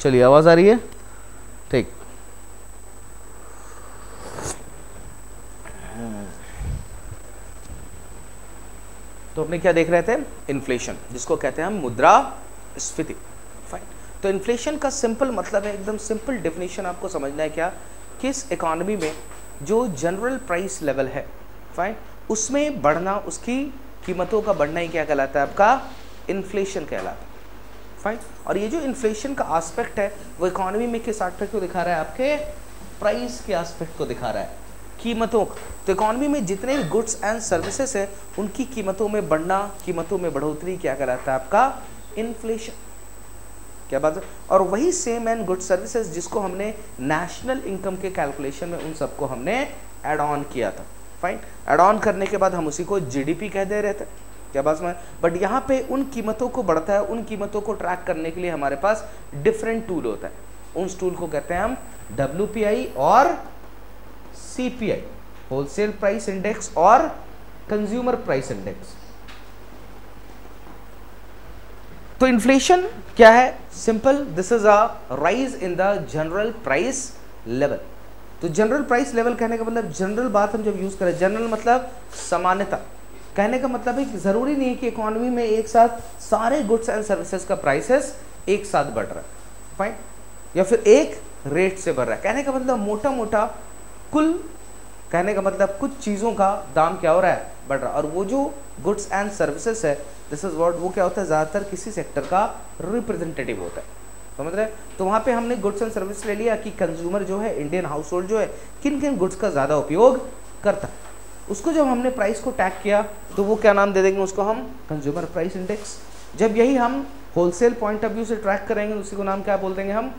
चलिए आवाज आ रही है? ठीक। तो अपने क्या देख रहे थे? इन्फ्लेशन, जिसको कहते हैं हम मुद्रास्फीति। फाइन। तो इन्फ्लेशन का सिंपल मतलब है, एकदम सिंपल डेफिनेशन आपको समझना है क्या, किस इकोनॉमी में जो जनरल प्राइस लेवल है, फाइन, उसमें बढ़ना, उसकी कीमतों का बढ़ना ही क्या कहलाता है? आपका इन्फ्लेशन कहलाता है। फाइन। और ये जो इन्फ्लेशन का एस्पेक्ट है वो इकोनॉमी में किस एस्पेक्ट को दिखा रहा है? आपके प्राइस के एस्पेक्ट को दिखा रहा है, कीमतों का। तो इकोनॉमी में जितने भी गुड्स एंड सर्विसेज है उनकी कीमतों में बढ़ना, कीमतों में बढ़ोतरी क्या कहलाता है? आपका इन्फ्लेशन। क्या बात है? और वही सेम एंड गुड्स सर्विसेज जिसको हमने नेशनल इनकम के कैलकुलेशन में उन सबको हमने एड ऑन किया था। फाइन। एड ऑन करने के बाद हम उसी को जीडीपी कह दे रहे थे। क्या बात में? बट यहाँ पे उन कीमतों को बढ़ता है, उन कीमतों को ट्रैक करने के लिए हमारे पास डिफरेंट टूल होता है। उन टूल को कहते हैं हम WPI और CPI, होलसेल प्राइस इंडेक्स और कंज्यूमर प्राइस इंडेक्स। तो इन्फ्लेशन क्या है? Simple, this is a rise in the general price level. तो जनरल प्राइस लेवल कहने का मतलब, जनरल बात हम जब यूज करें, जनरल मतलब सामान्यता, कहने का मतलब है कि जरूरी नहीं है कि इकोनॉमी में एक साथ सारे गुड्स एंड सर्विसेज का प्राइसेस एक साथ बढ़ रहा है, फाइन, या फिर एक रेट से बढ़ रहा है। कहने का मतलब मोटा मोटा कुल, कहने का मतलब कुछ चीज़ों का दाम क्या हो रहा है? बढ़ रहा है। और वो जो गुड्स एंड सर्विसेज है, दिस इज व्हाट, वो क्या होता है? ज़्यादातर किसी सेक्टर का रिप्रेजेंटेटिव होता है, समझ रहे हैं? तो वहाँ पे हमने गुड्स एंड सर्विस ले लिया कि कंज्यूमर जो है, इंडियन हाउस होल्ड जो है, किन किन गुड्स का ज़्यादा उपयोग करता है। उसको जब हमने प्राइस को टैग किया तो वो क्या नाम दे देंगे? उसको हम कंज्यूमर प्राइस इंडेक्स। जब यही हम होलसेल पॉइंट ऑफ व्यू से ट्रैक करेंगे उसी को नाम क्या बोल देंगे? हम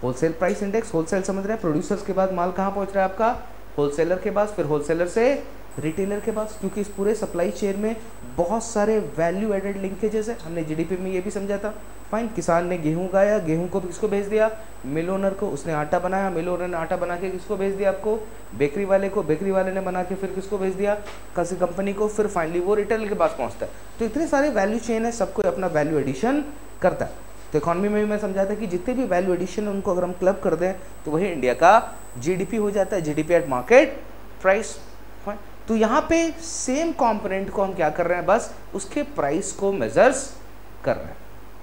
होलसेल प्राइस इंडेक्स। होलसेल समझ रहे हैं? प्रोड्यूसर्स के बाद माल कहाँ पहुँच रहा है? आपका होलसेलर के पास, फिर होलसेलर से रिटेलर के पास, क्योंकि इस पूरे सप्लाई चेन में बहुत सारे वैल्यू एडेड लिंकेजेस है। हमने जीडीपी में ये भी समझा था। फाइन। किसान ने गेहूं उगाया, गेहूं को किसको भेज दिया? मिल ओनर को। उसने आटा बनाया, मिल ओनर ने आटा बना के किसको भेज दिया? आपको बेकरी वाले को। बेकरी वाले ने बना के फिर किसको भेज दिया? किसी कंपनी को। फिर फाइनली वो रिटेलर के पास पहुंचता है। तो इतने सारे वैल्यू चेन है, सबको अपना वैल्यू एडिशन करता है। तो इकोनॉमी में भी मैं समझा था कि जितने भी वैल्यू एडिशन है उनको अगर हम क्लब कर दें तो वही इंडिया का जीडीपी हो जाता है, जीडीपी एट मार्केट प्राइस। तो यहाँ पे सेम कंपोनेंट को हम क्या कर रहे हैं? बस उसके प्राइस को मेजर्स कर रहे हैं।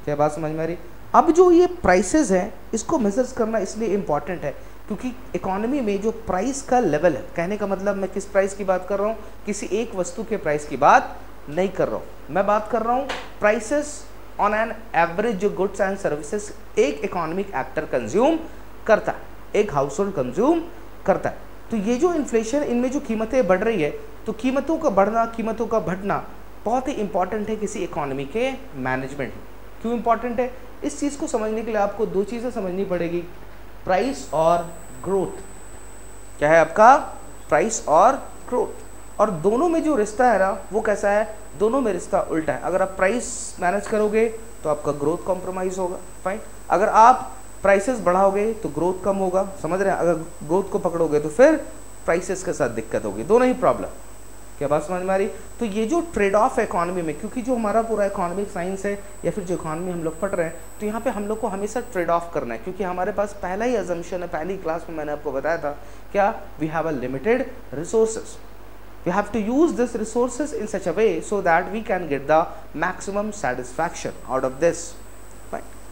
क्या बात समझ में आ रही? अब जो ये प्राइसेस हैं इसको मेजर्स करना इसलिए इम्पॉर्टेंट है क्योंकि इकोनॉमी में जो प्राइस का लेवल है, कहने का मतलब मैं किस प्राइस की बात कर रहा हूँ? किसी एक वस्तु के प्राइस की बात नहीं कर रहा हूँ, मैं बात कर रहा हूँ प्राइसेस ऑन एन एवरेज जो गुड्स एंड सर्विसेज एक इकोनॉमिक एक्टर कंज्यूम करता है, एक हाउस होल्ड कंज्यूम करता है। तो ये जो इन्फ्लेशन, इनमें जो कीमतें बढ़ रही है, तो कीमतों का बढ़ना, कीमतों का घटना बहुत ही इंपॉर्टेंट है किसी इकोनॉमी के मैनेजमेंट में। क्यों इंपॉर्टेंट है? इस चीज़ को समझने के लिए आपको दो चीज़ें समझनी पड़ेगी, प्राइस और ग्रोथ। क्या है आपका? प्राइस और ग्रोथ। और दोनों में जो रिश्ता है ना वो कैसा है? दोनों में रिश्ता उल्टा है। अगर आप प्राइस मैनेज करोगे तो आपका ग्रोथ कॉम्प्रोमाइज़ होगा, फाइन। अगर आप प्राइसेस बढ़ाओगे तो ग्रोथ कम होगा, समझ रहे हैं? अगर ग्रोथ को पकड़ोगे तो फिर प्राइसेस के साथ दिक्कत होगी, दोनों ही प्रॉब्लम। क्या बात समझ में आ रही? तो ये जो ट्रेड ऑफ है इकोनॉमी में, क्योंकि जो हमारा पूरा इकोनॉमिक साइंस है या फिर जो इकोनॉमी हम लोग पढ़ रहे हैं, तो यहाँ पे हम लोग को हमेशा ट्रेड ऑफ करना है, क्योंकि हमारे पास पहला ही अजम्पशन है, पहली क्लास में मैंने आपको बताया था क्या? We have a limited resources, we have to use this resources in such a way so that we can get the maximum satisfaction out of this.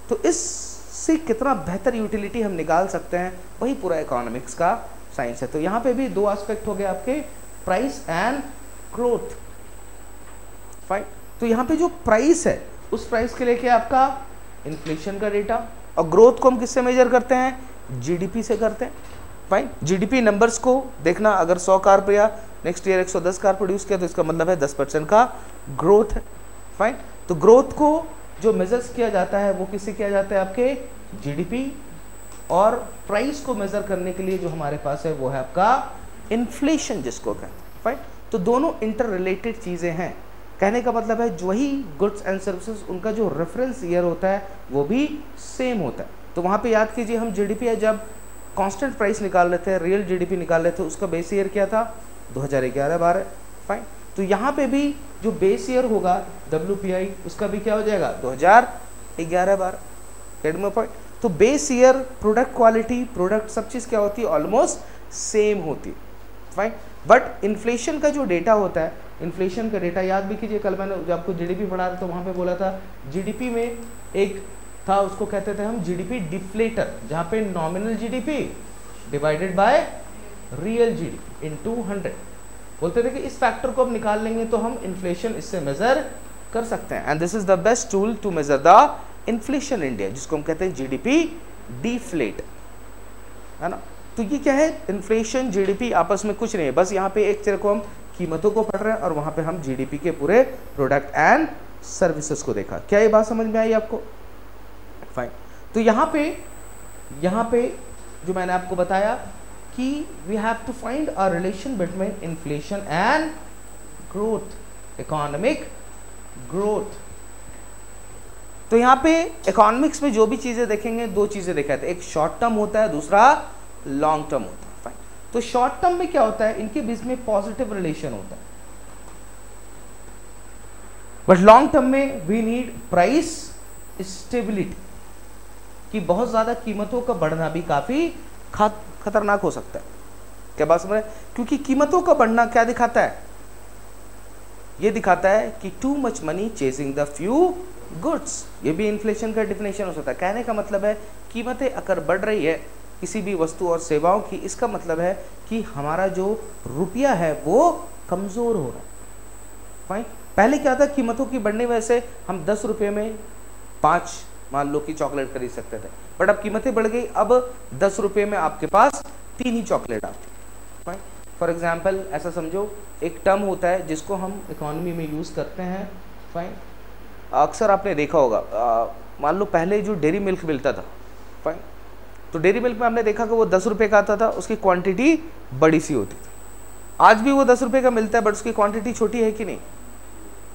तो इससे कितना बेहतर यूटिलिटी हम निकाल सकते हैं, वही पूरा इकोनॉमिक्स का साइंस है। तो यहाँ पे भी दो एस्पेक्ट हो गए आपके, प्राइस एंड ग्रोथ, फाइन। तो यहाँ पे जो प्राइस है उस प्राइस के लिए क्या आपका? इन्फ्लेशन का डेटा। और ग्रोथ को हम किससे मेजर करते हैं? जीडीपी से करते हैं, फाइन। जीडीपी नंबर्स को देखना, अगर 100 कार पर या नेक्स्ट ईयर 110 कार प्रोड्यूस किया तो इसका मतलब है 10% का ग्रोथ है, फाइन। तो ग्रोथ को जो मेजर्स किया जाता है वो किससे किया जाता है? आपके जीडीपी। और प्राइस को मेजर करने के लिए जो हमारे पास है वो है आपका इन्फ्लेशन, जिसको कहते हैं, फाइन। तो दोनों इंटर रिलेटेड चीज़ें हैं। कहने का मतलब है जो ही गुड्स एंड सर्विसेज, उनका जो रेफरेंस ईयर होता है वो भी सेम होता है। तो वहाँ पे याद कीजिए, हम जीडीपी है जब कांस्टेंट प्राइस निकाल रहे थे, रियल जीडीपी निकाल रहे थे, उसका बेस ईयर क्या था? 2011-12, फाइन। तो यहाँ पे भी जो बेस ईयर होगा WPI, उसका भी क्या हो जाएगा? 2011-12। Gate my point? तो तो base year product quality, product सब चीज़ क्या होती है, ऑलमोस्ट सेम होती है, फाइन। बट इन्फ्लेशन का जो डेटा होता है, इन्फ्लेशन का डेटा याद भी कीजिए, कल मैंने जब आपको जीडीपी पढ़ा रहा था वहाँ पे बोला था जीडीपी में एक था, उसको कहते थे हम जीडीपी डिफ्लेटर, जहाँ पे nominal GDP divided by real GDP into 100, बोलते थे कि इस फैक्टर को अब निकाल लेंगे तो हम इन्फ्लेशन इससे मेजर कर सकते हैं। And this is the best tool to measure the inflation India, जिसको हम कहते हैं जीडीपी डिफ्लेट, है ना। तो ये क्या है, इन्फ्लेशन जीडीपी आपस में कुछ नहीं है, बस यहाँ पे एक तरह को हम कीमतों को पढ़ रहे हैं और वहाँ पे हम जीडीपी के पूरे प्रोडक्ट एंड सर्विसेज को देखा। क्या ये बात समझ में आई आपको? फाइन। तो यहाँ पे जो मैंने आपको बताया कि we have to find a relation between inflation and growth, economic growth. तो यहाँ पे इकोनॉमिक्स में जो भी चीजें देखेंगे, दो चीजें देखा था, एक शॉर्ट टर्म होता है, दूसरा लॉन्ग टर्म होता है। फाइन। तो शॉर्ट टर्म में क्या होता है, इनके बीच में पॉजिटिव रिलेशन होता है, बट लॉन्ग टर्म में वी नीड प्राइस स्टेबिलिटी, कि बहुत ज्यादा कीमतों का बढ़ना भी काफी खतरनाक हो सकता है। क्या बात समझ रहे? क्योंकि कीमतों का बढ़ना क्या दिखाता है, ये दिखाता है कि to much money chasing the few goods. ये भी इन्फ्लेशन का डिफिनेशन हो सकता है। कहने का मतलब है कीमतें अगर बढ़ रही है किसी भी वस्तु और सेवाओं की, इसका मतलब है कि हमारा जो रुपया है वो कमजोर हो रहा है। फाइन। पहले क्या था, कीमतों की बढ़ने वजह से हम 10 रुपये में 5 मान लो कि चॉकलेट खरीद सकते थे, बट अब कीमतें बढ़ गई, अब 10 रुपये में आपके पास 3 ही चॉकलेट आती। फाइन। फॉर एग्जाम्पल ऐसा समझो, एक टर्म होता है जिसको हम इकोनॉमी में यूज़ करते हैं। फाइन। अक्सर आपने देखा होगा, मान लो पहले जो डेयरी मिल्क मिलता था, फाइन, तो डेयरी मिल्क में हमने देखा कि वो 10 रुपये का आता था, उसकी क्वांटिटी बड़ी सी होती थी। आज भी वो 10 रुपये का मिलता है, बट उसकी क्वांटिटी छोटी है कि नहीं।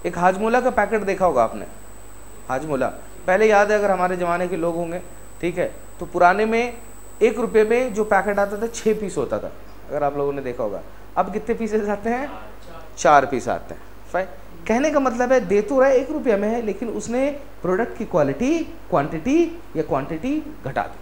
एक हाजमोला का पैकेट देखा होगा आपने, हाजमोला पहले याद है, अगर हमारे ज़माने के लोग होंगे, ठीक है, तो पुराने में 1 रुपये में जो पैकेट आता था 6 पीस होता था, अगर आप लोगों ने देखा होगा। अब कितने पीसेस आते हैं? 4 पीस आते हैं। फाइन। कहने का मतलब है दे तो रहा है 1 रुपये में है, लेकिन उसने प्रोडक्ट की क्वांटिटी घटा दी।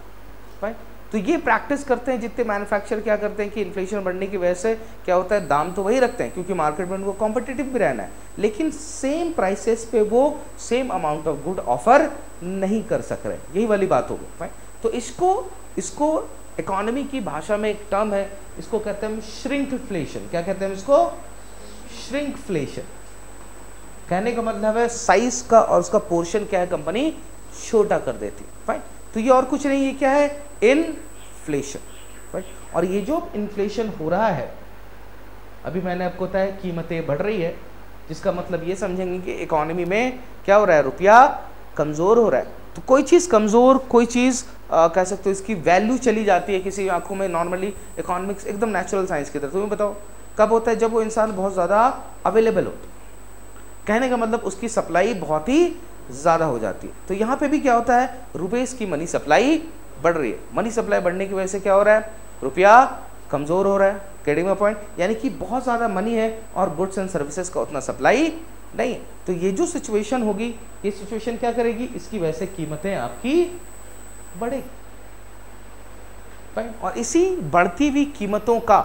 फाइन। तो ये प्रैक्टिस करते हैं जितने मैन्युफैक्चर, क्या करते हैं कि इन्फ्लेशन बढ़ने की वजह से क्या होता है, दाम तो वही रखते हैं क्योंकि मार्केट में उनको कॉम्पिटिटिव भी रहना है, लेकिन सेम प्राइसेस पे वो same amount of good offer नहीं कर सक रहे। यही वाली बात होगी। फाइन। तो इसको इकोनॉमी की भाषा में एक टर्म है, इसको कहते हैं श्रिंकफ्लेशन। क्या कहते हैं इसको? श्रिंकफ्लेशन। कहने का मतलब है साइज का और उसका पोर्शन क्या है, कंपनी छोटा कर देती है। फाइन। तो ये और कुछ नहीं है, क्या है? इन्फ्लेशन। राइट। और ये जो इन्फ्लेशन हो रहा है, अभी मैंने आपको बताया कीमतें बढ़ रही है, जिसका मतलब ये समझेंगे कि इकोनॉमी में क्या हो रहा है, रुपया कमज़ोर हो रहा है। तो कोई चीज़ कमज़ोर, कोई चीज़ कह सकते हो इसकी वैल्यू चली जाती है किसी आंखों में। नॉर्मली इकोनॉमिक्स एकदम नेचुरल साइंस की तरह, तुम्हें बताओ कब होता है, जब वो इंसान बहुत ज़्यादा अवेलेबल होता है। कहने का मतलब उसकी सप्लाई बहुत ही ज़्यादा हो जाती है। तो यहाँ पे भी क्या होता है, रुपीस की मनी सप्लाई बढ़ रही है। मनी सप्लाई बढ़ने की वजह से क्या हो रहा है, रुपया कमज़ोर हो रहा है। Getting my point? यानी कि बहुत ज़्यादा मनी है और गुड्स एंड सर्विसेज का उतना सप्लाई नहीं है। तो ये जो सिचुएशन होगी, ये सिचुएशन क्या करेगी, इसकी वजह से कीमतें आपकी बढ़ेगी। और इसी बढ़ती हुई कीमतों का,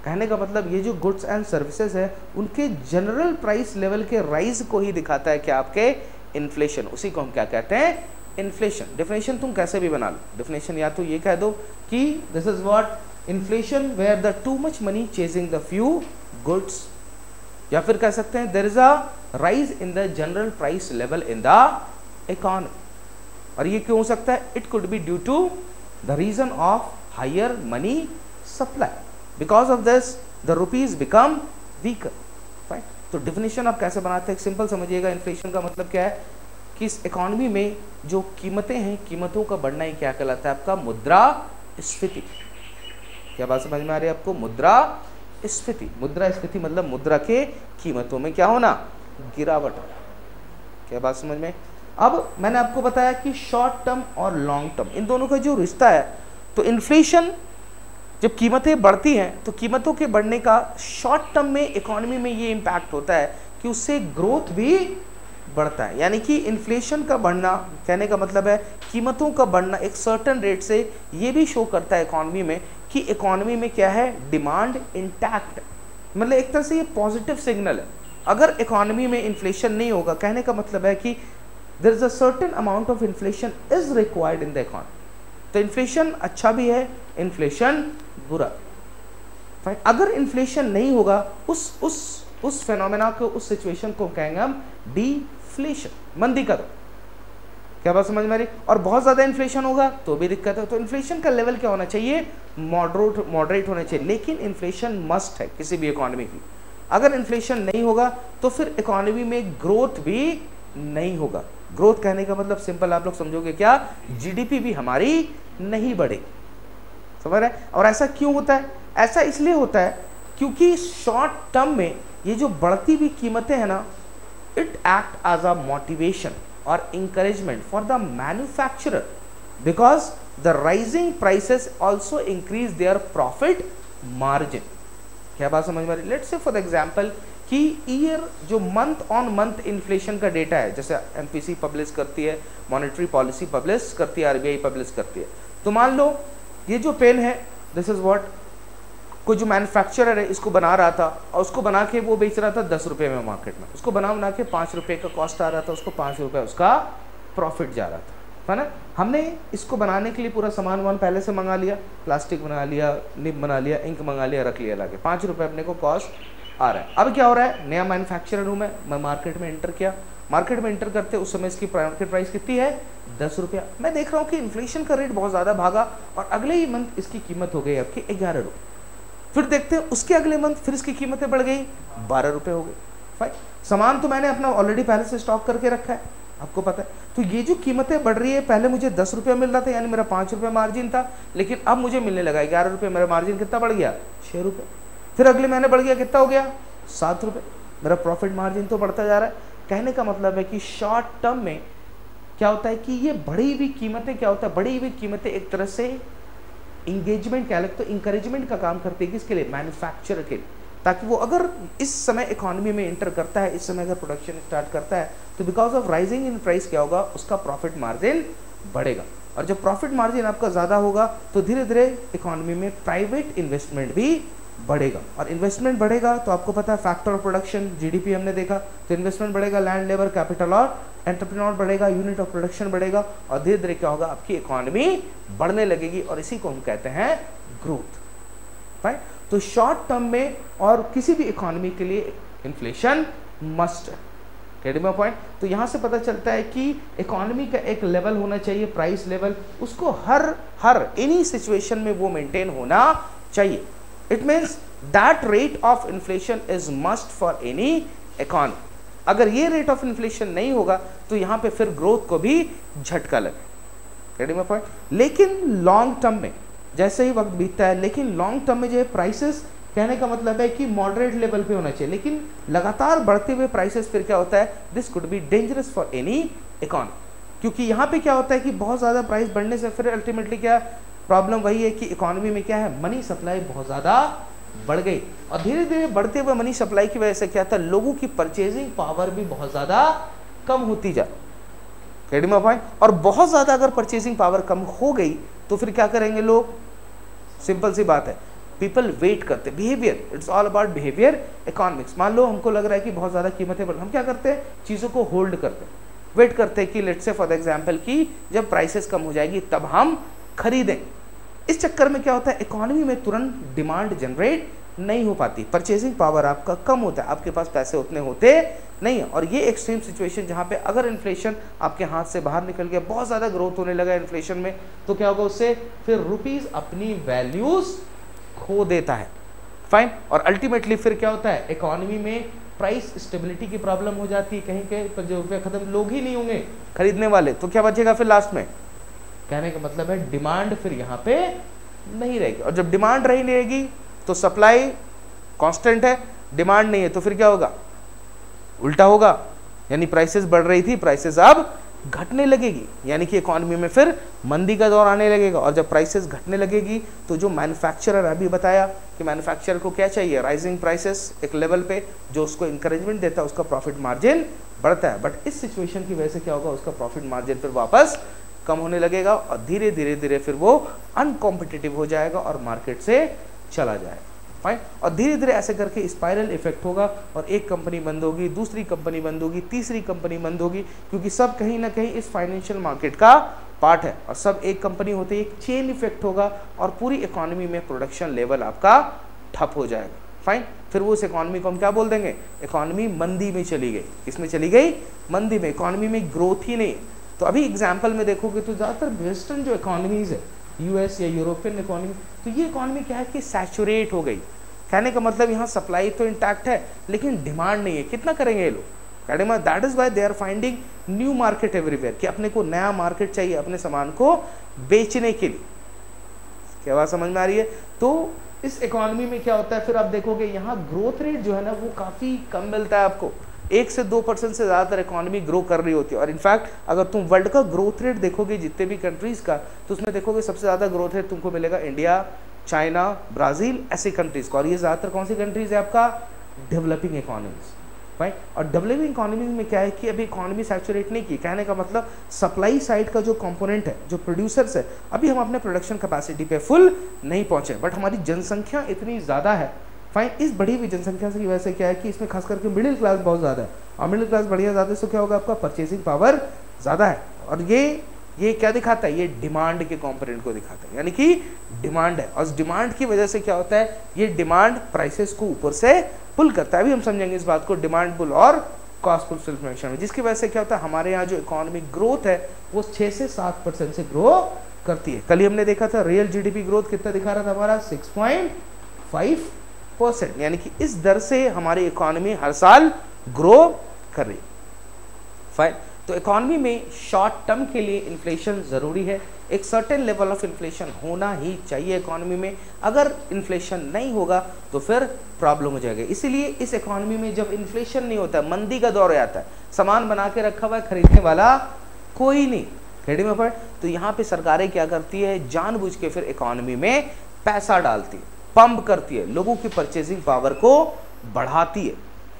कहने का मतलब ये जो गुड्स एंड सर्विसेज है, उनके जनरल प्राइस लेवल के राइज को ही दिखाता है कि आपके इन्फ्लेशन। उसी को हम क्या कहते हैं, इन्फ्लेशन। डेफिनेशन तुम कैसे भी बना लो, डेफिनेशन या तो ये कह दो कि this is what inflation where the too much money chasing the few goods, या फिर कह सकते हैं there is a rise in the general price level in the economy. और ये क्यों हो सकता है, it could be due to the reason of higher money supply, because of this the rupees become weaker. Fine. तो definition आप कैसे बनाते हैं, सिंपल समझिएगा। इन्फ्लेशन का मतलब क्या है कि इस इकोनॉमी में जो कीमतें हैं, कीमतों का बढ़ना ही क्या कहलाता है, आपका मुद्रास्फीति। क्या बात समझ में आ रही है आपको? मुद्रास्फीति। मुद्रास्फीति मतलब मुद्रा के कीमतों में क्या होना, गिरावट। क्या बात समझ में? अब मैंने आपको बताया कि शॉर्ट टर्म और लॉन्ग टर्म, इन दोनों का जो रिश्ता है, तो इन्फ्लेशन जब कीमतें बढ़ती हैं तो कीमतों के बढ़ने का शॉर्ट टर्म में इकोनॉमी में ये इम्पैक्ट होता है कि उससे ग्रोथ भी बढ़ता है। यानी कि इन्फ्लेशन का बढ़ना, कहने का मतलब है कीमतों का बढ़ना एक सर्टेन रेट से ये भी शो करता है इकोनॉमी में कि इकोनॉमी में क्या है, डिमांड इंटैक्ट। मतलब एक तरह से ये पॉजिटिव सिग्नल है। अगर इकोनॉमी में इन्फ्लेशन नहीं होगा, कहने का मतलब है कि there is a certain amount of inflation is required in the economy. तो इन्फ्लेशन अच्छा भी है, इन्फ्लेशन बुरा। अगर इन्फ्लेशन नहीं होगा, उस फेनोमेना को, उस सिचुएशन को कहेंगे हम डिफ्लेशन, मंदी का दौर। क्या बात समझ में आ रही? और बहुत ज्यादा इन्फ्लेशन होगा तो भी दिक्कत है। तो इन्फ्लेशन का लेवल क्या होना चाहिए, मॉडरेट होना चाहिए। लेकिन इन्फ्लेशन मस्ट है किसी भी इकोनॉमी की। अगर इन्फ्लेशन नहीं होगा तो फिर इकोनॉमी में ग्रोथ भी नहीं होगा। ग्रोथ कहने का मतलब सिंपल आप लोग समझोगे क्या, जीडीपी भी हमारी नहीं बढ़ेगी। समझ रहे? और ऐसा क्यों होता है? ऐसा इसलिए होता है क्योंकि शॉर्ट टर्म में ये जो बढ़ती हुई कीमतें हैं ना, it act as a motivation और encouragement for the manufacturer, because the rising prices also increase their profit margin. क्या बात समझ में आ रही? लेट्स से फॉर एग्जाम्पल कि ईयर जो मंथ ऑन मंथ इन्फ्लेशन का डेटा है, जैसे एमपीसी पब्लिश करती है, मॉनेटरी पॉलिसी पब्लिश करती है, आरबीआई पब्लिश करती है। तो मान लो ये जो पेन है, दिस इज व्हाट, कोई जो मैन्युफैक्चरर है इसको बना रहा था और उसको बना के वो बेच रहा था 10 रुपये में मार्केट में। उसको बना के 5 रुपये का कॉस्ट आ रहा था, उसको 5 रुपये उसका प्रॉफिट जा रहा था, है ना। हमने इसको बनाने के लिए पूरा सामान पहले से मंगा लिया, प्लास्टिक बना लिया, निब बना लिया, इंक मंगा लिया, रख लिया लाके, 5 रुपये अपने को कॉस्ट आ रहा है। अब क्या हो रहा है, नया मैन्युफैक्चरर हूँ मैं मार्केट में एंटर किया। मार्केट में एंटर करते उस समय इसकी मार्केट प्राइस कितनी है, 10 रुपया। मैं देख रहा हूँ कि इन्फ्लेशन का रेट बहुत ज़्यादा भागा और अगले ही मंथ इसकी कीमत हो गई आपकी 11 रुपये। फिर देखते हैं उसके अगले मंथ फिर इसकी कीमतें बढ़ गई, 12 रुपये हो गई। फाइन, सामान तो मैंने अपना ऑलरेडी पहले से स्टॉक करके रखा है, आपको पता है। तो ये जो कीमतें बढ़ रही है, पहले मुझे 10 रुपया मिल रहा था, यानी मेरा 5 रुपये मार्जिन था, लेकिन अब मुझे मिलने लगा 11 रुपये। मेरा मार्जिन कितना बढ़ गया, 6 रुपये। फिर अगले महीने बढ़ गया, कितना हो गया, 7 रुपये। मेरा प्रॉफिट मार्जिन तो बढ़ता जा रहा है। कहने का मतलब है कि शॉर्ट टर्म में क्या होता है कि ये बढ़ी हुई कीमतें, क्या होता है, बढ़ी हुई कीमतें एक तरह से इंगेजमेंट क्या लगता है, इंकरेजमेंट का काम करती है। किसके लिए, मैन्युफैक्चरर के लिए, ताकि वो अगर इस समय इकोनॉमी में एंटर करता है, इस समय अगर प्रोडक्शन स्टार्ट करता है, तो because of rising in price क्या होगा, उसका प्रॉफिट मार्जिन बढ़ेगा। और जब प्रॉफिट मार्जिन आपका ज़्यादा होगा तो धीरे धीरे इकोनॉमी में प्राइवेट इन्वेस्टमेंट भी बढ़ेगा। और इन्वेस्टमेंट बढ़ेगा तो आपको पता है फैक्टर ऑफ प्रोडक्शन, जीडीपी हमने देखा, तो इन्वेस्टमेंट बढ़ेगा, लैंड, लेबर, कैपिटल और एंटरप्रेन्योर बढ़ेगा, यूनिट ऑफ प्रोडक्शन बढ़ेगा, और धीरे धीरे क्या होगा, आपकी इकोनॉमी बढ़ने लगेगी। और इसी को हम कहते हैं ग्रोथ। राइट? तो शॉर्ट टर्म में और किसी भी इकोनॉमी के लिए इन्फ्लेशन मस्ट है। Getting my point? तो यहाँ से पता चलता है कि इकोनॉमी का एक लेवल होना चाहिए, प्राइस लेवल, उसको हर एनी सिचुएशन में वो मेंटेन होना चाहिए। It means that rate of inflation is must for any economy. अगर ये रेट ऑफ इन्फ्लेशन नहीं होगा तो यहाँ पे फिर ग्रोथ को भी झटका लगे। Getting my point? लेकिन लॉन्ग टर्म में जैसे ही वक्त बीतता है, लेकिन लॉन्ग टर्म में जो है प्राइसेस, कहने का मतलब है कि मॉडरेट लेवल पे होना चाहिए। लेकिन लगातार बढ़ते हुए प्राइसेस फिर क्या होता है, this could be dangerous for any economy. क्योंकि यहाँ पे क्या होता है कि बहुत ज़्यादा प्राइस बढ़ने से फिर अल्टीमेटली क्या प्रॉब्लम वही है कि इकोनॉमी में क्या है, मनी सप्लाई बहुत ज़्यादा बढ़ गई। और धीरे धीरे बढ़ते हुए मनी सप्लाई की वजह से क्या था, लोगों की परचेजिंग पावर भी बहुत ज़्यादा कम होती जा। Getting my point? और बहुत ज़्यादा अगर परचेजिंग पावर कम हो गई तो फिर क्या करेंगे लोग, सिंपल सी बात है, पीपल वेट करते, behaviour, it's all about behaviour economics. मान लो हमको लग रहा है कि बहुत ज़्यादा कीमतें बढ़, हम क्या करते हैं, चीज़ों को होल्ड करते हैं, वेट करते हैं कि लेट्स से फॉर एग्जांपल कि जब प्राइसेस कम हो जाएगी तब हम खरीदें। इस चक्कर में क्या होता है, इकोनॉमी में तुरंत डिमांड जनरेट नहीं हो पाती, परचेजिंग पावर आपका कम होता है, आपके पास पैसे उतने होते नहीं है। और ये एक्सट्रीम सिचुएशन जहाँ पे अगर इन्फ्लेशन आपके हाथ से बाहर निकल गया, बहुत ज़्यादा ग्रोथ होने लगा इन्फ्लेशन में, तो क्या होगा, उससे फिर रुपीज़ अपनी वैल्यूज़ खो देता है। फाइन? और अल्टीमेटली फिर क्या होता है, इकोनॉमी में प्राइस स्टेबिलिटी की प्रॉब्लम हो जाती है। कहीं कहीं पर जो रुपये खत्म, लोग ही नहीं होंगे खरीदने वाले, तो क्या बचेगा फिर लास्ट में, कहने का मतलब है डिमांड फिर यहाँ पे नहीं रहेगी। और जब डिमांड नहीं रहेगी तो सप्लाई कांस्टेंट है, डिमांड नहीं है, तो फिर क्या होगा, उल्टा होगा। यानी प्राइसेस बढ़ रही थी, प्राइसेस अब घटने लगेगी, यानी कि इकोनॉमी में फिर मंदी का दौर आने लगेगा। और जब प्राइसेस घटने लगेगी तो जो मैन्युफैक्चरर, अभी बताया कि कि मैन्युफैक्चरर को क्या चाहिए, राइजिंग प्राइसेस एक लेवल पे जो उसको इंकरेजमेंट देता है, उसका प्रॉफिट मार्जिन बढ़ता है। बट इस सिचुएशन की वजह से क्या होगा, उसका प्रॉफिट मार्जिन फिर वापस कम होने लगेगा और धीरे धीरे धीरे फिर वो अनकॉम्पिटिटिव हो जाएगा और मार्केट से चला जाएगा। फाइन, और धीरे धीरे ऐसे करके स्पाइरल इफेक्ट होगा और एक कंपनी बंद होगी, दूसरी कंपनी बंद होगी, तीसरी कंपनी बंद होगी, क्योंकि सब कहीं ना कहीं इस फाइनेंशियल मार्केट का पार्ट है और सब एक कंपनी होते ही एक चेन इफेक्ट होगा और पूरी इकोनॉमी में प्रोडक्शन लेवल आपका ठप हो जाएगा। फाइन, फिर वो उस इकोनॉमी को हम क्या बोल देंगे, इकोनॉमी मंदी में चली गई। किसमें चली गई, मंदी में, इकोनॉमी में ग्रोथ ही नहीं। तो अभी एग्जाम्पल में देखोगे तो ज़्यादातर वेस्टर्न जो इकोनॉमीज है, यूएस या यूरोपियन इकोनॉमी, तो ये इकोनॉमी क्या है कि सैचुरेट हो गई। कहने का मतलब यहाँ सप्लाई तो इंटैक्ट है लेकिन डिमांड नहीं है। कितना करेंगे ये लोग, कहने में that is why they are finding new market everywhere, कि अपने को नया मार्केट चाहिए अपने सामान को बेचने के लिए। क्या बात समझ में आ रही है। तो इस इकोनॉमी में क्या होता है, फिर आप देखोगे यहाँ ग्रोथ रेट जो है ना वो काफ़ी कम मिलता है आपको, 1 से 2% से ज़्यादातर इकोनॉमी ग्रो कर रही होती है। और इनफैक्ट अगर तुम वर्ल्ड का ग्रोथ रेट देखोगे जितने भी कंट्रीज़ का, तो उसमें देखोगे सबसे ज़्यादा ग्रोथ रेट तुमको मिलेगा इंडिया, चाइना, ब्राज़ील, ऐसी कंट्रीज़ का। और ये ज़्यादातर कौन सी कंट्रीज़ है, आपका डेवलपिंग इकोनॉमीज़। राइट, और डेवलपिंग इकोनॉमीज में क्या है कि अभी इकोनॉमी सैचुरेट नहीं की। कहने का मतलब सप्लाई साइड का जो कंपोनेंट है, जो प्रोड्यूसर्स है, अभी हम अपने प्रोडक्शन कैपेसिटी पे फुल नहीं पहुंचे, बट हमारी जनसंख्या इतनी ज़्यादा है। फाइन, इस बढ़ी हुई जनसंख्या की वजह से क्या है कि इसमें खास करके मिडिल क्लास बहुत ज़्यादा है, और मिडिल क्लास बढ़िया ज़्यादा से क्या होगा, आपका परचेसिंग पावर ज़्यादा है। और ये क्या दिखाता है, ये डिमांड के कंपोनेंट को दिखाता है, यानी कि डिमांड है। और डिमांड की वजह से क्या होता है, ये डिमांड प्राइसेस को ऊपर से पुल करता है। अभी हम समझेंगे इस बात को डिमांड पुल और कॉस्ट पुल सिचुएशन में, जिसकी वजह से क्या होता है, हमारे यहाँ जो इकोनॉमिक ग्रोथ है वो 6 से 7% से ग्रो करती है। कल ही हमने देखा था रियल जीडीपी ग्रोथ कितना दिखा रहा था हमारा, 6.5%, यानी कि इस दर से हमारी इकोनॉमी हर साल ग्रो कर रही है। फाइन, तो इकोनॉमी में शॉर्ट टर्म के लिए इन्फ्लेशन ज़रूरी है, एक सर्टेन लेवल ऑफ इन्फ्लेशन होना ही चाहिए इकोनॉमी में। अगर इन्फ्लेशन नहीं होगा तो फिर प्रॉब्लम हो जाएगा। इसीलिए इस इकोनॉमी में जब इन्फ्लेशन नहीं होता, मंदी का दौर आता है, सामान बना के रखा हुआ है, खरीदने वाला कोई नहीं, क्रेडिट में पड़, तो यहाँ पे सरकारें क्या करती है, जानबूझ के फिर इकोनॉमी में पैसा डालती है, पंप करती है, लोगों की परचेजिंग पावर को बढ़ाती है।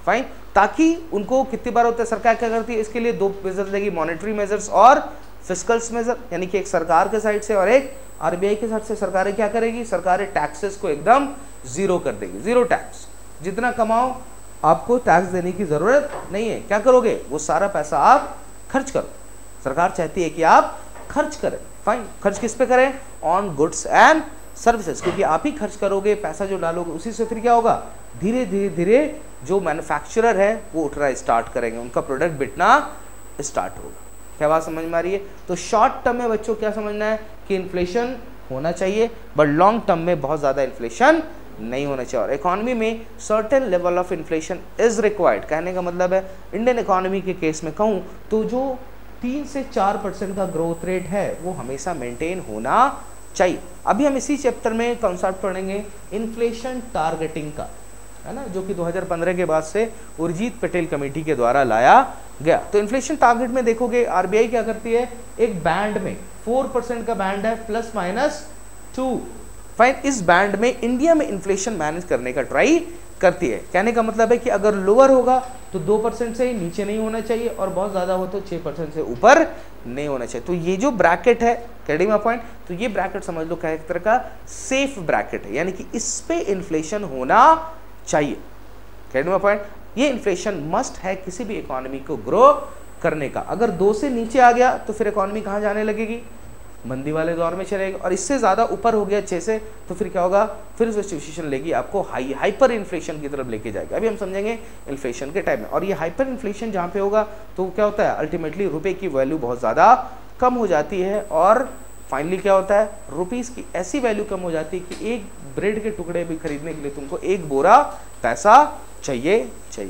फाइन, ताकि उनको कितनी बार होता है, सरकार क्या करती है, इसके लिए 2 मेजर्स लेगी, मॉनेटरी मेजर्स और फिस्कल्स मेजर, यानी कि एक सरकार के साइड से और एक आरबीआई के साइड से। सरकारें क्या करेगी, सरकारें टैक्सेस को एकदम जीरो कर देगी, जीरो टैक्स, जितना कमाओ आपको टैक्स देने की जरूरत नहीं है। क्या करोगे, वो सारा पैसा आप खर्च करो। सरकार चाहती है कि आप खर्च करें। फाइन, खर्च किस पे करें, ऑन गुड्स एंड सर्विसेज, क्योंकि आप ही खर्च करोगे, पैसा जो डालोगे उसी से फिर क्या होगा, धीरे धीरे धीरे जो मैन्युफैक्चरर है वो उठना स्टार्ट करेंगे, उनका प्रोडक्ट बिकना स्टार्ट होगा। क्या बात समझ में आ रही है। तो शॉर्ट टर्म में बच्चों क्या समझना है कि इन्फ्लेशन होना चाहिए, बट लॉन्ग टर्म में बहुत ज़्यादा इन्फ्लेशन नहीं होना चाहिए। और इकोनॉमी में certain level of inflation is required. कहने का मतलब है इंडियन इकोनॉमी के केस में कहूँ तो जो 3 से 4% का ग्रोथ रेट है वो हमेशा मेंटेन होना चाहिए। अभी हम इसी चैप्टर में कॉन्सेप्ट पढ़ेंगे इन्फ्लेशन टारगेटिंग का, है ना, जो कि 2015 के बाद से उर्जित पटेल कमेटी के द्वारा लाया गया। तो इन्फ्लेशन टारगेट में देखोगे आरबीआई क्या करती है, एक बैंड में 4% का बैंड है, +-2। फाइन, इस बैंड में इंडिया में इन्फ्लेशन मैनेज करने का ट्राई करती है। कहने का मतलब है कि अगर लोअर होगा तो 2% से नीचे नहीं होना चाहिए, और बहुत ज़्यादा हो तो 6% से ऊपर नहीं होना चाहिए। तो ये जो ब्रैकेट है, कैडिंग माय पॉइंट, तो ये ब्रैकेट समझ लो क्या एक तरह का सेफ ब्रैकेट है, यानी कि इस पे इन्फ्लेशन होना चाहिए। कैडिंग माय पॉइंट, ये इन्फ्लेशन मस्ट है किसी भी इकोनॉमी को ग्रो करने का। अगर 2 से नीचे आ गया तो फिर इकोनॉमी कहाँ जाने लगेगी, मंदी वाले दौर में चलेगा। और इससे ज़्यादा ऊपर हो गया 6 से, तो फिर क्या होगा, फिर वो सिचुएशन लेगी आपको हाइपर इन्फ्लेशन की तरफ लेके जाएगी। अभी हम समझेंगे इन्फ्लेशन के टाइम में। और ये हाइपर इन्फ्लेशन जहाँ पे होगा तो क्या होता है, अल्टीमेटली रुपए की वैल्यू बहुत ज़्यादा कम हो जाती है, और फाइनली क्या होता है, रुपीज़ की ऐसी वैल्यू कम हो जाती है कि एक ब्रेड के टुकड़े भी खरीदने के लिए तुमको 1 बोरा पैसा चाहिए होता है।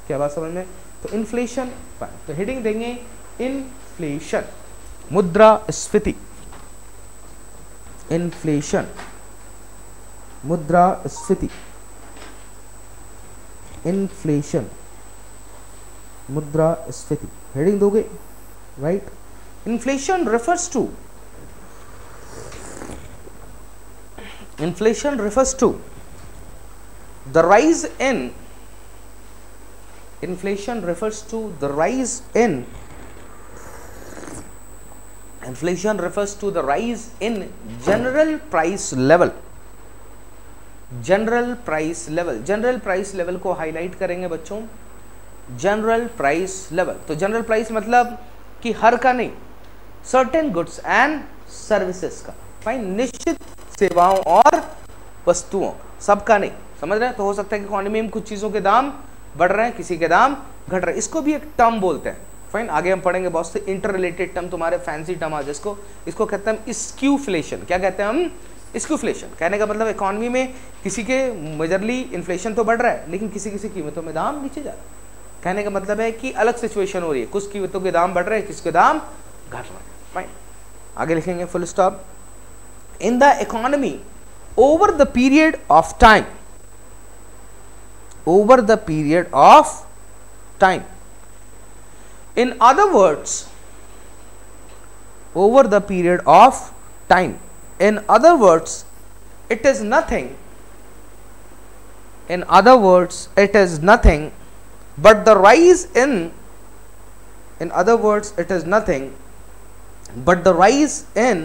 क्या बात समझ में। तो इन्फ्लेशन, तो हेडिंग देंगे इन्फ्लेशन, मुद्रास्फीति, इन्फ्लेशन, मुद्रास्फीति, इन्फ्लेशन, मुद्रास्फीति, हेडिंग दोगे, right. Inflation refers to the rise in inflation refers to the rise in inflation refers to the rise in general price level. General price level, general price level को highlight करेंगे बच्चों, general price level. तो general price मतलब कि हर का नहीं, certain goods and services का, fine, निश्चित सेवाओं और वस्तुओं, सबका नहीं, समझ रहे हैं. तो हो सकता है कि इकोनॉमी में कुछ चीजों के दाम बढ़ रहे हैं, किसी के दाम घट रहे हैं. इसको भी एक टर्म बोलते हैं, फाइन. आगे हम पढ़ेंगे बहुत से इंटर रिलेटेड टर्म, तुम्हारे फैंसी टर्म आ जिसको, इसको कहते हैं हम स्क्यूफ्लेशन. क्या कहते हैं हम? स्क्यूफ्लेशन. कहने का मतलब इकोनॉमी में किसी के मेजरली इन्फ्लेशन तो बढ़ रहा है, लेकिन किसी किसी कीमतों में दाम नीचे जा रहा है. कहने का मतलब है कि अलग सिचुएशन हो रही है, कुछ कीमतों के दाम बढ़ रहे हैं, किसी के दाम घट रहे हैं, फाइन. आगे लिखेंगे full stop. In the economy over the period of time, over the period of time. In other words, over the period of time. In other words, it is nothing. In other words, it is nothing but the rise in. In other words, it is nothing but the rise in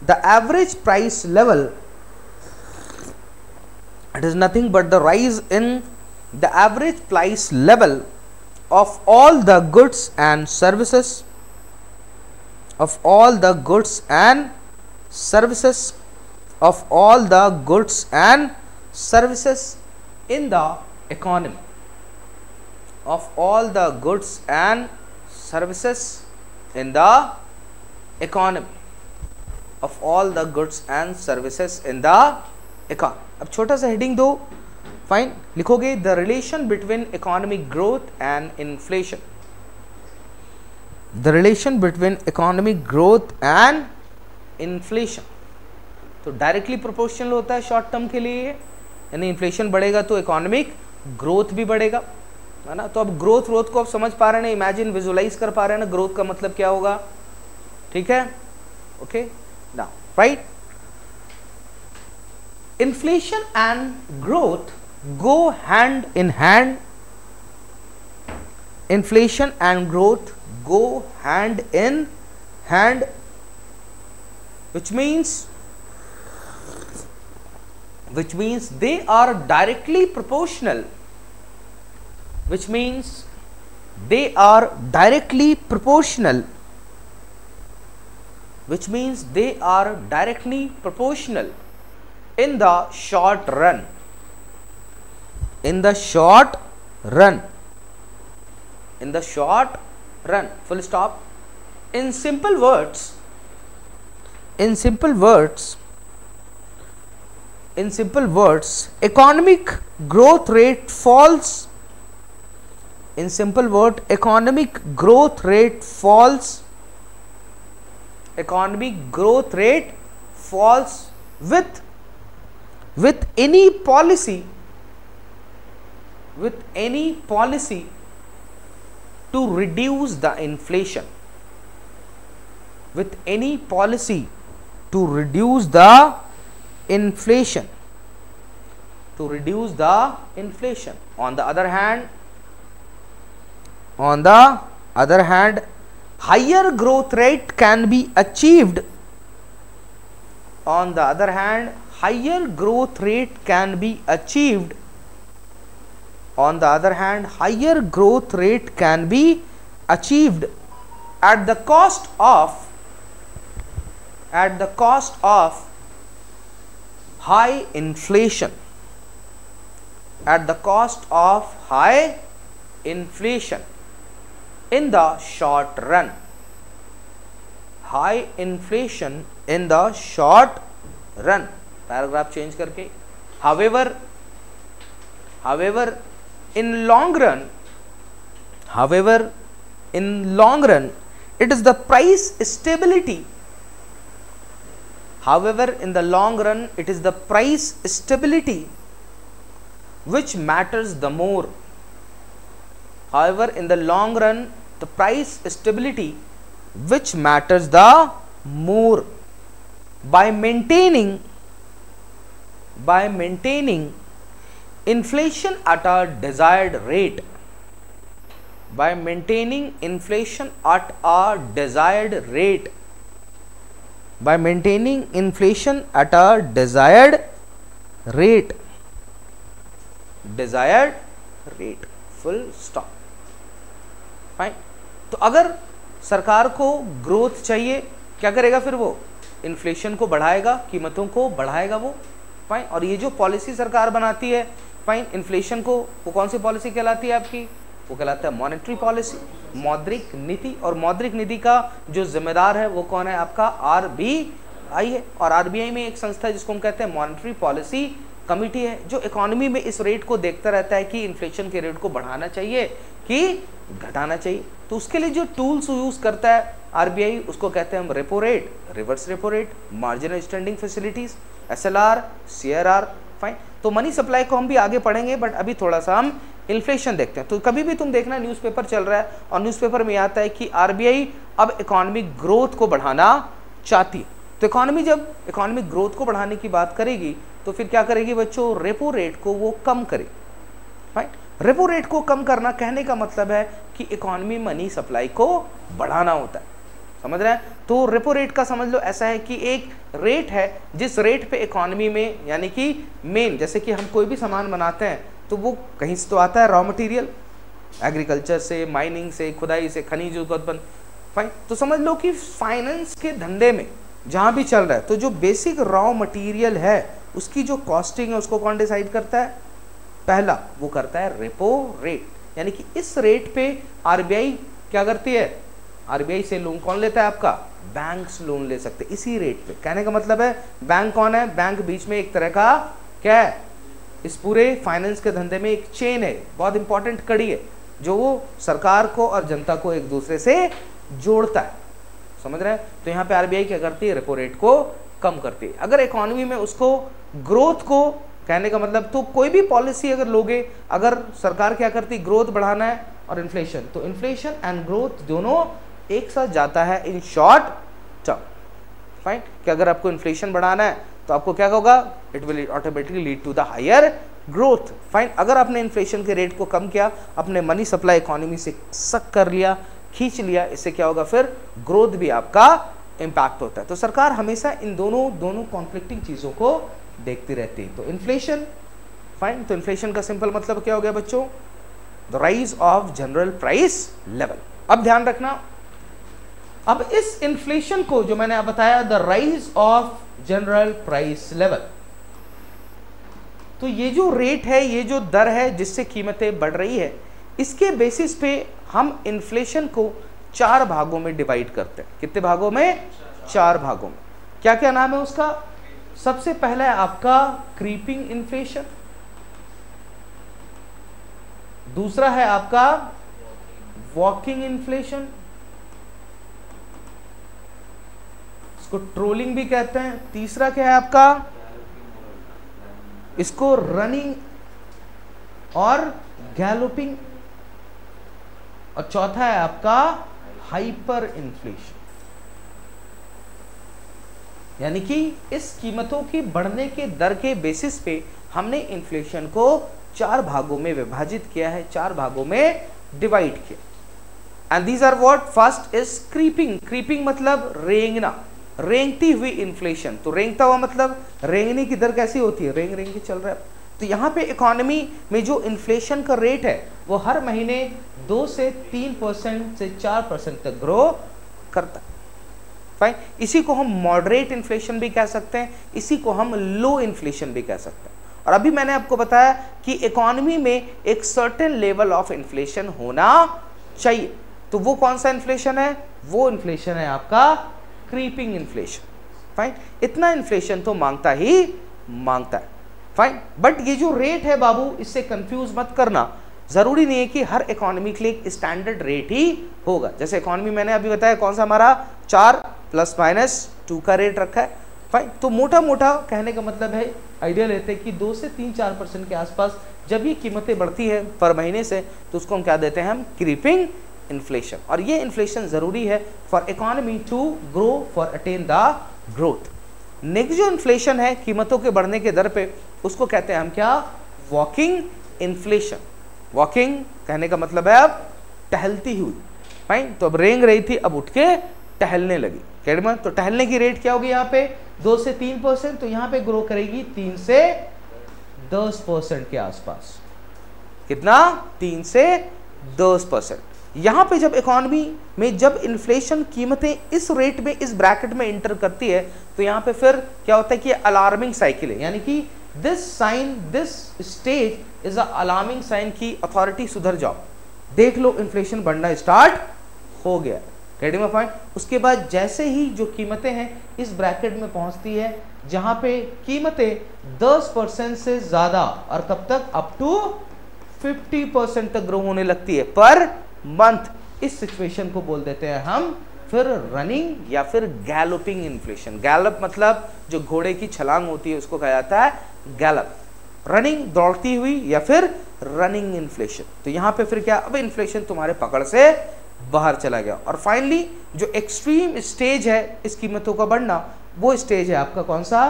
the average price level. It is nothing but the rise in the average price level of all the goods and services, of all the goods and services, of all the goods and services in the economy, of all the goods and services in the economy, of all the goods and services in the economy. अब छोटा सा heading दो, fine. लिखोगे the relation between economic growth and inflation. The relation between economic growth and inflation. तो directly proportional होता है short term के लिए, यानी इन्फ्लेशन बढ़ेगा तो इकोनॉमिक ग्रोथ भी बढ़ेगा, है ना. तो अब ग्रोथ को आप समझ पा रहे हैं, इमेजिन विजुअलाइज कर पा रहे हैं ना, ग्रोथ का मतलब क्या होगा, ठीक है. Okay now, right. Inflation and growth go hand in hand. Inflation and growth go hand in hand, which means they are directly proportional. Which means they are directly proportional. Which means they are directly proportional. In the short run. In the short run. In the short run. Full stop. In simple words. In simple words. In simple words. Economic growth rate falls. In simple word, economic growth rate falls. Economic growth rate falls with any policy to reduce the inflation. With any policy to reduce the inflation. To reduce the inflation. On the other hand, higher growth rate can be achieved. On the other hand, higher growth rate can be achieved. On the other hand, higher growth rate can be achieved at the cost of high inflation. At the cost of high inflation in the short run. High inflation in the short run. Paragraph change करके, however in long run, it is the price stability. However, in the long run, it is the price stability which matters the more. However, in the long run, the price stability which matters the more. By maintaining inflation at a desired rate, by maintaining inflation at a desired rate, by maintaining inflation at a desired rate, desired rate, full stop, fine. तो अगर सरकार को growth चाहिए, क्या करेगा फिर वो inflation को बढ़ाएगा, कीमतों को बढ़ाएगा वो, फाइन। और ये जो पॉलिसी सरकार बनाती है, फाइन, इन्फ्लेशन को, वो कौन सी पॉलिसी कहलाती है आपकी, वो कहलाता है मॉनेटरी पॉलिसी, मौद्रिक नीति। और मौद्रिक नीति का जो जिम्मेदार है वो कौन है आपका, आरबीआई है। और आरबीआई में एक संस्था है जिसको हम कहते हैं मॉनेटरी पॉलिसी कमिटी है, जो इकोनॉमी में इस रेट को देखता रहता है कि इन्फ्लेशन के रेट को बढ़ाना चाहिए कि घटाना चाहिए। तो उसके लिए जो टूल्स यूज करता है आरबीआई, उसको कहते हैं हम repo rate, reverse repo rate, marginal standing facilities, SLR, CRR, fine. तो मनी सप्लाई को हम भी आगे पढ़ेंगे, बट अभी थोड़ा सा हम इन्फ्लेशन देखते हैं। तो कभी भी तुम देखना न्यूज़पेपर चल रहा है और न्यूज़पेपर में आता है कि आरबीआई अब इकोनॉमिक ग्रोथ को बढ़ाना चाहती है। तो इकोनॉमी जब इकोनॉमिक ग्रोथ को बढ़ाने की बात करेगी तो फिर क्या करेगी बच्चों, रेपो रेट को वो कम करेगी, फाइन। रेपो रेट को कम करना कहने का मतलब है कि इकोनॉमी मनी सप्लाई को बढ़ाना होता है, समझ रहे हैं। तो रेपो रेट का समझ लो ऐसा है कि एक रेट है जिस रेट पे इकोनॉमी में, यानी कि मेन, जैसे कि हम कोई भी सामान बनाते हैं तो वो कहीं से तो आता है, रॉ मटेरियल, एग्रीकल्चर से, माइनिंग से, खुदाई से, खनिज उत्पन्न, फाइन। तो समझ लो कि फाइनेंस के धंधे में जहाँ भी चल रहा है तो जो बेसिक रॉ मटेरियल है उसकी जो कॉस्टिंग है उसको कौन डिसाइड करता है, पहला वो करता है रेपो रेट। यानी कि इस रेट पे आरबीआई क्या करती है, आरबीआई से लोन कौन लेता है आपका, बैंक्स लोन ले सकते इसी रेट पे। कहने का मतलब है बैंक कौन है, बैंक बीच में एक तरह का क्या है, इस पूरे फाइनेंस के धंधे में एक चेन है, बहुत इंपॉर्टेंट कड़ी है, जो वो सरकार को और जनता को एक दूसरे से जोड़ता है, समझ रहे हैं। तो यहाँ पे आरबीआई क्या करती है, रेपो रेट को कम करती है। अगर इकोनॉमी में उसको ग्रोथ को, कहने का मतलब तो कोई भी पॉलिसी अगर लोगे, अगर सरकार क्या करती, ग्रोथ बढ़ाना है और इन्फ्लेशन, तो इन्फ्लेशन एंड ग्रोथ दोनों एक साथ जाता है इन शॉर्ट टर्म, फाइन। कि अगर आपको इन्फ्लेशन बढ़ाना है तो आपको क्या होगा, it will automatically lead to the higher growth, fine. अगर आपने इन्फ्लेशन के रेट को कम किया, अपने मनी सप्लाई इकोनॉमी से सक कर लिया, खींच लिया, इससे क्या होगा, फिर ग्रोथ भी आपका इम्पैक्ट होता है। तो सरकार हमेशा इन दोनों कॉन्फ्लिक्टिंग चीज़ों को देखती रहती है। तो इन्फ्लेशन, फाइन। तो इन्फ्लेशन का सिंपल मतलब क्या हो गया बच्चों, the rise of general price level. अब ध्यान रखना, अब इस इन्फ्लेशन को जो मैंने बताया, the rise of general price level, तो ये जो रेट है, ये जो दर है जिससे कीमतें बढ़ रही है, इसके बेसिस पे हम इन्फ्लेशन को 4 भागों में डिवाइड करते हैं। कितने भागों में, 4 भागों में। क्या क्या नाम है उसका, सबसे पहला है आपका क्रीपिंग इन्फ्लेशन, दूसरा है आपका वॉकिंग इन्फ्लेशन, इसको ट्रोलिंग भी कहते हैं, तीसरा क्या है आपका, इसको रनिंग और गैलोपिंग, और चौथा है आपका हाइपर इन्फ्लेशन। यानी कि इस कीमतों की बढ़ने के दर के बेसिस पे हमने इन्फ्लेशन को 4 भागों में विभाजित किया है, 4 भागों में डिवाइड किया। And these are what, first is creeping. Creeping मतलब रेंगना, रेंगती हुई इन्फ्लेशन। तो रेंगता हुआ मतलब रेंगने की दर कैसी होती है, रेंग रेंग के चल रहा है। तो यहाँ पे इकोनॉमी में जो इन्फ्लेशन का रेट है वो हर महीने 2 से 3% से 4% तक ग्रो करता है, फाइन। इसी को हम मॉडरेट इन्फ्लेशन भी कह सकते हैं, इसी को हम लो इन्फ्लेशन भी कह सकते हैं। और अभी मैंने आपको बताया कि इकोनॉमी में एक सर्टेन लेवल ऑफ इन्फ्लेशन होना चाहिए। तो वो कौन सा इन्फ्लेशन है, वो इन्फ्लेशन है आपका क्रीपिंग इन्फ्लेशन, फाइन। इतना इन्फ्लेशन तो मांगता ही मांगता है, फाइन। बट ये जो रेट है बाबू, इससे कंफ्यूज मत करना, जरूरी नहीं है कि हर इकोनॉमी के लिए एक स्टैंडर्ड रेट ही होगा। जैसे इकोनॉमी मैंने अभी बताया कौन सा हमारा 4+-2 का रेट रखा है, फाइन। तो मोटा मोटा कहने का मतलब है, आइडिया लेते हैं कि 2 से 3-4% के आसपास जब ये कीमतें बढ़ती है पर महीने से, तो उसको हम क्या देते हैं, हम क्रीपिंग इन्फ्लेशन। और ये इन्फ्लेशन जरूरी है for economy to grow, for attain the growth. Next जो इन्फ्लेशन है कीमतों के बढ़ने के दर पे, उसको कहते हैं हम क्या, वॉकिंग इन्फ्लेशन। वॉकिंग कहने का मतलब है अब टहलती हुई, फाइन। तो अब रेंग रही थी, अब उठ के टहलने लगी। तो टहलने की रेट क्या होगी यहाँ पे 2 से 3%, तो यहाँ पे ग्रो करेगी 3 से 10% के आसपास। कितना? 3 से 10%। यहाँ पे जब इकोनॉमी में जब इन्फ्लेशन कीमतें इस रेट में, इस ब्रैकेट में इंटर करती है, तो यहाँ पे फिर क्या होता है कि अलार्मिंग साइकिल है, यानी कि this stage is a alarming sign की अथॉरिटी सुधर जाओ, देख लो इन्फ्लेशन बढ़ना स्टार्ट हो गया। Getting my point? उसके बाद जैसे ही जो कीमतें हैं इस ब्रैकेट में पहुंचती है जहां पे कीमतें 10% से ज्यादा और कब तक, अप टू 50% तक ग्रो होने लगती है पर मंथ, इस सिचुएशन को बोल देते हैं हम फिर रनिंग या फिर गैलोपिंग इन्फ्लेशन। गैलप मतलब जो घोड़े की छलांग होती है उसको कहा जाता है गैलप। रनिंग, दौड़ती हुई, या फिर रनिंग इन्फ्लेशन। तो यहां पे फिर क्या, अब इन्फ्लेशन तुम्हारे पकड़ से बाहर चला गया। और फाइनली जो एक्सट्रीम स्टेज है इस कीमतों का बढ़ना, वो स्टेज है आपका कौन सा,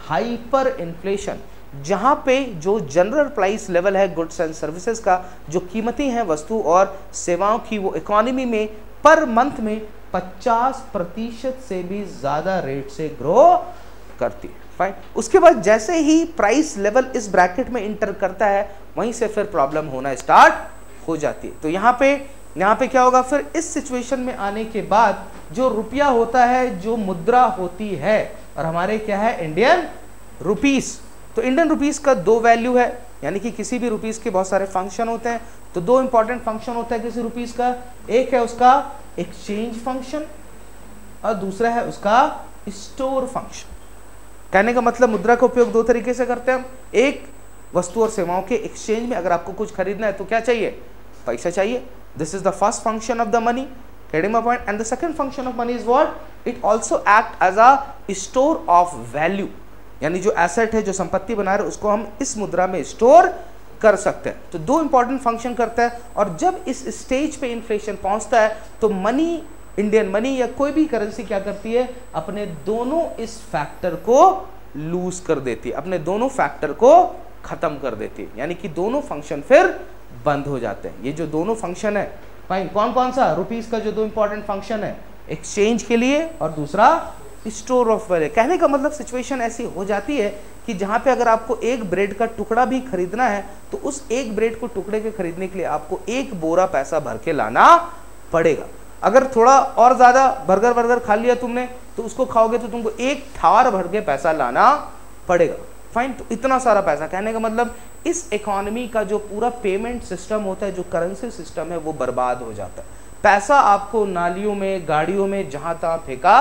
हाइपर इन्फ्लेशन, जहां पे जो जनरल प्राइस लेवल है गुड्स एंड सर्विसेज का, जो कीमतें हैं वस्तु और सेवाओं की, वो इकोनॉमी में पर मंथ में 50% से भी ज्यादा रेट से ग्रो करती है। फाइन। उसके बाद जैसे ही प्राइस लेवल इस ब्रैकेट में इंटर करता है, वहीं से फिर प्रॉब्लम होना स्टार्ट हो जाती है। तो यहाँ पे क्या होगा, फिर इस सिचुएशन में आने के बाद जो रुपया होता है, जो मुद्रा होती है, और हमारे क्या है इंडियन रुपीस। तो इंडियन रुपीस का 2 वैल्यू है, यानी कि किसी भी रुपीस के बहुत सारे फंक्शन होते हैं। तो 2 इंपॉर्टेंट फंक्शन होता है किसी रुपीस का, एक है उसका एक्सचेंज फंक्शन और दूसरा है उसका स्टोर फंक्शन। कहने का मतलब मुद्रा का उपयोग 2 तरीके से करते हैं हम। एक, वस्तु और सेवाओं के एक्सचेंज में अगर आपको कुछ खरीदना है तो क्या चाहिए, पैसा चाहिए। This is the first function of the money, getting my point, and the second function of money is what, it also act as a store of value, यानी जो एसेट है, जो संपत्ति बना रहे उसको हम इस मुद्रा में स्टोर कर सकते हैं। तो 2 इंपॉर्टेंट फंक्शन करता है। और जब इस स्टेज पे इन्फ्लेशन पहुंचता है तो मनी, इंडियन मनी या कोई भी करेंसी क्या करती है, अपने दोनों इस फैक्टर को लूज कर देती है, अपने दोनों फैक्टर को खत्म कर देती है, यानी कि दोनों फंक्शन फिर बंद हो जाते हैं। ये जो दोनों फंक्शन है, फाइन, कौन कौन सा, रुपीस का जो 2 इंपॉर्टेंट फंक्शन है, एक्सचेंज के लिए और दूसरा स्टोर ऑफ वैल्यू। कहने का मतलब सिचुएशन ऐसी हो जाती है कि जहां पे अगर आपको एक ब्रेड का टुकड़ा भी खरीदना है तो उस एक ब्रेड को टुकड़े के खरीदने के लिए आपको 1 बोरा पैसा भर के लाना पड़ेगा। अगर थोड़ा और ज्यादा बर्गर खा लिया तुमने तो उसको खाओगे तो तुमको 1 थार भर के पैसा लाना पड़ेगा। फाइन। तो इतना सारा पैसा, कहने का मतलब इस इकोनॉमी का जो पूरा पेमेंट सिस्टम होता है, जो करेंसी सिस्टम है, वो बर्बाद हो जाता है। पैसा आपको नालियों में, गाड़ियों में, जहां तहां फेंका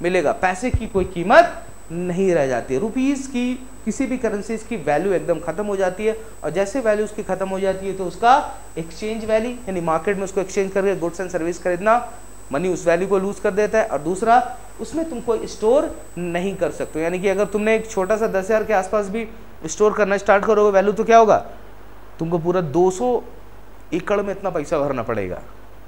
मिलेगा। पैसे की कोई कीमत नहीं रह जाती है। रुपीस की, किसी भी करेंसीज की वैल्यू एकदम खत्म हो जाती है। और जैसे वैल्यू उसकी खत्म हो जाती है तो उसका एक्सचेंज वैल्यू, यानी मार्केट में उसको एक्सचेंज करके गुड्स एंड सर्विस खरीदना, मनी उस वैल्यू को लूज कर देता है। और दूसरा, उसमें तुम कोई स्टोर नहीं कर सकते, यानी कि अगर तुमने एक छोटा सा 10,000 के आसपास भी स्टोर करना स्टार्ट करोगे वैल्यू, तो क्या होगा, तुमको पूरा 200 एकड़ में इतना पैसा भरना पड़ेगा।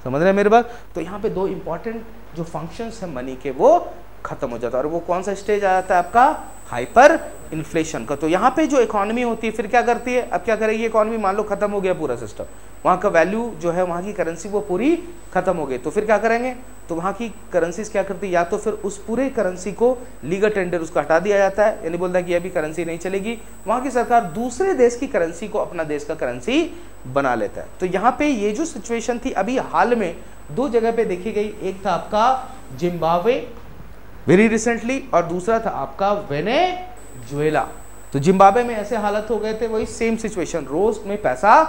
समझ रहे हैं मेरे बात? तो यहाँ पे 2 इंपॉर्टेंट जो फंक्शंस है मनी के, वो खत्म हो जाता है। और वो कौन सा स्टेज आ जाता है आपका, हाइपर इन्फ्लेशन का। तो यहाँ पे जो इकोनॉमी होती है फिर क्या करती है, अब क्या करेगी इकोनॉमी, मान लो खत्म हो गया पूरा सिस्टम, वहाँ का वैल्यू जो है, वहाँ की करेंसी वो पूरी खत्म हो गई, तो फिर क्या करेंगे, तो वहाँ की करेंसीज क्या करती है, या तो फिर उस पूरे करेंसी को लीगल टेंडर उसको हटा दिया जाता है, यानी बोलता है कि अभी करेंसी नहीं चलेगी। वहाँ की सरकार दूसरे देश की करेंसी को अपना देश का करेंसी बना लेता है। तो यहाँ पे ये जो सिचुएशन थी अभी हाल में 2 जगह पे देखी गई, एक था आपका जिम्बाब्वे वेरी रिसेंटली, और दूसरा था आपका वेनेजुएला। तो जिम्बाब्वे में ऐसे हालत हो गए थे, वही सेम सिचुएशन, रोज में पैसा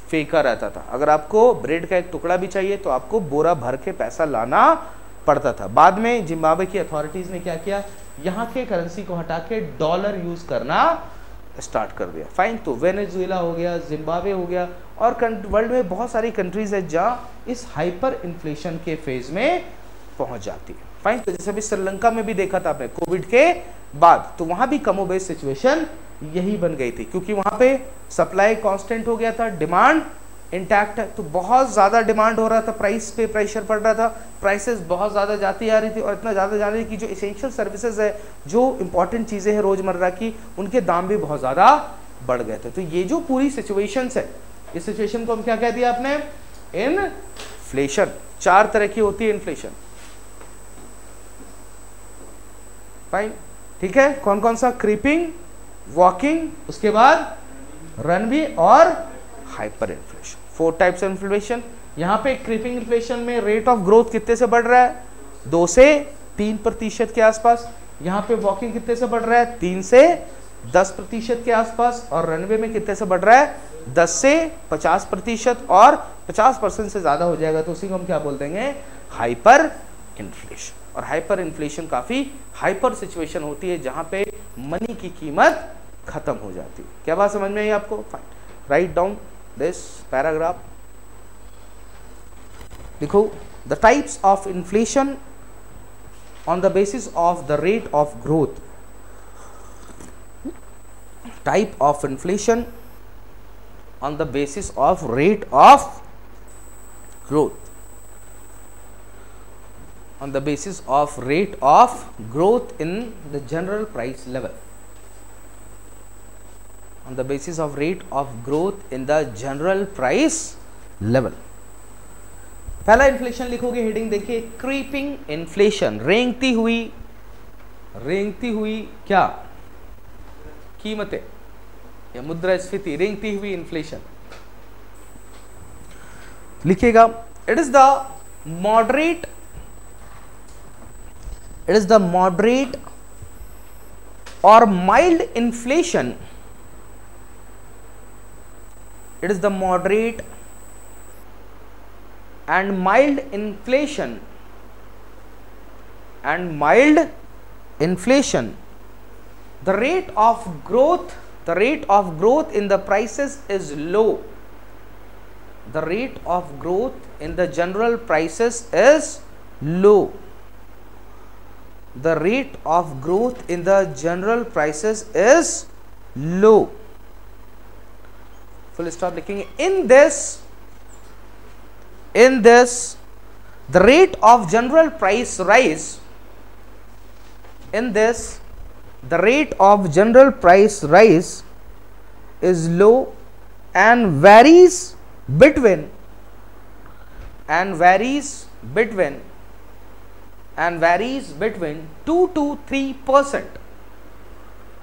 फेंका रहता था। अगर आपको ब्रेड का एक टुकड़ा भी चाहिए तो आपको बोरा भर के पैसा लाना पड़ता था। बाद में जिम्बाब्वे की अथॉरिटीज ने क्या किया, यहाँ के करेंसी को हटा के डॉलर यूज करना स्टार्ट कर दिया। फाइन। तो वेनेजुएला हो गया, जिम्बाब्वे हो गया, और वर्ल्ड में बहुत सारी कंट्रीज है जहाँ इस हाइपर इन्फ्लेशन के फेज में पहुंच जाती है। फाइन। तो जैसे अभी श्रीलंका में भी देखा था आपने कोविड के बाद, तो वहां भी कमोबेश सिचुएशन यही बन गई थी, क्योंकि वहां पे सप्लाई कांस्टेंट हो गया था, डिमांड इंटैक्ट है। तो बहुत ज्यादा डिमांड हो रहा था, प्राइस पे प्रेशर पड़ रहा था, प्राइसेस बहुत ज्यादा जाती आ रही थी, और इतना ज्यादा जा रही थी कि जो एसेंशियल सर्विसेज है, जो इंपॉर्टेंट चीजें हैं रोजमर्रा की, उनके दाम भी बहुत ज्यादा बढ़ गए थे। तो ये जो पूरी सिचुएशंस है, इस सिचुएशन को हम क्या कह दिया आपने, इन्फ्लेशन। 4 तरह की होती है इन्फ्लेशन, फाइन, ठीक है। कौन कौन सा, क्रीपिंग, वॉकिंग, उसके बाद रन भी और hyper inflation. 4 types of inflation. यहाँ पे क्रीपिंग इन्फ्लेशन में रेट ऑफ ग्रोथ कितने से बढ़ रहा है, 2 से 3% के आसपास। यहाँ पे वॉकिंग कितने से बढ़ रहा है, 3 से 10% के आसपास। और रनवे में कितने से बढ़ रहा है, 10 से 50%। और 50% से ज्यादा हो जाएगा तो उसी को हम क्या बोल देंगे, हाइपर इन्फ्लेशन। और हाइपर इन्फ्लेशन काफी हाइपर सिचुएशन होती है जहां पे मनी की कीमत खत्म हो जाती है। क्या बात समझ में आई आपको? Fine, write down this paragraph. देखो, the types of inflation on the basis of the rate of growth. Type of inflation on the basis of rate of growth, on the basis of rate of growth in the general price level, on the basis of rate of growth in the general price level। पहला inflation लिखोगे, heading देखिए, creeping inflation, रेंगती हुई क्या, कीमतें या मुद्रास्फीति, रेंगती हुई inflation लिखिएगा। It is the moderate, it is the moderate or mild inflation, it is the moderate and mild inflation, the rate of growth in the prices is low, the rate of growth in the general prices is low, the rate of growth in the general prices is low, full stop लिखेंगे। in this the rate of general price rise, in this the rate of general price rise is low and varies between 2 to 3%,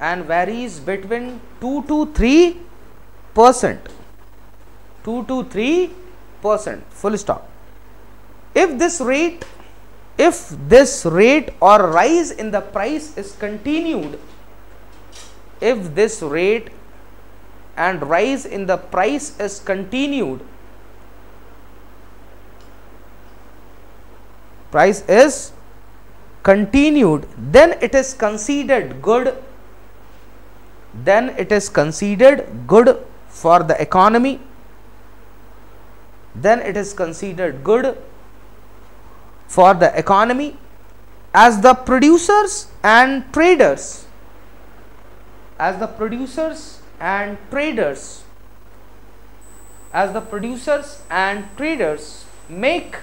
and varies between 2 to 3%, 2 to 3%, full stop। If this rate or rise in the price is continued, if this rate and rise in the price is continued, then it is considered good, for the economy, as the producers and traders make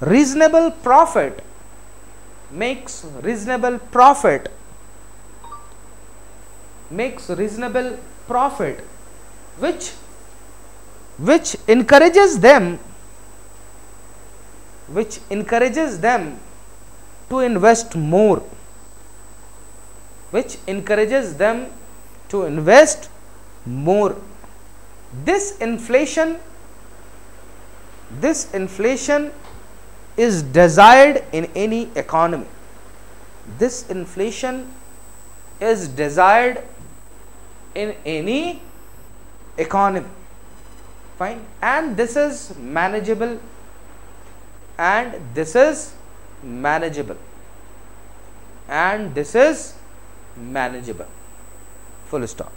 reasonable profit, which encourages them to invest more, This inflation is desired in any economy. Fine, and this is manageable, full stop।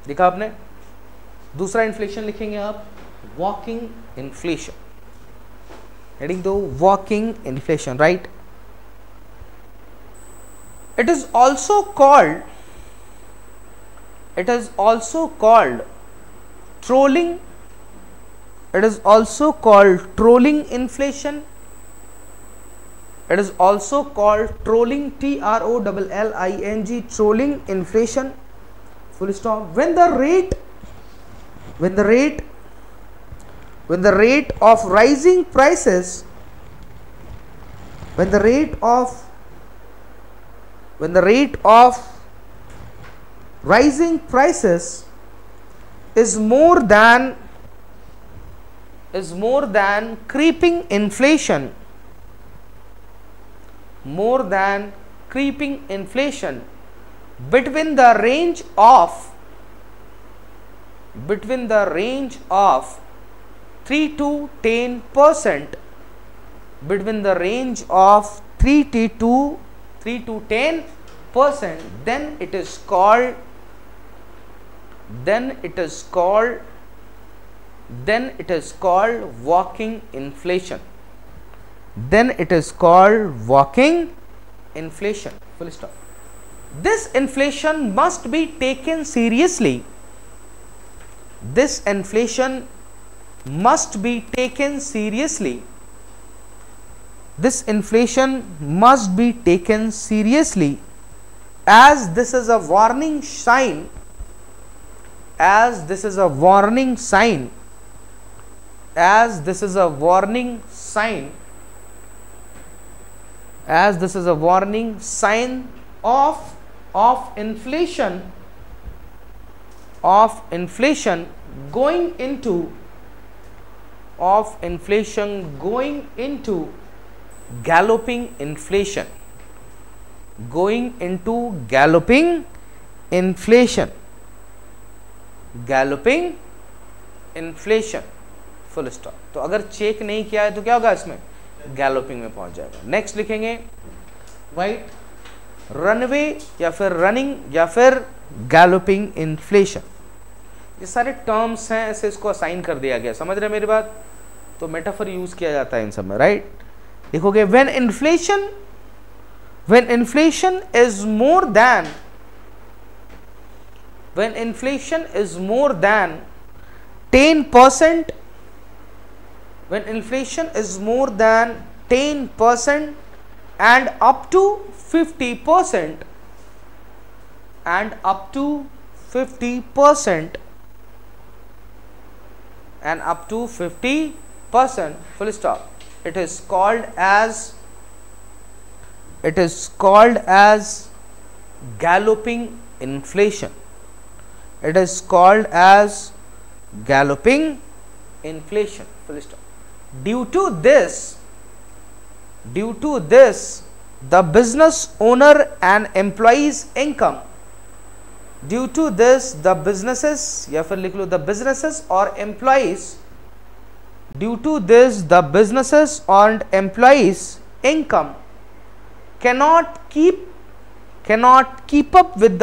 देखा आपने? दूसरा inflation लिखेंगे आप, walking inflation, heading दो, walking inflation, right. It is also called trolling. It is also called trolling inflation. It is also called trolling, TROLLING, trolling inflation, full stop. When the rate of rising prices, when the rate of rising prices is more than creeping inflation, between the range of 3 to 10%, between the range of 3 to 10%, then it is called walking inflation. Then it is called walking inflation, full stop. This inflation must be taken seriously. This inflation must be taken seriously. This inflation must be taken seriously, as this is a warning sign, as this is a warning sign, as this is a warning sign, as this is a warning sign of inflation, going into galloping inflation, going into galloping inflation, galloping inflation, full stop. तो अगर check नहीं किया है तो क्या होगा, इसमें galloping में पहुंच जाएगा. नेक्स्ट लिखेंगे राइट, रनवे या फिर रनिंग या फिर गैलोपिंग इन्फ्लेशन. ये सारे टर्म्स हैं, ऐसे इसको असाइन कर दिया गया. समझ रहे मेरी बात? तो मेटाफर यूज किया जाता है इन सब में, राइट. लिखोगे when inflation is more than, when inflation is more than 10%, when inflation is more than 10% and up to 50%, and up to 50%, and up to 50%, full stop, it is called as galloping inflation. It is called as galloping inflation, full stop. Due to this, the business owner and employees income, due to this the businesses, या फिर लिख लो the businesses or employees, due to this the businesses and employees income cannot keep up with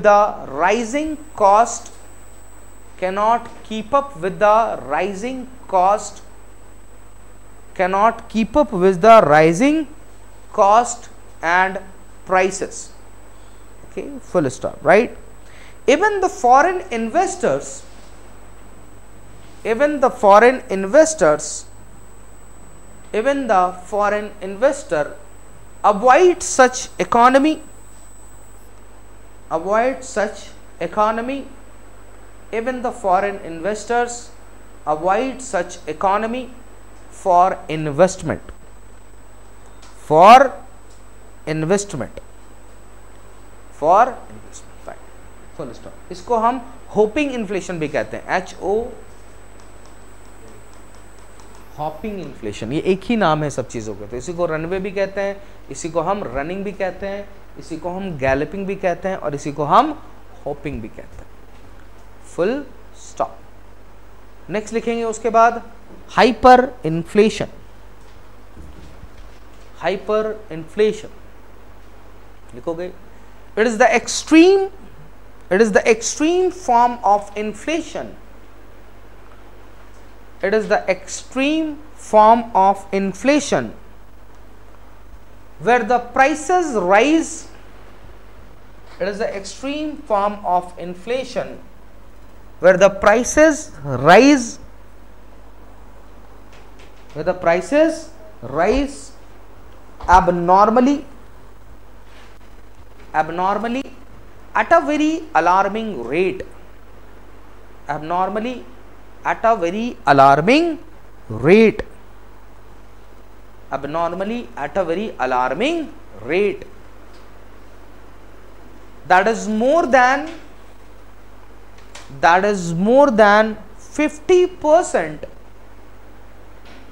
the rising cost, cannot keep up with the rising cost, cannot keep up with the rising cost and prices. Okay, full stop, right? Even the foreign investors avoid such economy, even the foreign investors avoid such economy for investment, right? Full stop. इसको हम hopping inflation भी कहते हैं, HO, hopping inflation. ये एक ही नाम है सब चीज़ों के. तो इसी को रनवे भी कहते हैं, इसी को हम रनिंग भी कहते हैं, इसी को हम गैलपिंग भी कहते हैं, और इसी को हम हॉपिंग भी कहते हैं. Full stop. नेक्स्ट लिखेंगे उसके बाद हाइपर इन्फ्लेशन. हाइपर इन्फ्लेशन लिखोगे, it is the extreme form of inflation. It is the extreme form of inflation where the prices rise. It is the extreme form of inflation where the prices rise where the prices rise abnormally at a very alarming rate, abnormally at a very alarming rate, abnormally at a very alarming rate, that is more than 50%,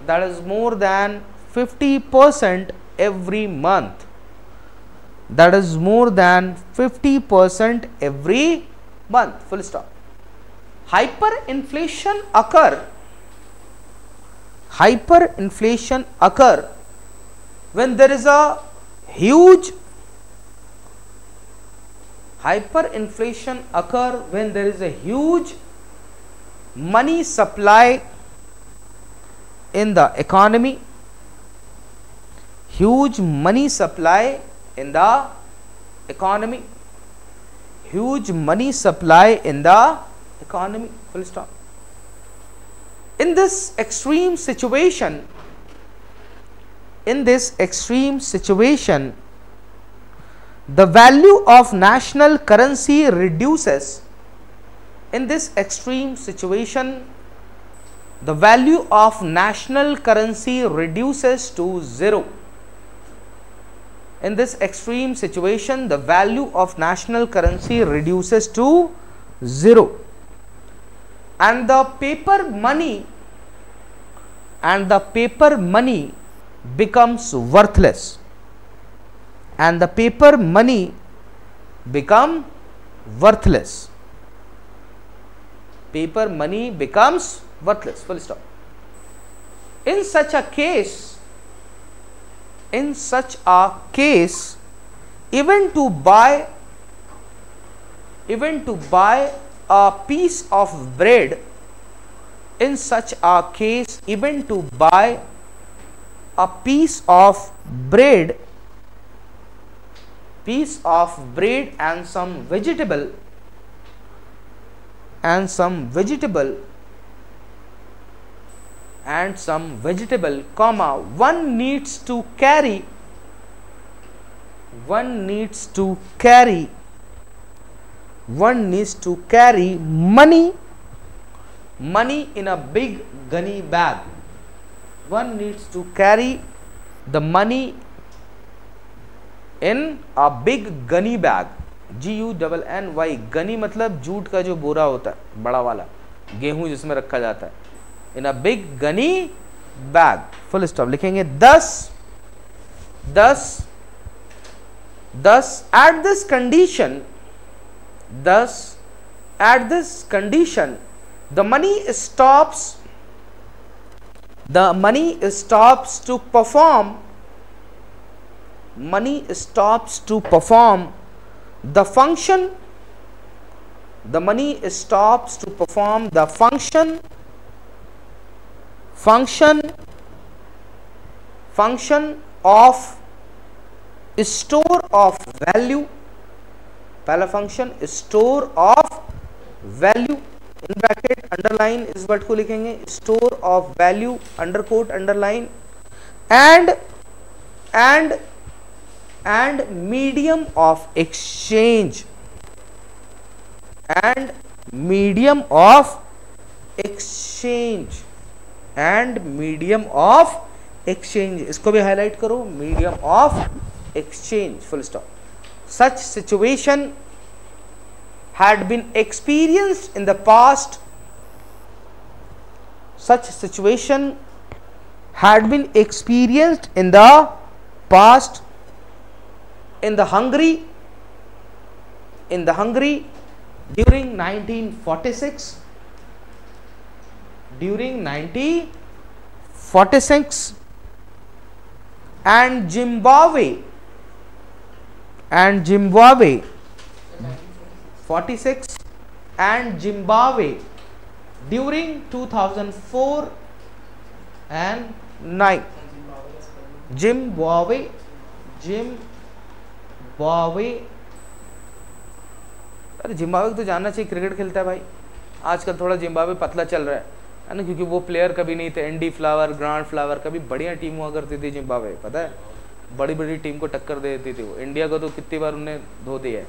that is more than 50% every month, that is more than 50% every month, full stop. Hyperinflation occur when there is a huge money supply in the economy, huge money supply in the economy, huge money supply in the economy, full stop. In this extreme situation, the value of national currency reduces. In this extreme situation, the value of national currency reduces to zero. In this extreme situation, the value of national currency reduces to zero, and the paper money becomes worthless, and the paper money become worthless, paper money becomes worthless, full stop. In such a case, even to buy a piece of bread, in such a case, even to buy a piece of bread and some vegetable, comma, one needs to carry money in a big gunny bag. One needs to carry the money in a big gunny bag. GUNNY, gunny मतलब jute का जो बोरा होता है, बड़ा वाला गेहूं जिसमें रखा जाता है. In a big gunny bag, full stop. लिखेंगे thus at this condition, the money stops to perform the function, the money stops to perform the function of store of value. पहला function store of value, in bracket underline इस word को लिखेंगे, store of value underquote underline, and medium of exchange, and medium of exchange, इसको भी highlight करो, medium of exchange, full stop. Such situation had been experienced in the past. Such situation had been experienced in the past in the Hungary during 1946, and Zimbabwe 46 and Zimbabwe during 2004 and 9. Zimbabwe अरे Zimbabwe तो जानना चाहिए, cricket खेलता है भाई, आजकल थोड़ा Zimbabwe पतला चल रहा है, है ना, क्योंकि वो प्लेयर कभी नहीं थे। एंडी फ्लावर, ग्रांट फ्लावर, कभी बढ़िया टीम हुआ करती थी जिम्बाब्वे, पता है, बड़ी बड़ी टीम को टक्कर दे देती थी वो। इंडिया को तो कितनी बार उन्हें धो दिया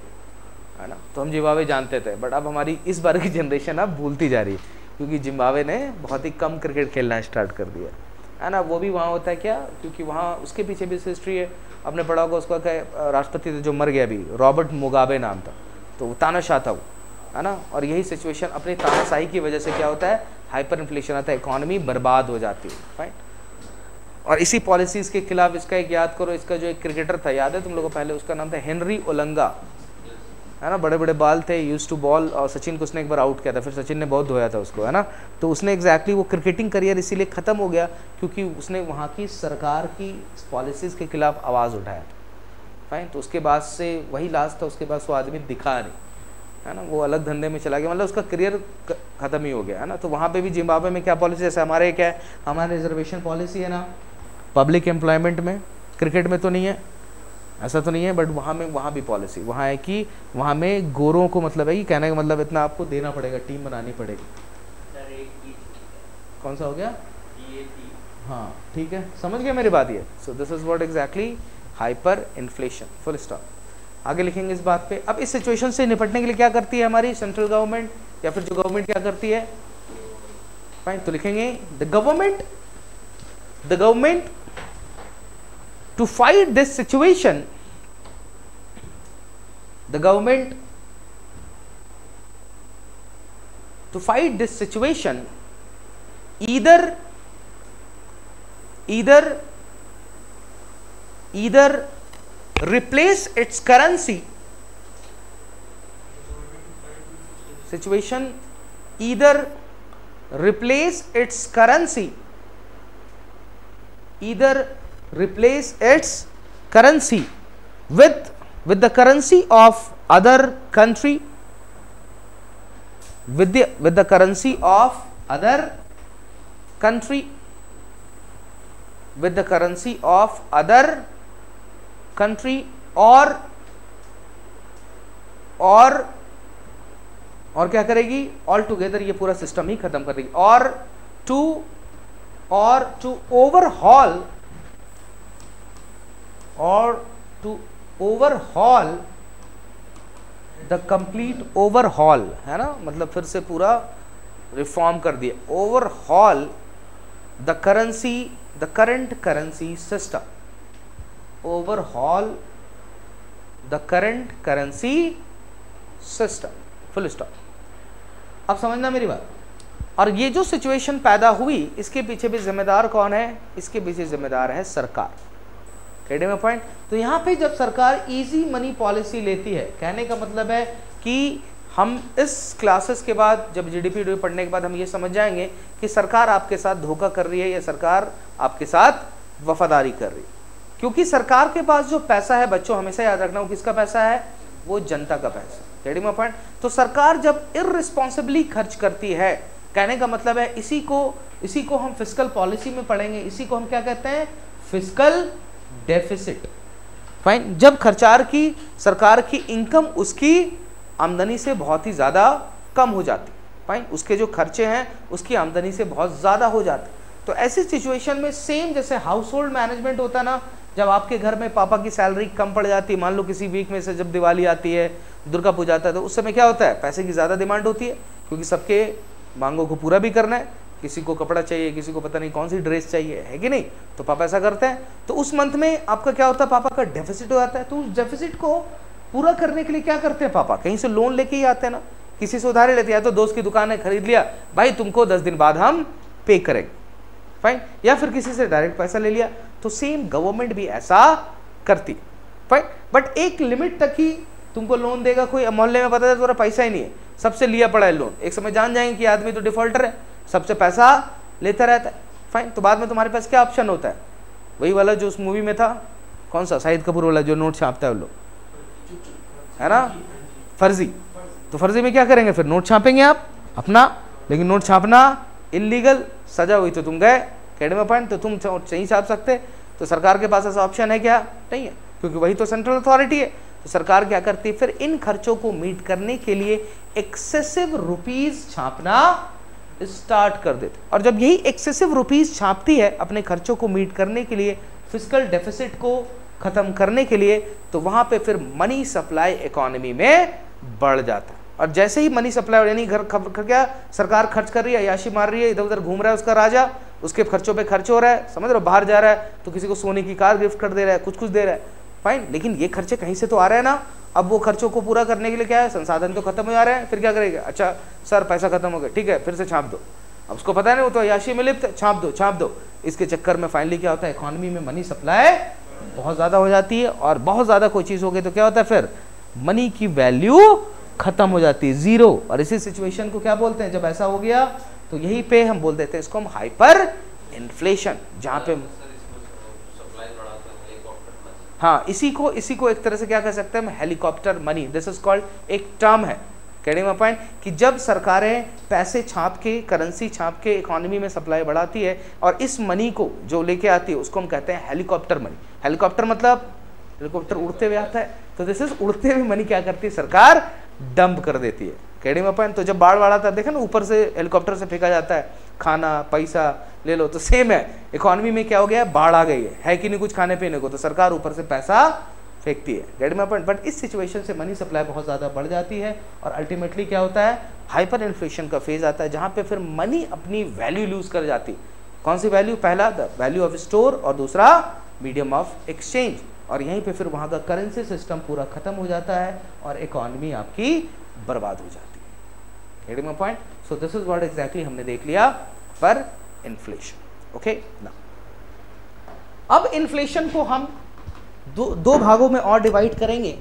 है ना। तो हम जिम्बाब्वे जानते थे, बट अब हमारी इस बार की जनरेशन अब भूलती जा रही है, क्योंकि जिम्बाब्वे ने बहुत ही कम क्रिकेट खेलना स्टार्ट कर दिया है ना। वो भी वहाँ होता है क्या, क्योंकि वहाँ उसके पीछे भी हिस्ट्री है। आपने पढ़ा होगा, उसका क्या राष्ट्रपति था जो मर गया अभी, रॉबर्ट मुगाबे नाम था, तो तानाशाह था वो, है ना। और यही सिचुएशन अपनी तानाशाही की वजह से क्या होता है, हाइपर इन्फ्लेशन आता है, इकोनॉमी बर्बाद हो जाती है, फाइन। और इसी पॉलिसीज़ के खिलाफ इसका एक याद करो, इसका जो एक क्रिकेटर था, याद है तुम लोगों को, पहले उसका नाम था हेनरी ओलंगा, है ना। बड़े बड़े बाल थे, यूज टू बॉल, और सचिन को उसने एक बार आउट किया था, फिर सचिन ने बहुत धोया था उसको, है ना। तो उसने एग्जैक्टली वो क्रिकेटिंग करियर इसीलिए ख़त्म हो गया क्योंकि उसने वहाँ की सरकार की पॉलिसीज़ के खिलाफ आवाज़ उठाया, फाइन। तो उसके बाद से वही लास्ट था, उसके बाद वो आदमी दिखा नहीं, है ना, वो अलग धंधे में चला गया, मतलब उसका करियर ख़त्म ही हो गया, है ना। तो वहाँ पे भी जिम्बाब्वे में क्या पॉलिसी, जैसे हमारे क्या है, हमारे रिजर्वेशन पॉलिसी है ना पब्लिक एम्प्लॉयमेंट में, क्रिकेट में तो नहीं है, ऐसा तो नहीं है, बट वहाँ भी पॉलिसी वहाँ है कि वहाँ में गोरों को, मतलब है कि कहने का मतलब इतना आपको देना पड़ेगा, टीम बनानी पड़ेगी। कौन सा हो गया, हाँ ठीक है, समझ गया मेरी बात ये। So this is what exactly hyper inflation, full stop. आगे लिखेंगे इस बात पे। अब इस सिचुएशन से निपटने के लिए क्या करती है हमारी सेंट्रल गवर्नमेंट, या फिर जो गवर्नमेंट क्या करती है, फाइन। तो लिखेंगे the government to fight this situation, the government to fight this situation either replace its currency, situation either replace its currency, replace its currency with the currency of other country, with the currency of other country, with the currency of other country, और क्या करेगी, all together ये पूरा system ही खत्म कर देगी, और to overhaul the complete overhaul, है ना, मतलब फिर से पूरा रिफॉर्म कर दिया, overhaul the current currency system, overhaul the current currency system, full stop. अब समझना मेरी बात। और ये जो सिचुएशन पैदा हुई, इसके पीछे भी जिम्मेदार कौन है, इसके पीछे जिम्मेदार है सरकार, कहने में पॉइंट। तो यहाँ पे जब सरकार इजी मनी पॉलिसी लेती है, कहने का मतलब है कि हम इस क्लासेस के बाद, जब जीडीपी पढ़ने के बाद हम ये समझ जाएंगे कि सरकार आपके साथ धोखा कर रही है या सरकार आपके साथ वफादारी कर रही है। क्योंकि सरकार के पास जो पैसा है, बच्चों हमेशा याद रखना, वो किसका पैसा है, वो जनता का पैसा, कहने में पॉइंट। तो सरकार जब इररिस्पॉन्सिबली खर्च करती है, कहने का मतलब है इसी को हम फिस्कल पॉलिसी में पढ़ेंगे, इसी को हम क्या कहते हैं, फिस्कल डेफिसिट, फाइन। जब सरकार की इनकम उसकी आमदनी से बहुत ही ज़्यादा कम हो जाती, फाइन, उसके जो खर्चे हैं उसकी आमदनी से बहुत ज़्यादा हो जाते। तो ऐसी सिचुएशन में सेम जैसे हाउस होल्ड मैनेजमेंट होता है ना, जब आपके घर में पापा की सैलरी कम पड़ जाती है, मान लो किसी वीक में से जब दिवाली आती है, दुर्गा पूजा आता है, तो उस समय क्या होता है, पैसे की ज़्यादा डिमांड होती है, क्योंकि सबके मांगों को पूरा भी करना है, किसी को कपड़ा चाहिए, किसी को पता नहीं कौन सी ड्रेस चाहिए, है कि नहीं, तो पापा ऐसा करते हैं। तो उस मंथ में आपका क्या होता है, पापा का डेफिसिट हो जाता है। तो उस डेफिसिट को पूरा करने के लिए क्या करते हैं पापा, कहीं से लोन लेके ही आते हैं ना, किसी से उधारी लेते हैं, या तो दोस्त की दुकान है खरीद लिया, भाई तुमको 10 दिन बाद हम पे करेंगे, फाइन, या फिर किसी से डायरेक्ट पैसा ले लिया। तो सेम गवर्नमेंट भी ऐसा करती, फाइन, बट एक लिमिट तक ही तुमको लोन देगा। कोई मोहल्ले में पता है तुम्हारा पैसा ही नहीं है, सबसे लिया पड़ा है लोन, एक समय जान जाएंगे कि आदमी तो डिफॉल्टर है, सबसे पैसा लेता रहता है, फाइन। तो बाद में तुम्हारे पास क्या ऑप्शन होता है, वही वाला जो उस मूवी में था, कौन सा, शाहिद कपूर वाला, जो नोट छापता है वो लोग, है ना, फर्जी। तो फर्जी में क्या करेंगे, फिर नोट छापेंगे आप अपना, लेकिन नोट छापना इलीगल, सजा हुई तो तुम गए कहने में पॉइंट, तो तुम नहीं छाप सकते। तो सरकार के पास ऐसा ऑप्शन है क्या, नहीं है, क्योंकि वही तो सेंट्रल अथॉरिटी है। तो सरकार क्या करती है, फिर इन खर्चों को मीट करने के लिए एक्सेसिव रुपीस छापना स्टार्ट कर देते। और जब यही एक्सेसिव रुपीस छापती है अपने खर्चों को मीट करने के लिए, फिस्कल डेफिसिट को खत्म करने के लिए, तो वहां पे फिर मनी सप्लाई इकोनॉमी में बढ़ जाता है। और जैसे ही मनी सप्लाई, यानी घर क्या सरकार खर्च कर रही है, अय्याशी मार रही है, इधर उधर घूम रहा है उसका राजा, उसके खर्चों पे खर्च हो रहा है, समझ रहे हो, बाहर जा रहा है तो किसी को सोने की कार गिफ्ट कर दे रहा है, कुछ कुछ दे रहा है, फाइन, लेकिन ये खर्चे कहीं से तो आ रहे हैं ना। अब वो खर्चों को पूरा करने के लिए क्या है, संसाधन तो खत्म हो जा रहे हैं, फिर क्या करेगा, अच्छा सर पैसा खत्म हो गया, ठीक है फिर से छाप दो। अब उसको पता नहीं, वो तो अय्याशी में लिप्त, छाप दो। इसके चक्कर में फाइनली क्या होता है, इकोनॉमी में मनी सप्लाई बहुत ज़्यादा हो जाती है, और बहुत ज़्यादा कोई चीज़ हो गई तो क्या होता है, फिर मनी की वैल्यू खत्म हो जाती है, जीरो। और इसी सिचुएशन को क्या बोलते हैं, जब ऐसा हो गया तो यही पे हम बोल देते हैं इसको हम हाइपर इन्फ्लेशन, जहाँ पे हाँ इसी को एक तरह से क्या कह सकते हैं हम, helicopter money, this is called, एक टर्म है कहने का पॉइंट कि जब सरकारें पैसे छाप के, करेंसी छाप के इकोनॉमी में सप्लाई बढ़ाती है और इस मनी को जो लेके आती है उसको हम कहते हैं हेलीकॉप्टर मनी। हेलीकॉप्टर मतलब हेलीकॉप्टर उड़ते हुए आता है, तो दिस इज उड़ते हुए मनी क्या करती है सरकार, डंप कर देती है कहने का पॉइंट। तो जब बाढ़ आता है देखा ना, ऊपर से हेलीकॉप्टर से फेंका जाता है खाना पैसा ले लो, तो सेम है इकोनॉमी में क्या हो गया, बाढ़ आ गई है कि नहीं कुछ खाने पीने को, तो सरकार ऊपर से पैसा फेंकती है, गेट माय पॉइंट। बट इस सिचुएशन से मनी सप्लाई बहुत ज़्यादा बढ़ जाती है और अल्टीमेटली क्या होता है, हाइपर इन्फ्लेशन का फेज आता है, जहाँ पे फिर मनी अपनी वैल्यू लूज कर जाती है। कौन सी वैल्यू, पहला द वैल्यू ऑफ स्टोर और दूसरा मीडियम ऑफ एक्सचेंज, और यहीं पे फिर वहाँ का करेंसी सिस्टम पूरा खत्म हो जाता है और इकोनॉमी आपकी बर्बाद हो जाती है, gate my point. So this is what exactly हमने देख लिया पर इन्फ्लेशन। ओके ना, अब इन्फ्लेशन को हम दो भागों में और डिवाइड करेंगे,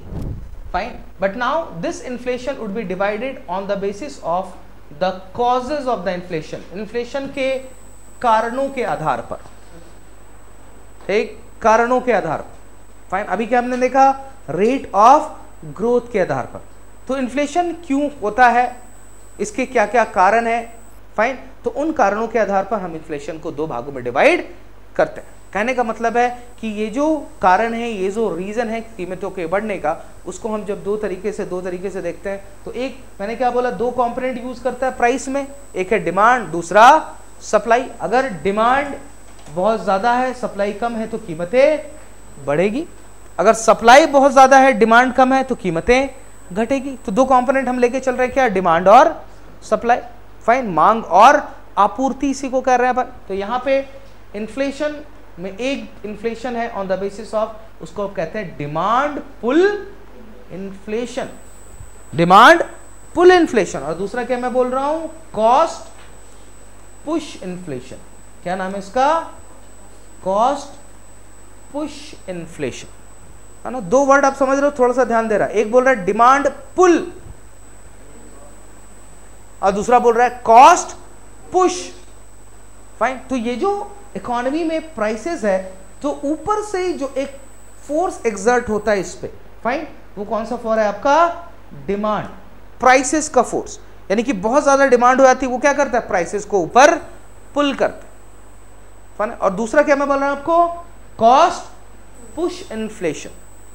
fine. But now this inflation would be divided on the basis of the causes of the inflation, inflation के कारणों के आधार पर, ठीक, कारणों के आधार पर, फाइन। अभी क्या हमने देखा, रेट ऑफ ग्रोथ के आधार पर। तो इन्फ्लेशन क्यों होता है, इसके क्या क्या कारण है, फाइन। तो उन कारणों के आधार पर हम इन्फ्लेशन को दो भागों में डिवाइड करते हैं। कहने का मतलब है कि ये जो कारण है, ये जो रीजन है कीमतों के बढ़ने का, उसको हम जब दो तरीके से देखते हैं, तो एक मैंने क्या बोला, दो कंपोनेंट यूज करता है प्राइस में, एक है डिमांड, दूसरा सप्लाई। अगर डिमांड बहुत ज्यादा है, सप्लाई कम है, तो कीमतें बढ़ेगी। अगर सप्लाई बहुत ज्यादा है, डिमांड कम है, तो कीमतें घटेगी। तो दो कंपोनेंट हम लेके चल रहे हैं, क्या, डिमांड और सप्लाई, फाइन, मांग और आपूर्ति, इसी को कह रहे हैं अपन। तो यहाँ पे इन्फ्लेशन में एक इन्फ्लेशन है ऑन द बेसिस ऑफ, उसको आप कहते हैं demand pull inflation, demand pull inflation. और दूसरा क्या मैं बोल रहा हूं, कॉस्ट पुश इन्फ्लेशन। क्या नाम है इसका, कॉस्ट पुश इन्फ्लेशन, है ना। दो वर्ड आप समझ रहे हो, थोड़ा सा ध्यान दे रहा है। एक बोल रहा है डिमांड पुल और दूसरा बोल रहा है कॉस्ट पुश, फाइन। तो ये जो इकोनॉमी में प्राइसेस है, तो ऊपर से जो एक फोर्स एग्जर्ट होता है इस पे, फाइन, वो कौन सा फोर्स है आपका, डिमांड, प्राइसेस का फोर्स। यानी कि बहुत ज्यादा डिमांड हो जाती है, वो क्या करता है, प्राइसेस को ऊपर पुल करता है, फाइन। और दूसरा क्या मैं बोल रहा हूं आपको, cost push inflation.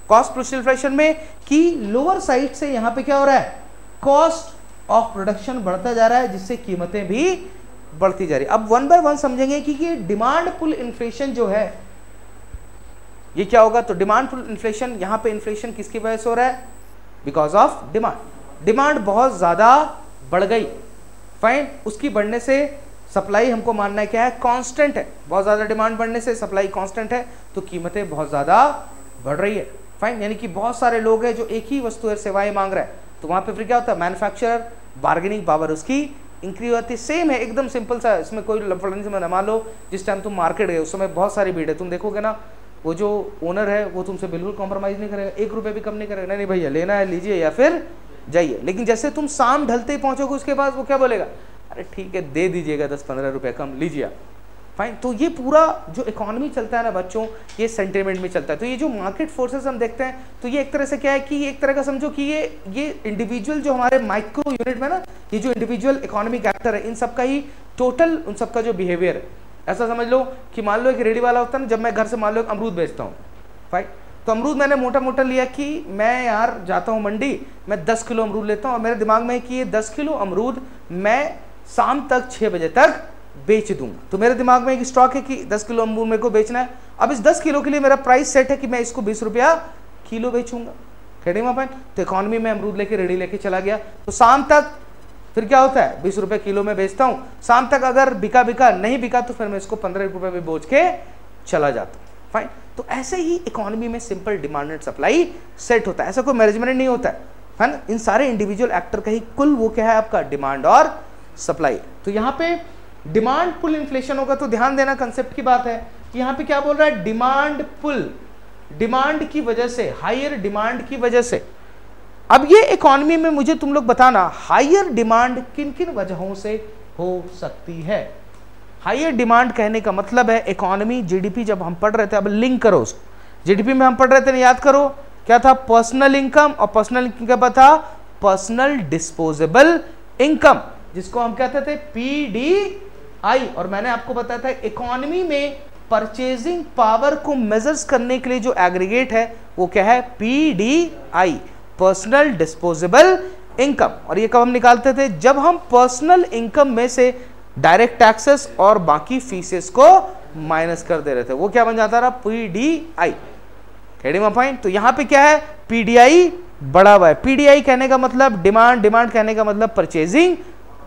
Cost push inflation में कि लोअर साइड से यहां पे क्या हो रहा है, कॉस्ट ऑफ प्रोडक्शन बढ़ता जा रहा है, जिससे कीमतें भी बढ़ती जा रही है। अब वन बाय वन समझेंगे कि ये डिमांड पुल इन्फ्लेशन जो है ये क्या होगा। तो डिमांड पुल इन्फ्लेशन, यहां पे इन्फ्लेशन किसकी वजह से हो रहा है, बिकॉज ऑफ डिमांड। डिमांड बहुत ज्यादा बढ़ गई, फाइन, उसकी बढ़ने से सप्लाई हमको मानना है क्या है, कांस्टेंट है। बहुत ज्यादा डिमांड बढ़ने से सप्लाई कांस्टेंट है, तो कीमतें बहुत ज्यादा बढ़ रही है, फाइन। यानी कि बहुत सारे लोग हैं जो एक ही वस्तु और सेवाएं मांग रहे हैं, तो वहां पे फिर क्या होता है, मैन्युफैक्चरर बार्गेनिंग पावर उसकी इंक्रीज होती है। सेम है, एकदम सिंपल सा, इसमें कोई लफड़न से मान लो जिस टाइम तुम मार्केट गए उस समय बहुत सारी भीड़ है, तुम देखोगे ना, वो जो ओनर है वो तुमसे बिल्कुल कॉम्प्रोमाइज नहीं करेगा, 1 रुपये भी कम नहीं करेगा, नहीं भैया लेना है लीजिए या फिर जाइए। लेकिन जैसे तुम शाम ढलते ही पहुंचोगे उसके बाद वो क्या बोलेगा, अरे ठीक है दे दीजिएगा 10-15 रुपये कम, लीजिए आप, फाइन। तो ये पूरा जो इकोनॉमी चलता है ना बच्चों, ये सेंटिमेंट में चलता है। तो ये जो मार्केट फोर्सेस हम देखते हैं, तो ये एक तरह से क्या है कि एक तरह का समझो कि ये इंडिविजुअल जो हमारे माइक्रो यूनिट में ना, ये जो इंडिविजुअल इकोनॉमिक एक्टर है, इन सबका ही टोटल, उन सबका जो बिहेवियर है, ऐसा समझ लो कि मान लो एक रेडी वाला होता है ना, जब मैं घर से मान लो अमरूद बेचता हूँ, फाइन, तो अमरूद मैंने मोटा मोटा लिया कि मैं यार जाता हूँ मंडी, मैं 10 किलो अमरूद लेता हूँ, और मेरे दिमाग में है कि ये 10 किलो अमरूद मैं शाम तक 6 बजे तक बेच दूंगा। तो मेरे दिमाग में एक स्टॉक है कि 10 किलो अंगूर मेरे को बेचना है। अब इस 10 किलो के लिए मेरा प्राइस सेट है कि मैं इसको 20 रुपया किलो बेचूंगा। खेड़ी में तो इकोनॉमी में अमरूद लेके रेडी लेके चला गया, तो शाम तक फिर क्या होता है 20 रुपये किलो में बेचता हूँ। शाम तक अगर बिका नहीं बिका तो फिर मैं इसको 15 रुपये में बेच के चला जाता हूँ। फाइन। तो ऐसे ही इकोनॉमी में simple demand and supply set होता है, ऐसा कोई मैनेजमेंट नहीं होता है ना। इन सारे इंडिविजुअल एक्टर का ही कुल वो क्या है आपका डिमांड और सप्लाई। तो यहाँ पे डिमांड पुल इन्फ्लेशन होगा, तो ध्यान देना कंसेप्ट की बात है कि यहाँ पे क्या बोल रहा है डिमांड पुल, डिमांड की वजह से, हायर डिमांड की वजह से। अब ये इकोनॉमी में मुझे तुम लोग बताना हायर डिमांड किन किन वजहों से हो सकती है। हायर डिमांड कहने का मतलब है इकोनॉमी जीडीपी जब हम पढ़ रहे थे, अब लिंक करो उसको, जीडीपी में हम पढ़ रहे थे ना, याद करो क्या था पर्सनल इनकम, और पर्सनल इनकम क्या था पर्सनल डिस्पोजेबल इनकम, जिसको हम कहते थे पीडीआई। और मैंने आपको बताया था इकोनॉमी में परचेजिंग पावर को मेजर्स करने के लिए जो एग्रीगेट है वो क्या है पीडीआई, पर्सनल डिस्पोजेबल इनकम। और ये कब हम निकालते थे जब हम पर्सनल इनकम में से डायरेक्ट टैक्सेस और बाकी फीसेस को माइनस कर दे रहे थे, वो क्या बन जाता रहा पीडीआई। तो यहां पे क्या है पीडीआई बढ़ा हुआ है। पीडीआई कहने का मतलब डिमांड, डिमांड कहने का मतलब परचेजिंग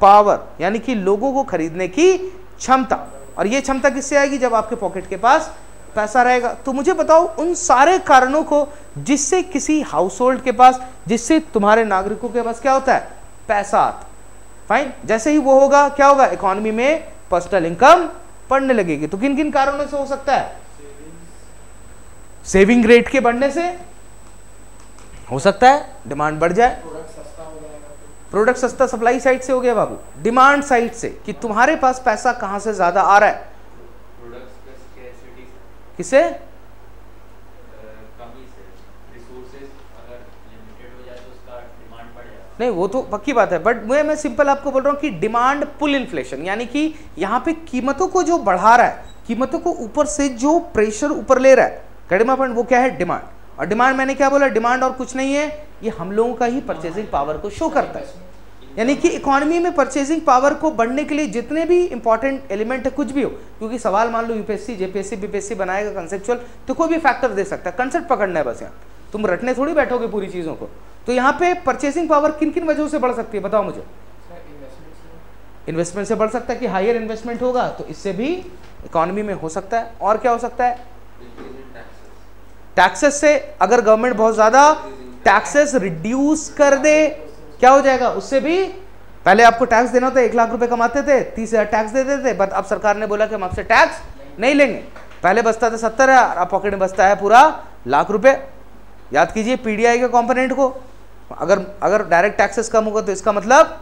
पावर, यानी कि लोगों को खरीदने की क्षमता। और ये क्षमता किससे आएगी जब आपके पॉकेट के पास पैसा रहेगा। तो मुझे बताओ उन सारे कारणों को जिससे किसी हाउस होल्ड के पास, जिससे तुम्हारे नागरिकों के पास क्या होता है पैसा आता। फाइन। जैसे ही वो होगा क्या होगा इकोनॉमी में पर्सनल इनकम बढ़ने लगेगी। तो किन किन कारणों से हो सकता है सेविंग रेट के बढ़ने से हो सकता है डिमांड बढ़ जाए, प्रोडक्ट सस्ता सप्लाई साइड से हो गया बाबू, डिमांड साइड से कि तुम्हारे पास पैसा कहां से ज्यादा आ रहा है किसे नहीं, वो तो पक्की बात है, बट मैं सिंपल आपको बोल रहा हूं कि डिमांड पुल इन्फ्लेशन, यानी कि यहां पे कीमतों को जो बढ़ा रहा है, कीमतों को ऊपर से जो प्रेशर ऊपर ले रहा है कड़िमा पॉइंट, वो क्या है डिमांड। और डिमांड मैंने क्या बोला डिमांड और कुछ नहीं है, ये हम लोगों का ही परचेजिंग पावर को शो करता है। यानी कि इकोनॉमी में परचेजिंग पावर को बढ़ने के लिए जितने भी इंपॉर्टेंट एलिमेंट है कुछ भी हो, क्योंकि सवाल मान लो यूपीएससी जेपीएससी बीपीएससी बनाएगा कंसेप्चुअल, तो कोई भी फैक्टर दे सकता है, कंसेप्ट पकड़ना है बस। यहाँ तुम रटने थोड़ी बैठोगे पूरी चीजों को। तो यहाँ पे परचेसिंग पावर किन किन वजहों से बढ़ सकती है बताओ मुझे। इन्वेस्टमेंट से बढ़ सकता है कि हायर इन्वेस्टमेंट होगा तो इससे भी इकोनॉमी में हो सकता है। और क्या हो सकता है टैक्सेस से, अगर गवर्नमेंट बहुत ज्यादा टैक्सेस रिड्यूस कर दे क्या हो जाएगा उससे भी। पहले आपको टैक्स देना होता है, 1 लाख रुपए कमाते थे 30,000 टैक्स दे देते थे, बट अब सरकार ने बोला कि हम आपसे टैक्स नहीं लेंगे। पहले बचता था 70,000, अब पॉकेट में बचता है पूरा लाख रुपए। याद कीजिए पीडीआई के कंपोनेंट को, अगर डायरेक्ट टैक्सेस कम होगा तो इसका मतलब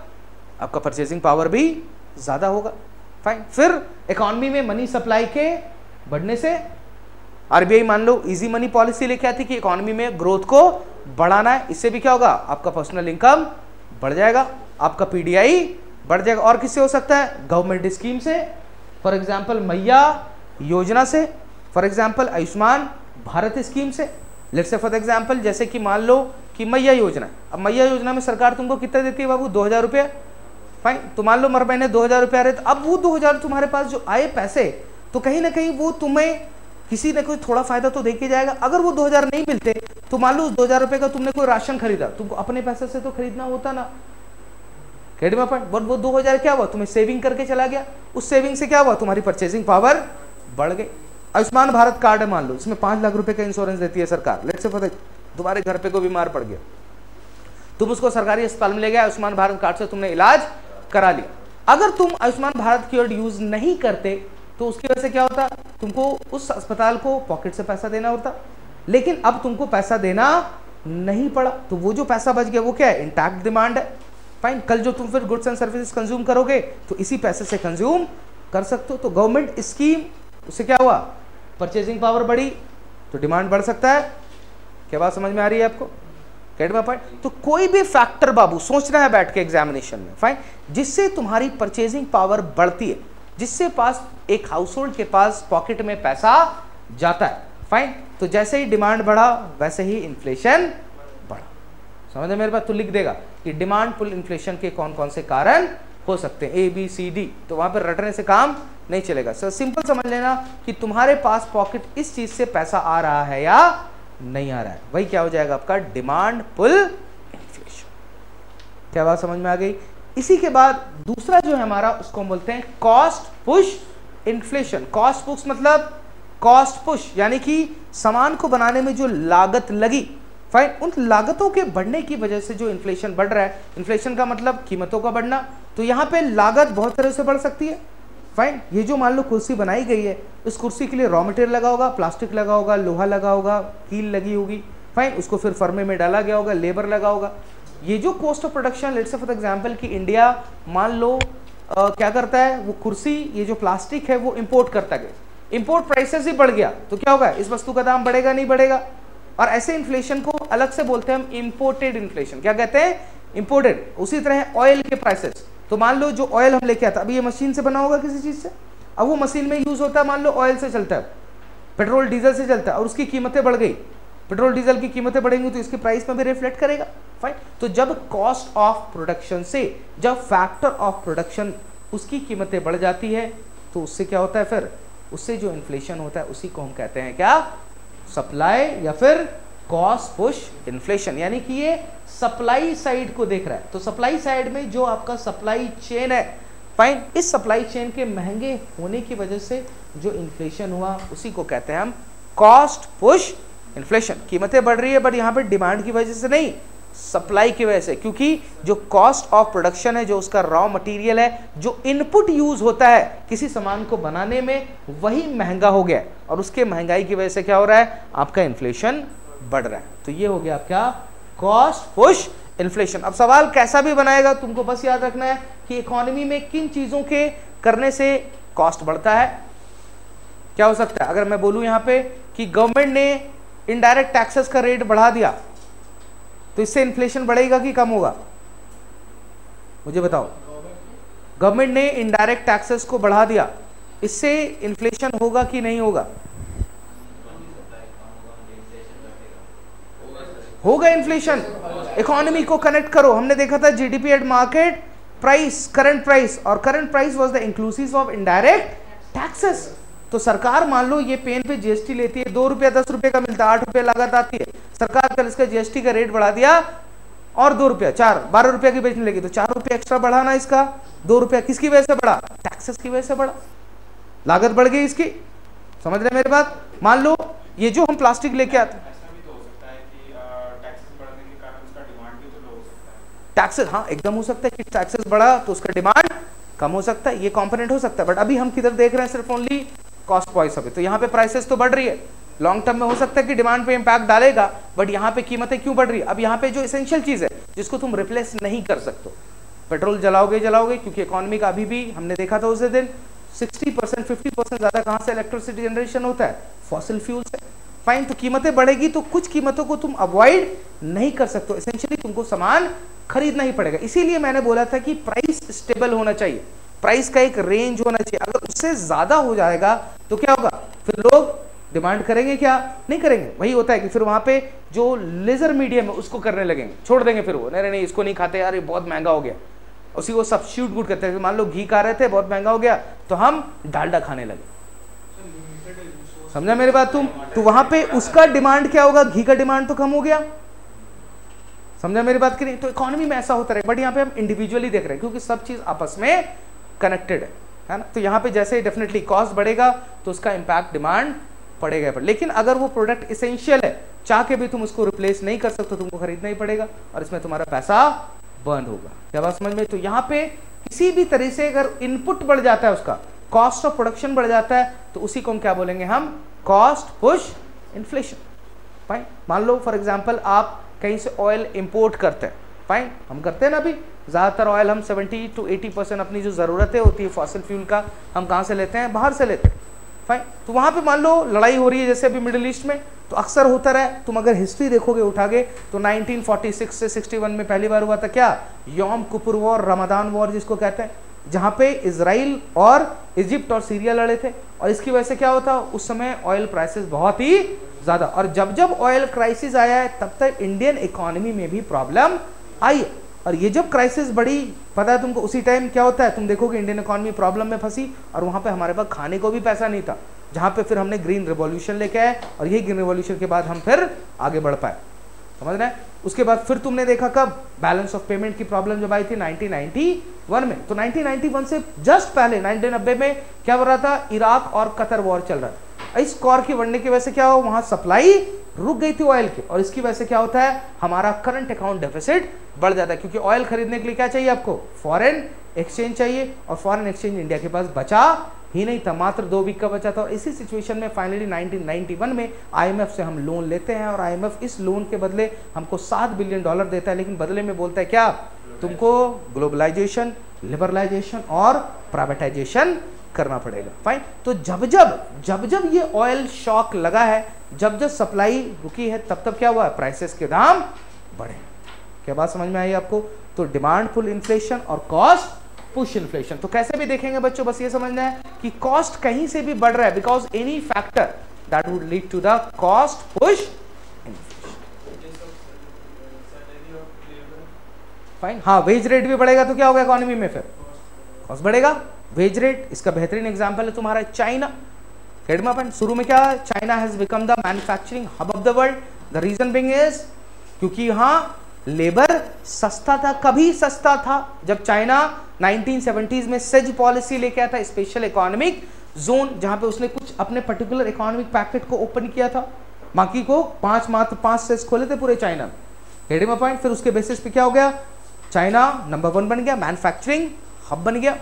आपका परचेसिंग पावर भी ज्यादा होगा। फाइन। फिर इकोनॉमी में मनी सप्लाई के बढ़ने से आरबीआई मान लो इजी मनी पॉलिसी लेके आती कि इकोनॉमी में ग्रोथ को बढ़ाना है, इससे भी क्या होगा आपका पर्सनल इनकम बढ़ जाएगा, आपका पीडीआई बढ़ जाएगा। और किससे हो सकता है गवर्नमेंट स्कीम से, फॉर एग्जांपल मैया योजना से, for example Ayushman Bharat scheme से। लेट्स से फॉर एग्जांपल जैसे कि मान लो कि मैया योजना, अब मैया योजना में सरकार तुमको कितना देती है बाबू 2,000 रुपये। फाइन। तो मान लो हर महीने 2,000 रुपये आ रहे, तो अब वो 2,000 तुम्हारे पास जो आए पैसे, तो कहीं ना कहीं वो तुम्हें किसी ने कोई थोड़ा फायदा तो दे के जाएगा। अगर वो 2,000 नहीं मिलते तो मान लो उस 2,000 रुपये का तुमने कोई राशन खरीदा, तुमको अपने पैसे से तो खरीदना होता ना, बट वो 2,000 क्या हुआ तुम्हें सेविंग करके चला गया, उस सेविंग से क्या हुआ तुम्हारी परचेसिंग पावर बढ़ गई। आयुष्मान भारत कार्ड है मान लो, इसमें 5 लाख रुपए का इंश्योरेंस देती है सरकार। लेट्स से तुम्हारे घर पे कोई बीमार पड़ गया, तुम उसको सरकारी अस्पताल में ले गए, आयुष्मान भारत कार्ड से तुमने इलाज करा लिया। अगर तुम आयुष्मान भारत कार्ड यूज नहीं करते तो उसकी वजह से क्या होता, तुमको उस अस्पताल को पॉकेट से पैसा देना होता, लेकिन अब तुमको पैसा देना नहीं पड़ा, तो वो जो पैसा बच गया वो क्या है इंटैक्ट डिमांड है। फाइन। कल जो तुम फिर गुड्स एंड सर्विसेज कंज्यूम करोगे तो इसी पैसे से कंज्यूम कर सकते हो। तो गवर्नमेंट स्कीम उससे क्या हुआ परचेजिंग पावर बढ़ी तो डिमांड बढ़ सकता है। क्या बात समझ में आ रही है आपको। तो कोई भी फैक्टर बाबू सोचना है बैठ के एग्जामिनेशन में, फाइन, जिससे तुम्हारी परचेजिंग पावर बढ़ती है, जिससे पास एक हाउस होल्ड के पास पॉकेट में पैसा जाता है। फाइन। तो जैसे ही डिमांड बढ़ा वैसे ही इन्फ्लेशन बढ़ा। समझ मेरे बात। तो लिख देगा कि डिमांड पुल इन्फ्लेशन के कौन कौन से कारण हो सकते हैं, ABCD, तो वहां पर रटने से काम नहीं चलेगा। सर सिंपल समझ लेना कि तुम्हारे पास पॉकेट इस चीज से पैसा आ रहा है या नहीं आ रहा है, वही क्या हो जाएगा आपका डिमांड पुल इन्फ्लेशन। क्या बात समझ में आ गई? इसी के बाद दूसरा जो है हमारा, उसको बोलते हैं cost push inflation. Cost push मतलब कॉस्ट पुश यानी कि सामान को बनाने में जो लागत लगी, फाइन, उन लागतों के बढ़ने की वजह से जो इन्फ्लेशन बढ़ रहा है। इन्फ्लेशन का मतलब कीमतों का बढ़ना, तो यहाँ पे लागत बहुत तरह से बढ़ सकती है। फाइन, ये जो मान लो कुर्सी बनाई गई है, इस कुर्सी के लिए रॉ मटेरियल लगा होगा, प्लास्टिक लगा होगा, लोहा लगा होगा, कील लगी होगी, फाइन, उसको फिर फर्मे में डाला गया होगा, लेबर लगा होगा। ये जो cost of production, let's say for example कि इंडिया मान लो क्या करता है, वो कुर्सी, ये जो प्लास्टिक है वो इंपोर्ट करता है, इंपोर्ट प्राइसेस ही बढ़ गया तो क्या होगा, इस वस्तु का दाम बढ़ेगा नहीं बढ़ेगा। और ऐसे इन्फ्लेशन को अलग से बोलते हैं हम इंपोर्टेड इन्फ्लेशन। क्या कहते हैं? इंपोर्टेड। उसी तरह ऑयल के प्राइसेस, तो मान लो जो ऑयल हम लेके आता, अभी ये मशीन से बना होगा किसी चीज से, अब वो मशीन में यूज होता है, मान लो ऑयल से चलता है, पेट्रोल डीजल से चलता है, और उसकी कीमतें बढ़ गई, पेट्रोल डीजल की कीमतें बढ़ेंगी तो इसकी प्राइस में भी रिफ्लेक्ट करेगा। फाइन, तो जब कॉस्ट ऑफ प्रोडक्शन से, जब फैक्टर ऑफ प्रोडक्शन उसकी कीमतें बढ़ जाती है तो उससे क्या होता है, फिर उससे जो इन्फ्लेशन होता है उसी को हम कहते हैं क्या, सप्लाई या फिर कॉस्ट पुश इन्फ्लेशन। यानी कि ये सप्लाई साइड को देख रहा है, तो सप्लाई साइड में जो आपका सप्लाई चेन है, फाइन, इस सप्लाई चेन के महंगे होने की वजह से जो इन्फ्लेशन हुआ उसी को कहते हैं हम कॉस्ट पुश इन्फ्लेशन। कीमतें बढ़ रही है बट यहाँ पे डिमांड की वजह से नहीं, सप्लाई की वजह से, क्योंकि जो कॉस्ट ऑफ प्रोडक्शन है, जो उसका रॉ मटेरियल है, जो इनपुट यूज होता है किसी सामान को बनाने में, वही महंगा हो गया, और उसके महंगाई की वजह से क्या हो रहा है, आपका इन्फ्लेशन बढ़ रहा है। तो ये हो गया आपका कॉस्ट पुश इन्फ्लेशन। अब सवाल कैसा भी बनाएगा, तुमको बस याद रखना है कि इकोनॉमी में किन चीजों के करने से कॉस्ट बढ़ता है। क्या हो सकता है, अगर मैं बोलूं यहाँ पे कि गवर्नमेंट ने इनडायरेक्ट टैक्सेस का रेट बढ़ा दिया तो इससे इन्फ्लेशन बढ़ेगा कि कम होगा, मुझे बताओ। गवर्नमेंट ने इनडायरेक्ट टैक्सेस को बढ़ा दिया, इससे इन्फ्लेशन होगा कि नहीं होगा? होगा इन्फ्लेशन। इकोनॉमी को कनेक्ट करो, हमने देखा था GDP at market price, current price, और current price was the inclusive of indirect taxes. तो सरकार मान लो ये पेन पे जीएसटी लेती है, 2 रुपया 10 रुपए का मिलता है, 8 रुपये लागत आती है, सरकार कल इसका जीएसटी का रेट बढ़ा दिया और 2 रुपया 4 12 रुपया की बेचने लगी, तो 4 रुपया एक्स्ट्रा बढ़ाना, इसका 2 रुपया किसकी वजह से बढ़ा, टैक्सेस की वजह से बढ़ा, लागत बढ़ गई इसकी। समझ रहे मेरी बात? मान लो ये जो हम प्लास्टिक लेके आते, टैक्सेस, हाँ एकदम हो सकता है कि टैक्सेस बढ़ा तो उसका डिमांड कम हो सकता है, ये कंपोनेंट हो सकता है। बट अभी हम किधर देख रहे हैं, सिर्फ ओनली कॉस्ट प्राइस अभी, तो यहाँ पे प्राइसेस तो बढ़ रही है, लॉन्ग टर्म में हो सकता है कि डिमांड पे इंपैक्ट डालेगा, बट यहाँ पे कीमतें क्यों बढ़ रही है? अब यहाँ पे जो एसेंशियल चीज है जिसको तुम रिप्लेस नहीं कर सकते, पेट्रोल जलाओगे क्योंकि इकोनॉमी का अभी भी हमने देखा था उस दिन 60% 50% ज्यादा कहाँ से इलेक्ट्रिसिटी जनरेशन होता है, फॉसिल फ्यूल से। फाइन, तो कीमतें बढ़ेगी तो कुछ कीमतों को तुम अवॉइड नहीं कर सकते, एसेंशियली तुमको सामान खरीदना ही पड़ेगा। इसीलिए मैंने बोला था कि प्राइस स्टेबल होना चाहिए, प्राइस का एक रेंज होना चाहिए। अगर उससे ज्यादा हो जाएगा तो क्या होगा, फिर लोग डिमांड करेंगे क्या, नहीं करेंगे। वही होता है कि फिर वहां पे जो लेजर मीडियम है उसको करने लगेंगे, छोड़ देंगे, फिर वो नहीं इसको नहीं खाते यार, ये बहुत महंगा हो गया, उसी को सब्स्टिट्यूट गुड करते हैं। मान लो घी खा रहे थे, बहुत महंगा हो गया तो हम डालडा खाने लगे, समझा मेरी बात तुम? तो वहां पे उसका डिमांड क्या होगा, घी का डिमांड तो कम हो गया, समझा मेरी बात की नहीं? तो इकोनॉमी में ऐसा होता रहे, बट यहाँ पे हम इंडिविजुअली देख रहे हैं क्योंकि सब चीज आपस में कनेक्टेड है ना। तो यहाँ पे जैसे डेफिनेटली कॉस्ट बढ़ेगा तो उसका इंपैक्ट डिमांड पड़ेगा पर, लेकिन अगर वो प्रोडक्ट इसेंशियल है, चाह के भी तुम उसको रिप्लेस नहीं कर सकते, तुमको खरीदना ही पड़ेगा और इसमें तुम्हारा पैसा बर्न होगा। क्या बात समझ में? तो यहाँ पे किसी भी तरह से अगर इनपुट बढ़ जाता है, उसका कॉस्ट ऑफ प्रोडक्शन बढ़ जाता है, तो उसी को हम क्या बोलेंगे, हम कॉस्ट पुश इन्फ्लेशन। फाइन, मान लो फॉर एग्जांपल आप कहीं से ऑयल इंपोर्ट करते हैं, फाइन, हम करते हैं ना, अभी ज़्यादातर ऑयल हम 70 to 80% अपनी जो ज़रूरतें होती है फॉसिल फ्यूल का, हम कहाँ से लेते हैं, बाहर से लेते हैं। फाइन, तो वहाँ पे मान लो लड़ाई हो रही है जैसे अभी मिडिल ईस्ट में, तो अक्सर होता रहा, तुम अगर हिस्ट्री देखोगे उठागे तो 1946 से 61 में पहली बार हुआ था क्या, योम किपुर वॉर, रमदान वॉर जिसको कहते हैं, जहाँ पे इजराइल और इजिप्ट और सीरिया लड़े थे। और इसकी वजह से क्या होता, उस समय ऑयल प्राइसेस बहुत ही ज़्यादा, और जब जब ऑयल क्राइसिस आया है तब तक इंडियन इकोनॉमी में भी प्रॉब्लम आई है। और ये जब क्राइसिस बढ़ी, पता है तुमको उसी टाइम क्या होता है, तुम देखोगे इंडियन इकोनॉमी प्रॉब्लम में फंसी और वहाँ पे हमारे पास खाने को भी पैसा नहीं था, जहाँ पे फिर हमने ग्रीन रिवॉल्यूशन लेके आए और यही ग्रीन रिवॉल्यूशन के बाद हम फिर आगे बढ़ पाए, समझ रहे हैं। उसके बाद फिर तुमने देखा कब बैलेंस ऑफ पेमेंट की प्रॉब्लम जब आई थी 1991 में, तो 1991 से जस्ट पहले 1990 में क्या हो रहा था, इराक और कतर वॉर चल रहा था। इस वॉर के बढ़ने की वजह से क्या हो, वहां सप्लाई रुक गई थी ऑयल की, और इसकी वजह से क्या होता है, हमारा करंट अकाउंट डेफिसिट बढ़ जाता है, क्योंकि ऑयल खरीदने के लिए क्या चाहिए आपको, फॉरेन एक्सचेंज चाहिए, और फॉरेन एक्सचेंज इंडिया के पास बचा ही नहीं था, मात्र 2 वीक का बचा था। और इसी सिचुएशन में फाइनली 1991 में आईएमएफ से हम लोन लेते हैं, और आईएमएफ इस लोन के बदले हमको $7 बिलियन देता है, लेकिन बदले में बोलता है क्या, तुमको ग्लोबलाइजेशन, लिबरलाइजेशन और प्राइवेटाइजेशन करना पड़ेगा। फाइन, तो जब जब ये ऑयल शॉक लगा है, जब सप्लाई रुकी है, तब क्या हुआ है, प्राइसेस के दाम बढ़े। क्या बात समझ में आई आपको। तो डिमांड पुल इन्फ्लेशन और कॉस्ट पुश इन्फ्लेशन, तो कैसे भी देखेंगे बच्चों, बस ये समझना है कि कॉस्ट कहीं से भी बढ़ रहा है, because any factor that would lead to the cost push inflation. Fine, हाँ, वेज रेट भी बढ़ेगा तो क्या होगा इकोनॉमी में, फिर कॉस्ट बढ़ेगा। वेज रेट, इसका बेहतरीन एग्जांपल है तुम्हारा चाइना। शुरू में क्या, China has become the manufacturing hub of the world. The reason being is क्योंकि यहाँ लेबर सस्ता था, कभी सस्ता था जब चाइना 1970s में सेज पॉलिसी लेके आया था, स्पेशल इकोनॉमिक जोन, जहां पे उसने कुछ अपने पर्टिकुलर इकोनॉमिक पैकेट को ओपन किया था, बाकी को मात्र 5 सेज खोले थे पूरे चाइना में। Getting my point. फिर उसके बेसिस पे क्या हो गया, चाइना नंबर 1 बन गया, मैन्युफैक्चरिंग हब बन गया।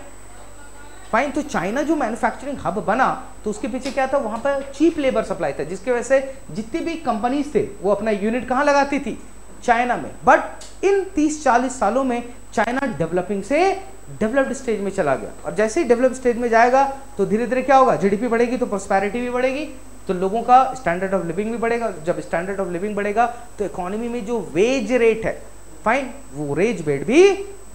फाइन, तो चाइना जो मैन्युफैक्चरिंग हब बना, तो उसके पीछे क्या था, वहां पर चीप लेबर सप्लाई था, जिसकी वजह से जितनी भी कंपनीज थे वो अपना यूनिट कहाँ लगाती थी, चाइना में। बट इन 30-40 सालों में चाइना डेवलपिंग से डेवलप्ड स्टेज में चला गया, और जैसे ही डेवलप्ड स्टेज में जाएगा तो धीरे धीरे क्या होगा, जीडीपी बढ़ेगी तो प्रॉस्पेरिटी भी बढ़ेगी, तो लोगों का स्टैंडर्ड ऑफ लिविंग भी बढ़ेगा। जब स्टैंडर्ड ऑफ लिविंग बढ़ेगा तो इकोनॉमी में जो वेज रेट है, फाइन, वो वेज रेट भी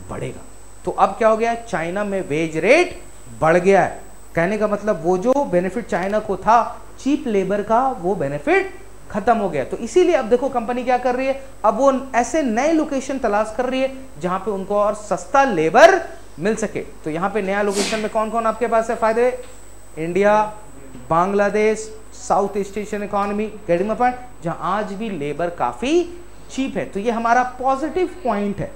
बढ़ेगा। तो अब क्या हो गया, चाइना में वेज रेट बढ़ गया है। कहने का मतलब वो जो बेनिफिट चाइना को था चीप लेबर का, वो बेनिफिट खत्म हो गया। तो इसीलिए अब देखो कंपनी क्या कर रही है, अब वो ऐसे नए लोकेशन तलाश कर रही है जहां पे उनको और सस्ता लेबर मिल सके। तो यहाँ पे नया लोकेशन में कौन कौन आपके पास है फायदे, India, Bangladesh, south east Asian economy, getting my point, जहां आज भी लेबर काफी चीप है। तो ये हमारा पॉजिटिव पॉइंट है,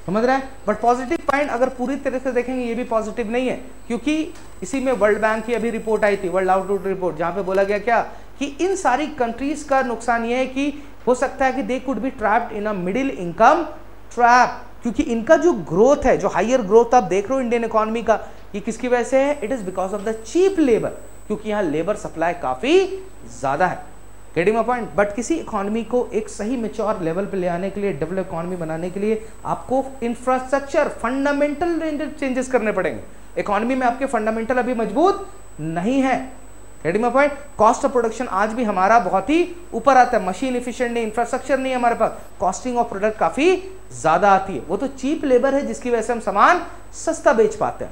समझ रहे हैं। बट पॉजिटिव पॉइंट अगर पूरी तरह से देखेंगे ये भी पॉजिटिव नहीं है, क्योंकि इसी में वर्ल्ड बैंक की अभी रिपोर्ट आई थी, वर्ल्ड आउटलुक रिपोर्ट, जहां पे बोला गया क्या कि इन सारी कंट्रीज का नुकसान ये है कि हो सकता है कि they could be trapped in a middle income trap, क्योंकि इनका जो ग्रोथ है, जो हायर ग्रोथ आप देख रहे हो इंडियन इकोनॉमी का, ये किसकी वजह से है, it is because of the cheap labour, क्योंकि यहाँ लेबर सप्लाई काफी ज्यादा है। Getting my point. बट किसी इकोनॉमी को एक सही मैच्योर लेवल पे ले आने के लिए, डेवलप इकोनॉमी बनाने के लिए आपको इंफ्रास्ट्रक्चर, फंडामेंटल चेंजेस करने पड़ेंगे। इकोनॉमी में आपके फंडामेंटल अभी मजबूत नहीं है। Getting my point. Cost of production आज भी हमारा बहुत ही ऊपर आता है, मशीन एफिशिएंट नहीं, इंफ्रास्ट्रक्चर नहीं है हमारे पास, कॉस्टिंग ऑफ प्रोडक्ट काफी ज्यादा आती है। वो तो चीप लेबर है जिसकी वजह से हम सामान सस्ता बेच पाते हैं।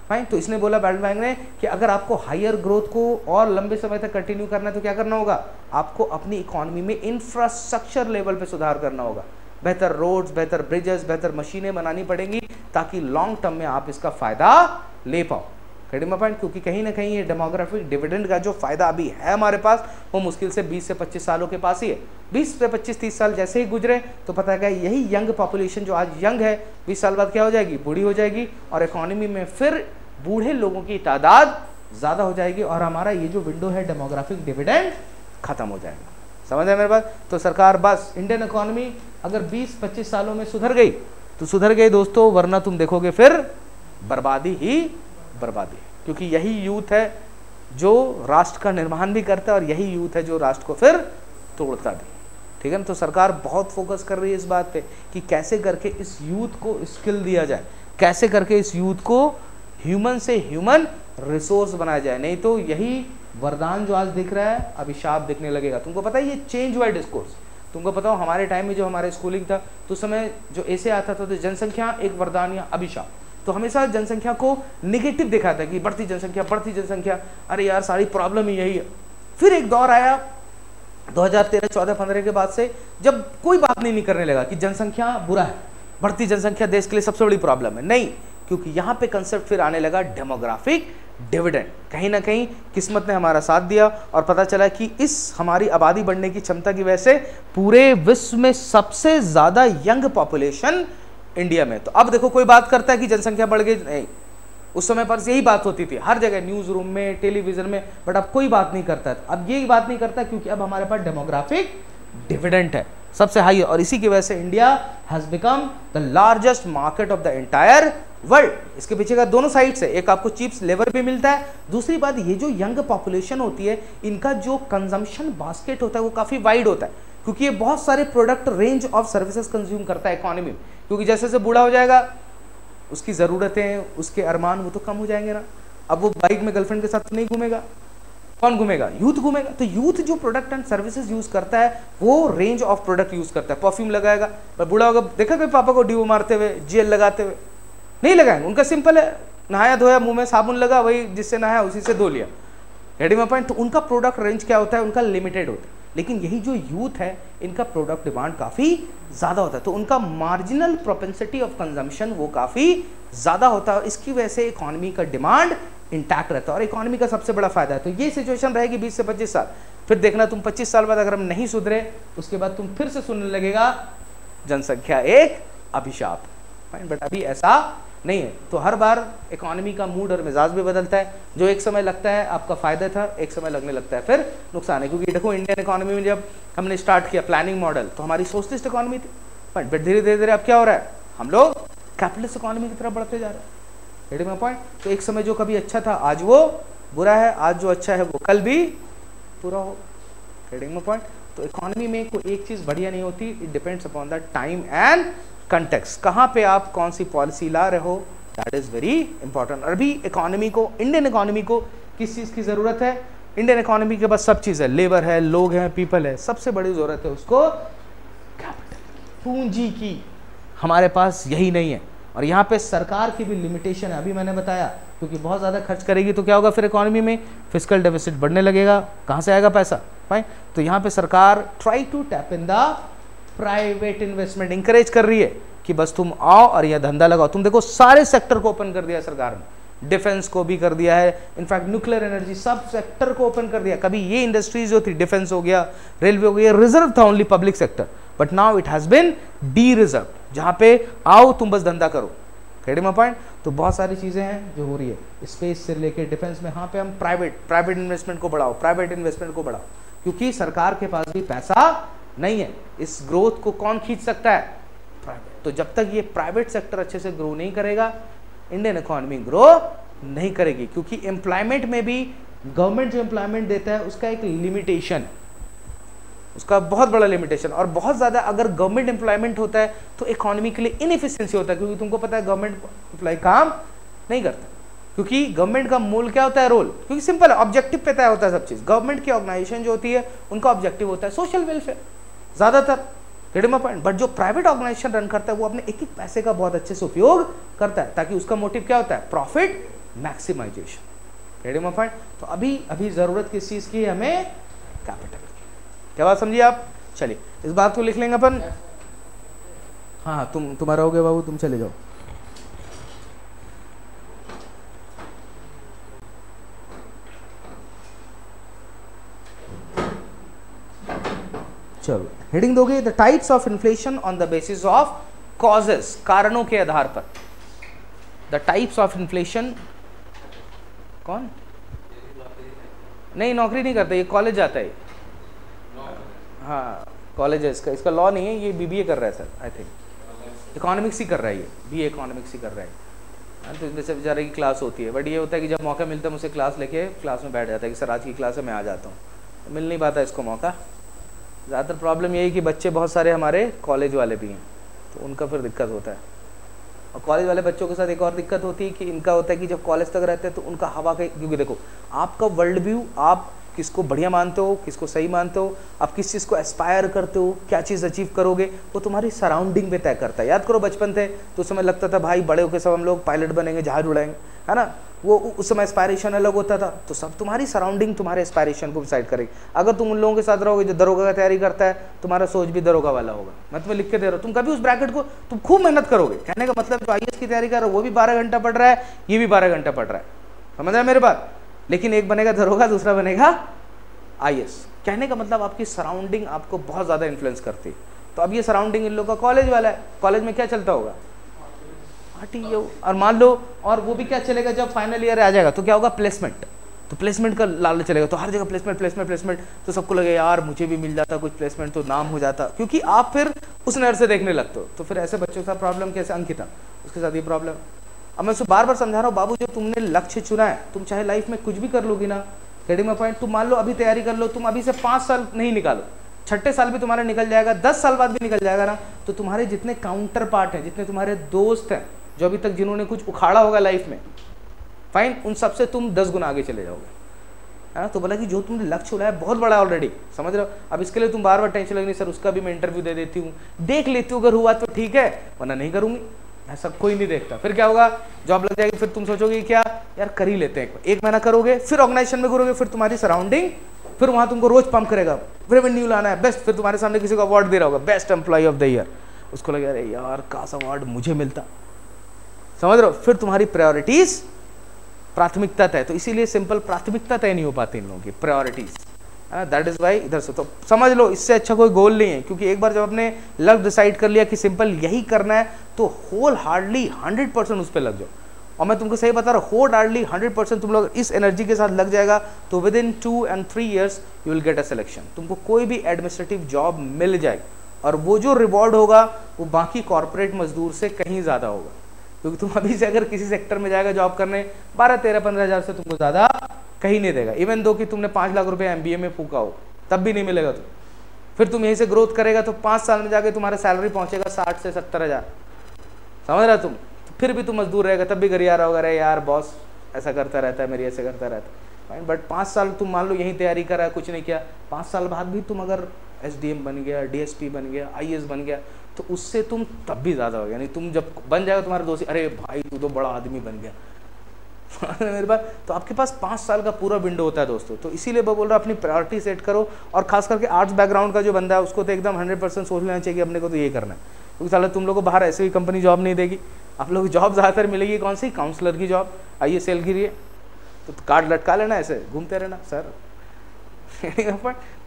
फाइन, तो इसने बोला वर्ल्ड बैंक ने कि अगर आपको हायर ग्रोथ को और लंबे समय तक कंटिन्यू करना है तो क्या करना होगा, आपको अपनी इकोनॉमी में इंफ्रास्ट्रक्चर लेवल पे सुधार करना होगा। बेहतर रोड्स, बेहतर ब्रिजेस, बेहतर मशीनें बनानी पड़ेंगी ताकि लॉन्ग टर्म में आप इसका फायदा ले पाओ। पॉइंट, क्योंकि कहीं ना कहीं ये डेमोग्राफिक डिविडेंड का जो फायदा अभी है हमारे पास, वो मुश्किल से 20 से 25 सालों के पास ही है। 20 से 25-30 साल जैसे ही गुजरे तो पता है यही यंग पॉपुलेशन जो आज यंग है, 20 साल बाद क्या हो जाएगी, बूढ़ी हो जाएगी, और इकोनॉमी में फिर बूढ़े लोगों की तादाद ज्यादा हो जाएगी, और हमारा ये जो विंडो है डेमोग्राफिक डिविडेंड खत्म हो जाएगा। समझ है मेरे बात। तो सरकार बस इंडियन इकोनॉमी अगर 20-25 सालों में सुधर गई तो सुधर गई दोस्तों, वरना तुम देखोगे फिर बर्बादी ही बर्बादी, क्योंकि यही यूथ है जो राष्ट्र का निर्माण भी करता है, और यही यूथ है जो राष्ट्र को फिर तोड़ता भी। ठीक है ना। तो सरकार बहुत फोकस कर रही है इस बात पे कि कैसे करके इस यूथ को स्किल दिया जाए, कैसे करके इस यूथ को ह्यूमन से ह्यूमन रिसोर्स बनाया जाए, नहीं तो यही वरदान जो आज दिख रहा है अभिशाप दिखने लगेगा। तुमको पता है ये चेंज हुआ है डिस्कोर्स। तुमको पता हो हमारे टाइम में जो हमारे स्कूलिंग था तो समय जो ऐसे आता था तो जनसंख्या एक वरदान या अभिशाप, तो हमेशा जनसंख्या को निगेटिव देखा था कि बढ़ती जनसंख्या, अरे यार सारी प्रॉब्लम ही यही है। फिर एक दौर आया 2013, 14, 15 के बाद से, जब कोई बात नहीं करने लगा कि जनसंख्या बुरा है, बढ़ती जनसंख्या देश के लिए सबसे बड़ी प्रॉब्लम है, नहीं, क्योंकि यहाँ पे कंसेप्ट फिर आने लगा डेमोग्राफिक डिविडेंड। कहीं ना कहीं किस्मत ने हमारा साथ दिया और पता चला कि इस हमारी आबादी बढ़ने की क्षमता की वजह से पूरे विश्व में सबसे ज्यादा यंग पॉपुलेशन इंडिया में। तो अब देखो कोई बात करता है कि जनसंख्या बढ़ गई, नहीं, उस समय पर यही बात होती थी हर जगह, न्यूज रूम में, टेलीविजन में, बट अब कोई बात नहीं करता है। अब ये बात नहीं करता क्योंकि अब हमारे पास डेमोग्राफिक डिविडेंड है सबसे हाई, और इसी की वजह से India has become the largest market of the entire world. इसके पीछे का दोनों साइड से, एक आपको चीप्स लेबर भी मिलता है, दूसरी बात ये जो यंग पॉपुलेशन होती है इनका जो कंजम्पशन बास्केट होता है वो काफी वाइड होता है, क्योंकि ये बहुत सारे product, range of services consume करता है इकोनॉमी में। क्योंकि जैसे जैसे बूढ़ा हो जाएगा उसकी ज़रूरतें, उसके अरमान वो तो कम हो जाएंगे ना। अब वो बाइक में गर्लफ्रेंड के साथ नहीं घूमेगा, कौन घूमेगा? यूथ घूमेगा। तो यूथ जो प्रोडक्ट एंड सर्विसेज यूज करता है वो रेंज ऑफ प्रोडक्ट यूज करता है। परफ्यूम लगाएगा, पर बूढ़ा होगा, देखा कोई पापा को डीओ मारते हुए, जेल लगाते हुए? नहीं लगाएंगे। उनका सिंपल है, नहाया धोया, मुंह में साबुन लगा, वही जिससे नहाया उसी से धो लिया, रेडी माय पॉइंट। तो उनका प्रोडक्ट रेंज क्या होता है? उनका लिमिटेड होता है। लेकिन यही जो यूथ है इनका प्रोडक्ट डिमांड काफ़ी ज़्यादा होता है, तो उनका मार्जिनल प्रोपेंसिटी ऑफ कंजम्पशन वो काफ़ी ज़्यादा होता है, और इसकी वजह से इकोनॉमी का डिमांड इंटैक्ट रहता है, और इकोनॉमी का सबसे बड़ा फायदा है। तो ये सिचुएशन रहेगी 20 से 25 साल। फिर देखना तुम 25 साल बाद अगर हम नहीं सुधरे, उसके बाद तुम फिर से सुनने लगेगा जनसंख्या एक अभिशाप। बट अभी ऐसा नहीं है। तो हर बार इकोनॉमी का मूड और मिजाज भी बदलता है। जो एक समय लगता है आपका फायदा था, एक समय लगने लगता है फिर नुकसान है। क्योंकि देखो इंडियन इकोनॉमी में जब हमने स्टार्ट किया प्लानिंग मॉडल, तो हमारी सोशलिस्ट इकोनॉमी थी, बट धीरे धीरे धीरे अब क्या हो रहा है, हम लोग कैपिटलिस्ट इकोनॉमी की तरफ बढ़ते जा रहे हैं। Ready my point. तो एक समय जो कभी अच्छा था आज वो बुरा है, आज जो अच्छा है वो कल भी बुरा हो। Ready my point. तो इकोनॉमी में कोई एक चीज बढ़िया नहीं होती, it depends upon the time and context. कहाँ पे आप कौन सी पॉलिसी ला रहे हो, दैट इज वेरी इंपॉर्टेंट। अभी इकोनॉमी को, इंडियन इकोनॉमी को किस चीज की जरूरत है? इंडियन इकोनॉमी के पास सब चीज है, लेबर है, लोग हैं, पीपल है। सबसे बड़ी जरूरत है उसको कैपिटल, पूंजी की। हमारे पास यही नहीं है, और यहाँ पे सरकार की भी लिमिटेशन है। अभी मैंने बताया, क्योंकि बहुत ज़्यादा खर्च करेगी तो क्या होगा, फिर इकोनॉमी में फिस्कल डेफिसिट बढ़ने लगेगा। कहाँ से आएगा पैसा? फाइन। तो यहाँ पे सरकार try to tap in the private investment, encourage कर रही है कि बस तुम आओ और यह धंधा लगाओ। तुम देखो सारे सेक्टर को ओपन कर दिया सरकार ने, डिफेंस को भी कर दिया है, इनफैक्ट न्यूक्लियर एनर्जी, सब सेक्टर को ओपन कर दिया। कभी ये इंडस्ट्रीज जो थी, डिफेंस हो गया, रेलवे हो गया, रिजर्व था only public sector, but now it has been D reserve, जहां पे आओ तुम बस धंधा करो। Ready my point. तो बहुत सारी चीजें हैं जो हो रही है स्पेस से लेके डिफेंस में। यहाँ पे हम प्राइवेट इन्वेस्टमेंट को बढ़ाओ, प्राइवेट इन्वेस्टमेंट को बढ़ाओ, क्योंकि सरकार के पास भी पैसा नहीं है। इस ग्रोथ को कौन खींच सकता है? प्राइवेट। तो जब तक ये प्राइवेट सेक्टर अच्छे से ग्रो नहीं करेगा, इंडियन इकोनॉमी ग्रो नहीं करेगी। क्योंकि एम्प्लॉयमेंट में भी गवर्नमेंट जो एम्प्लॉयमेंट देता है उसका एक लिमिटेशन है, उसका बहुत बड़ा लिमिटेशन। और बहुत ज़्यादा अगर गवर्नमेंट एम्प्लॉयमेंट होता है तो इकोनॉमी के लिए इनएफिशिएंसी होता है, क्योंकि तुमको पता है गवर्नमेंट एम्प्लॉय काम नहीं करता। क्योंकि गवर्नमेंट का मूल क्या होता है, रोल, क्योंकि सिंपल है, ऑब्जेक्टिव पे तय होता है सब चीज़। गवर्नमेंट की ऑर्गेनाइजेशन जो होती है उनका ऑब्जेक्टिव होता है सोशल वेलफेयर ज़्यादातर। Ready my point. बट जो प्राइवेट ऑर्गेनाइजेशन रन करता है वो अपने एक एक पैसे का बहुत अच्छे से उपयोग करता है, ताकि उसका मोटिव क्या होता है, profit maximisation. Ready my point. तो अभी ज़रूरत किस चीज़ की है हमें? कैपिटल। क्या बात समझिए आप? चलिए इस बात को लिख लेंगे अपन। हाँ तुम्हारा हो गया बाबू, तुम चले जाओ। चलो हेडिंग दोगे, the types of inflation on the basis of causes, कारणों के आधार पर। द टाइप्स ऑफ इन्फ्लेशन, कौन? नहीं, नौकरी नहीं करता, ये कॉलेज जाता है। हाँ कॉलेज है इसका लॉ नहीं है, ये बीबीए कर रहा है सर, आई थिंक इकोनॉमिक्स ही कर रहा है, ये बीए इकोनॉमिक्स ही कर रहा है। तो जैसे बेचारे की क्लास होती है, बट ये होता है कि जब मौका मिलता है मुझसे क्लास लेके क्लास में बैठ जाता है कि सर आज की क्लास है, मैं आ जाता हूँ। मिल नहीं पाता इसको मौका। ज़्यादातर प्रॉब्लम यही कि बच्चे बहुत सारे हमारे कॉलेज वाले भी हैं, तो उनका फिर दिक्कत होता है। और कॉलेज वाले बच्चों के साथ एक और दिक्कत होती है कि इनका होता है कि जब कॉलेज तक रहते हैं तो उनका हवा का, क्योंकि देखो आपका वर्ल्ड व्यू, आप किसको बढ़िया मानते हो, किसको सही मानते हो, आप किस चीज़ को एस्पायर करते हो, क्या चीज़ अचीव करोगे, वो तुम्हारी सराउंडिंग पे तय करता है। याद करो बचपन थे तो उस समय लगता था भाई बड़े होकर सब हम लोग पायलट बनेंगे, जहाज उड़ाएंगे, है ना। वो उस समय एस्पायरेशन अलग होता था। तो सब तुम्हारी सराउंडिंग तुम्हारे एस्पायरेशन को डिसाइड करेगी। अगर तुम उन लोगों के साथ रहोगे जो दरोगा का तैयारी करता है, तुम्हारा सोच भी दरोगा वाला होगा। मैं तुम्हें लिख के दे रहा हूँ, तुम कभी उस ब्रैकेट को तुम खूब मेहनत करोगे। कहने का मतलब जो IAS की तैयारी कर रहा है वो भी 12 घंटा पढ़ रहा है, ये भी 12 घंटा पढ़ रहा है, समझ रहा है मेरे बात। लेकिन एक बनेगा दरोगा, दूसरा बनेगा IAS। कहने का मतलब आपकी सराउंडिंग आपको बहुत ज्यादा इन्फ्लुएंस करती है। तो अब ये सराउंडिंग इन लोगों का कॉलेज वाला है, कॉलेज में क्या चलता होगा, और मान लो, और वो भी क्या चलेगा, जब फाइनल ईयर आ जाएगा तो क्या होगा, प्लेसमेंट। तो प्लेसमेंट का लालच चलेगा, तो हर जगह प्लेसमेंट प्लेसमेंट प्लेसमेंट। तो सबको लगे यार मुझे भी मिल जाता कुछ प्लेसमेंट तो नाम हो जाता, क्योंकि आप फिर उस नजर से देखने लगते हो। तो फिर ऐसे बच्चों के साथ प्रॉब्लम कैसे, अंकिता उसके साथ ये प्रॉब्लम। अब मैं उसको बार बार समझा रहा हूँ, बाबू जो तुमने लक्ष्य चुना है, तुम चाहे लाइफ में कुछ भी कर लोगी ना, गेटिंग माय पॉइंट। तुम मान लो अभी तैयारी कर लो, तुम अभी से 5 साल नहीं निकालो, 6ठे साल भी तुम्हारा निकल जाएगा, 10 साल बाद भी निकल जाएगा ना, तो तुम्हारे जितने काउंटर पार्ट हैं, जितने तुम्हारे दोस्त हैं जो अभी तक जिन्होंने कुछ उखाड़ा होगा लाइफ में, फाइन, उन सबसे तुम 10 गुना आगे चले जाओगे, है ना। तो बोला कि जो तुमने लक्ष्य उड़ाया बहुत बड़ा ऑलरेडी, समझ रहे हो। अब इसके लिए तुम बार बार टेंशन लगनी, सर उसका भी मैं इंटरव्यू दे देती हूँ, देख लेती हूँ, अगर हुआ तो ठीक है, वरना नहीं करूंगी। ऐसा कोई नहीं देखता। फिर क्या होगा, जॉब लग जाएगी, फिर तुम सोचोगे क्या यार कर ही लेते हैं, 1 महीना करोगे, फिर ऑर्गेनाइजेशन में करोगे, फिर तुम्हारी सराउंडिंग, फिर वहां तुमको रोज पंप करेगा, रेवेन्यू लाना है बेस्ट, फिर तुम्हारे सामने किसी को अवार्ड दे रहा होगा, best employ of the year, उसको लगे अरे यार काश अवार्ड मुझे मिलता, समझ रहे हो। फिर तुम्हारी प्रायोरिटीज, प्राथमिकता तय। तो इसीलिए सिंपल प्राथमिकता तय नहीं हो पाती इन लोगों की, प्रायोरिटीज, दैट इज वाई इधर से। तो समझ लो इससे अच्छा कोई गोल नहीं है, क्योंकि एक बार जब आपने लक्ष्य डिसाइड कर लिया कि सिंपल यही करना है, तो होल हार्डली 100% उस पर लग जाओ। और मैं तुमको सही बता रहा हूँ, होल हार्डली 100% तुम लोग इस एनर्जी के साथ लग जाएगा, तो with in 2 and 3 years you will get a selection. तुमको कोई भी एडमिनिस्ट्रेटिव जॉब मिल जाएगी, और वो जो रिवॉर्ड होगा वो बाकी कॉर्पोरेट मजदूर से कहीं ज्यादा होगा। क्योंकि तुम अभी से अगर किसी सेक्टर में जाएगा जॉब करने, 12, 13, 15 हज़ार से तुमको ज्यादा कहीं नहीं देगा। इवन दो कि तुमने 5 लाख रुपए MBA में फूका हो, तब भी नहीं मिलेगा। तो फिर तुम यहीं से ग्रोथ करेगा, तो 5 साल में जाके तुम्हारा सैलरी पहुंचेगा 60 से 70 हज़ार, समझ रहा तुम। तो फिर भी तुम मजदूर रहेगा, तब भी घर आ रहा होगा, अरे यार बॉस ऐसा करता रहता है, मेरी ऐसे करता रहता है। बट 5 साल तुम मान लो यही तैयारी करा है, कुछ नहीं किया, 5 साल बाद भी तुम अगर SDM बन गया, DSP बन गया, IAS बन गया, तो उससे तुम तब भी ज्यादा हो गया। यानी तुम जब बन जाएगा, तुम्हारे दोस्त अरे भाई तू तो बड़ा आदमी बन गया मेरे पास। तो आपके पास 5 साल का पूरा विंडो होता है दोस्तों। तो इसीलिए मैं बोल रहा हूँ अपनी प्रायोरिटी सेट करो, और खास करके आर्ट्स बैकग्राउंड का जो बंदा है उसको तो एकदम 100% सोच लेना चाहिए कि अपने को तो ये करना है। क्योंकि साला तुम लोग को बाहर ऐसे भी कंपनी जॉब नहीं देगी, आप लोग जॉब ज़्यादातर मिलेगी कौन सी, काउंसलर की जॉब, आइए सेल की रही है, तो कार्ड लटका लेना, ऐसे घूमते रहना सर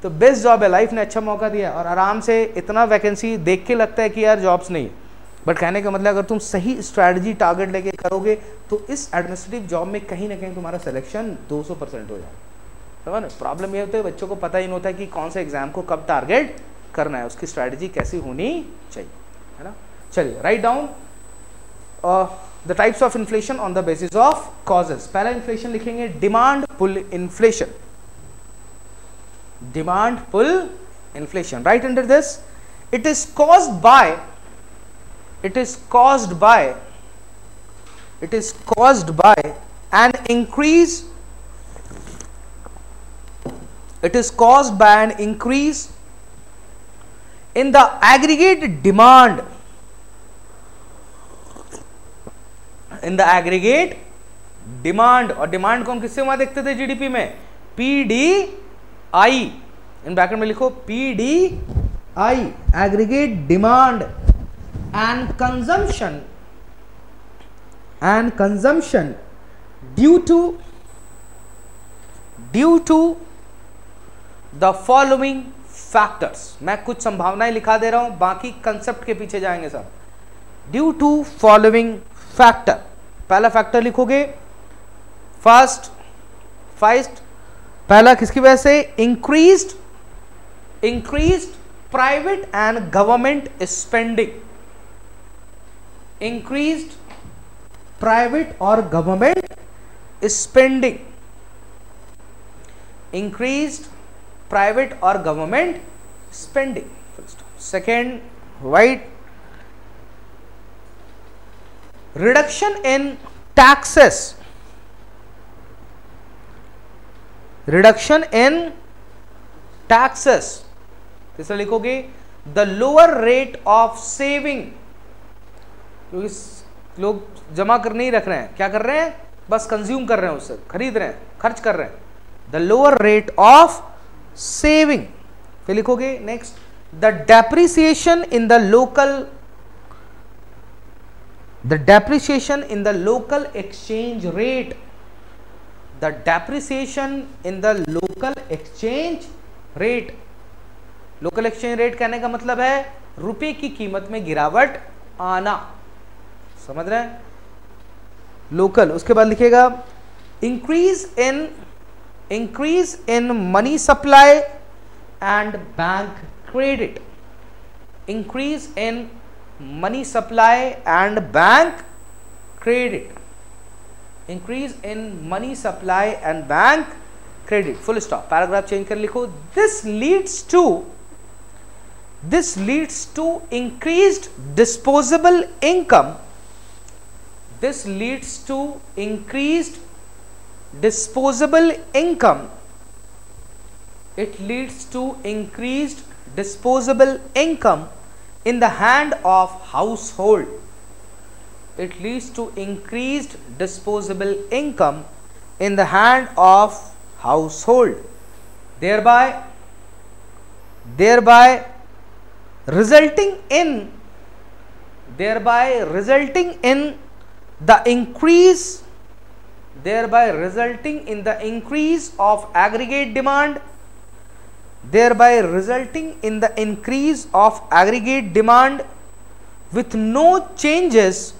तो बेस्ट जॉब है, लाइफ ने अच्छा मौका दिया, और आराम से इतना वैकेंसी देख के लगता है कि यार जॉब्स नहीं है, बट कहने का मतलब अगर तुम सही स्ट्रैटेजी टारगेट लेके करोगे तो इस एडमिनिस्ट्रेटिव जॉब में कहीं ना कहीं तुम्हारा सिलेक्शन 200% हो जाएगा। समझ ना। प्रॉब्लम ये होता है बच्चों को पता ही नहीं होता है कि कौन से एग्जाम को कब टारगेट करना है, उसकी स्ट्रैटेजी कैसी होनी चाहिए, है ना। चलिए write down the types of inflation on the basis of causes. पहला इन्फ्लेशन लिखेंगे demand pull inflation, demand pull inflation. Right under this, it is caused by an increase in the aggregate demand, और demand को हम किससे वहां देखते थे GDP में, PDI, इन ब्रैकेट में लिखो PDI, aggregate demand and consumption due to the following factors. मैं कुछ संभावनाएं लिखा दे रहा हूं, बाकी कंसेप्ट के पीछे जाएंगे सब। ड्यू टू फॉलोइंग फैक्टर, पहला फैक्टर लिखोगे फर्स्ट, पहला किसकी वजह से, increased private and government spending, increased private और गवर्नमेंट स्पेंडिंग, इंक्रीज्ड प्राइवेट और government spending. Second, white, reduction in taxes, reduction in taxes. तीसरा लिखोगे the lower rate of saving, क्योंकि लोग जमा कर नहीं रख रहे हैं, क्या कर रहे हैं, बस कंज्यूम कर रहे हैं, उससे खरीद रहे हैं, खर्च कर रहे हैं. The lower rate of saving. फिर लिखोगे next, the depreciation in the local exchange rate. The depreciation in the local exchange rate. Local exchange rate कहने का मतलब है रुपए की कीमत में गिरावट आना. समझ रहे हैं? लोकल. उसके बाद लिखेगा increase in money supply and bank credit. Increase in money supply and bank credit. Increase in money supply and bank credit. Full stop. Paragraph change कर लिखो, this leads to increased disposable income. This leads to increased disposable income. It leads to increased disposable income in the hand of household. It leads to increased disposable income in the hand of household. Thereby resulting in the increase of aggregate demand. Thereby resulting in the increase of aggregate demand with no changes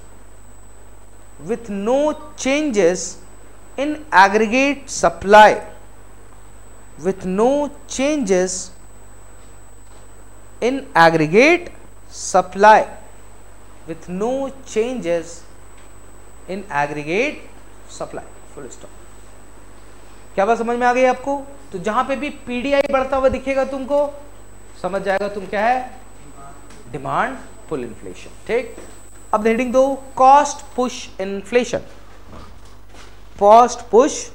in aggregate supply. With no changes in aggregate supply. With no changes in aggregate supply. Full stop. क्या बात समझ में आ गई आपको? तो जहां पे भी पीडीआई बढ़ता हुआ दिखेगा तुमको, समझ जाएगा तुम क्या है, डिमांड पुल इन्फ्लेशन. ठीक. अब हेडिंग दो, cost push inflation. Cost push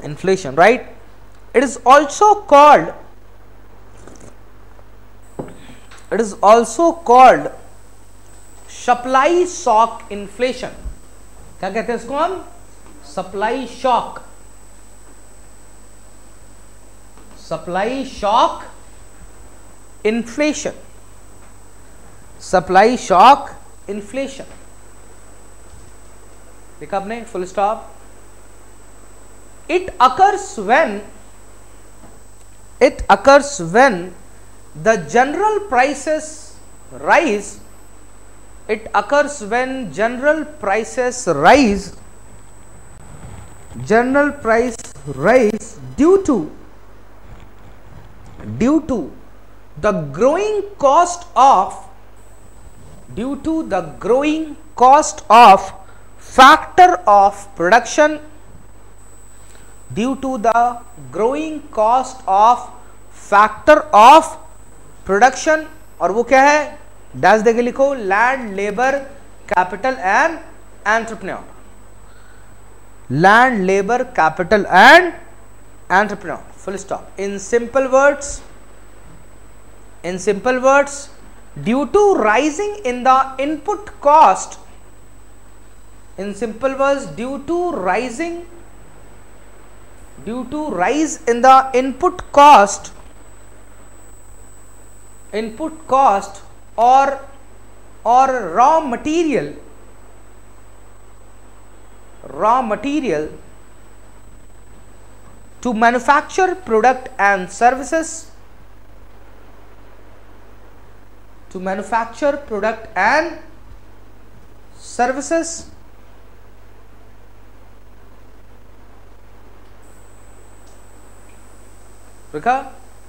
inflation, right. It is also called supply shock inflation. क्या कहते हैं इसको हम? Supply shock inflation. Supply shock inflation देखा आपने? Full stop. It occurs when the general prices rise. It occurs when general price rise due to the growing cost of factor of production. Due to the growing cost of factor of production. और वो क्या है? Dash देके लिखो, land, labour, capital and entrepreneur. Land, labour, capital and entrepreneur. Full stop. In simple words, due to rising in the input cost. In simple words, due to rise in the input cost or raw material to manufacture product and services.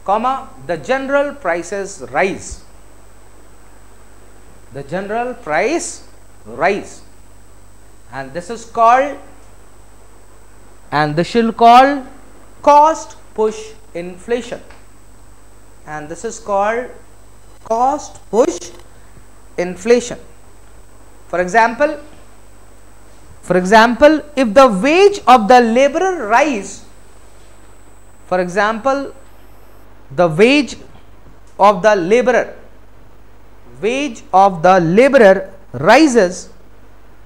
Comma, the general prices rise. And this is called cost push inflation. For example, if the wage of the laborer rise, the wage of the laborer rises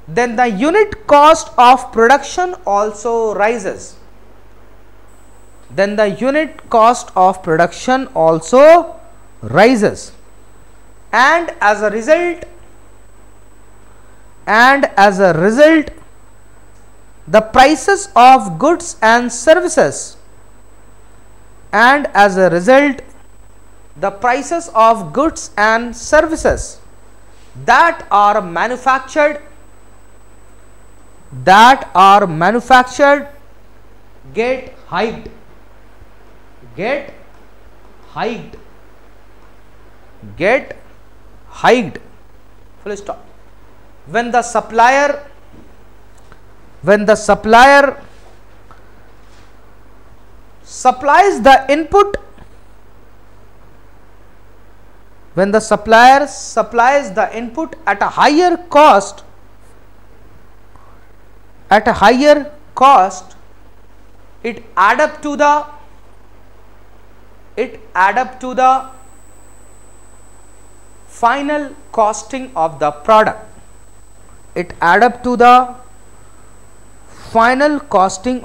then the unit cost of production also rises. Then the unit cost of production also rises, and as a result, the prices of goods and services, and as a result, the prices of goods and services that are manufactured get hiked. Full stop. When the supplier supplies the input, when the supplier supplies the input at a higher cost, it add up to the final costing of the product. Final costing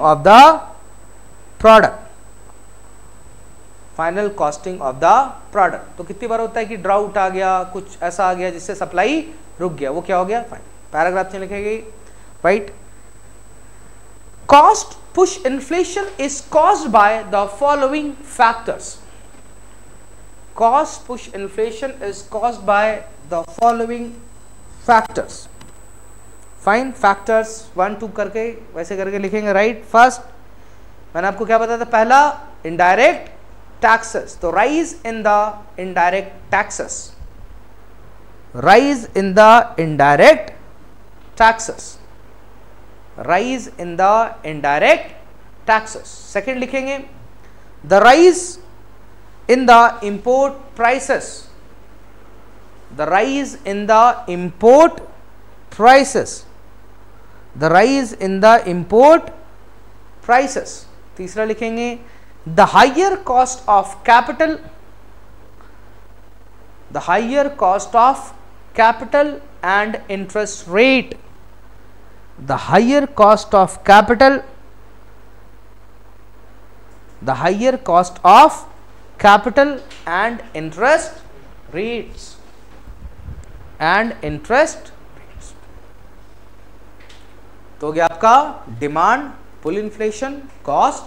of the product. तो कितनी बार होता है कि drought आ गया, कुछ ऐसा आ गया जिससे सप्लाई रुक गया, वो क्या हो गया? फाइन. पैराग्राफ में लिखेगी, right. Cost push inflation is caused by the following factors. Cost push inflation is caused by the following factors. Fine. Factors 1 2 करके वैसे करके लिखेंगे, राइट. फर्स्ट मैंने आपको क्या बताया था? पहला इनडायरेक्ट टैक्सेस. तो rise in the indirect taxes, rise in the indirect taxes. Second लिखेंगे the rise in the import prices. तीसरा लिखेंगे the higher cost of capital and interest rate. The higher cost of capital and interest rates. तो हो गया आपका demand pull inflation, cost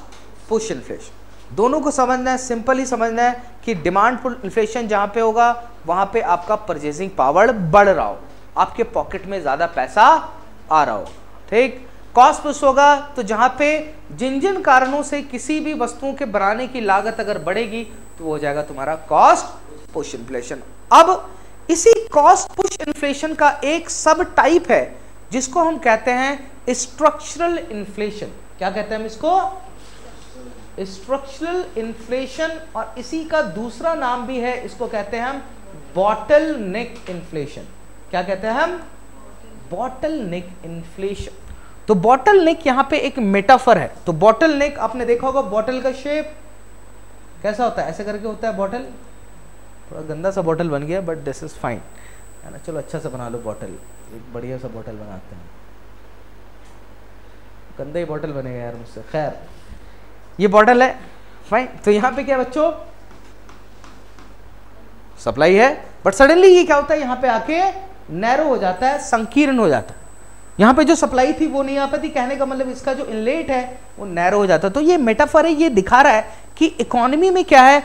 push inflation. दोनों को समझना है, सिंपल ही समझना है कि डिमांड पुल इन्फ्लेशन जहां पे होगा वहां पे आपका परचेसिंग पावर बढ़ रहा हो, आपके पॉकेट में ज्यादा पैसा आ रहा हो, ठीक. कॉस्ट पुश होगा तो जहां पे जिन कारणों से किसी भी वस्तुओं के बनाने की लागत अगर बढ़ेगी तो वो हो जाएगा तुम्हारा कॉस्ट पुश इन्फ्लेशन. अब इसी कॉस्ट पुश इन्फ्लेशन का एक सब टाइप है जिसको हम कहते हैं स्ट्रक्चरल इन्फ्लेशन. क्या कहते हैं हम इसको? Structural inflation. और इसी का दूसरा नाम भी है, इसको कहते हैं हम बॉटल नेक इन्फ्लेशन. क्या कहते हैं हम? बॉटल नेक इन्फ्लेशन. तो बॉटल नेक यहां पे एक मेटाफर है. तो बॉटल नेक आपने देखा होगा, बॉटल का शेप कैसा होता है? ऐसे करके होता है बॉटल. थोड़ा गंदा सा बॉटल बन गया बट दिस इज फाइन, है ना. चलो अच्छा सा बना लो बॉटल, एक बढ़िया सा बॉटल बनाते हैं. गंदा ही बॉटल बनेगा यार मुझसे. खैर ये बॉटल है, फाइन. तो यहाँ पे क्या बच्चों? सप्लाई है, बट सडनली ये क्या होता है? यहाँ पे आके नैरो हो जाता है, संकीर्ण हो जाता है. यहाँ पे जो सप्लाई थी वो नहीं आ पाती. कहने का मतलब इसका जो इनलेट है वो नैरो हो जाता है. तो ये मेटाफर है, ये दिखा रहा है कि इकोनॉमी में क्या है.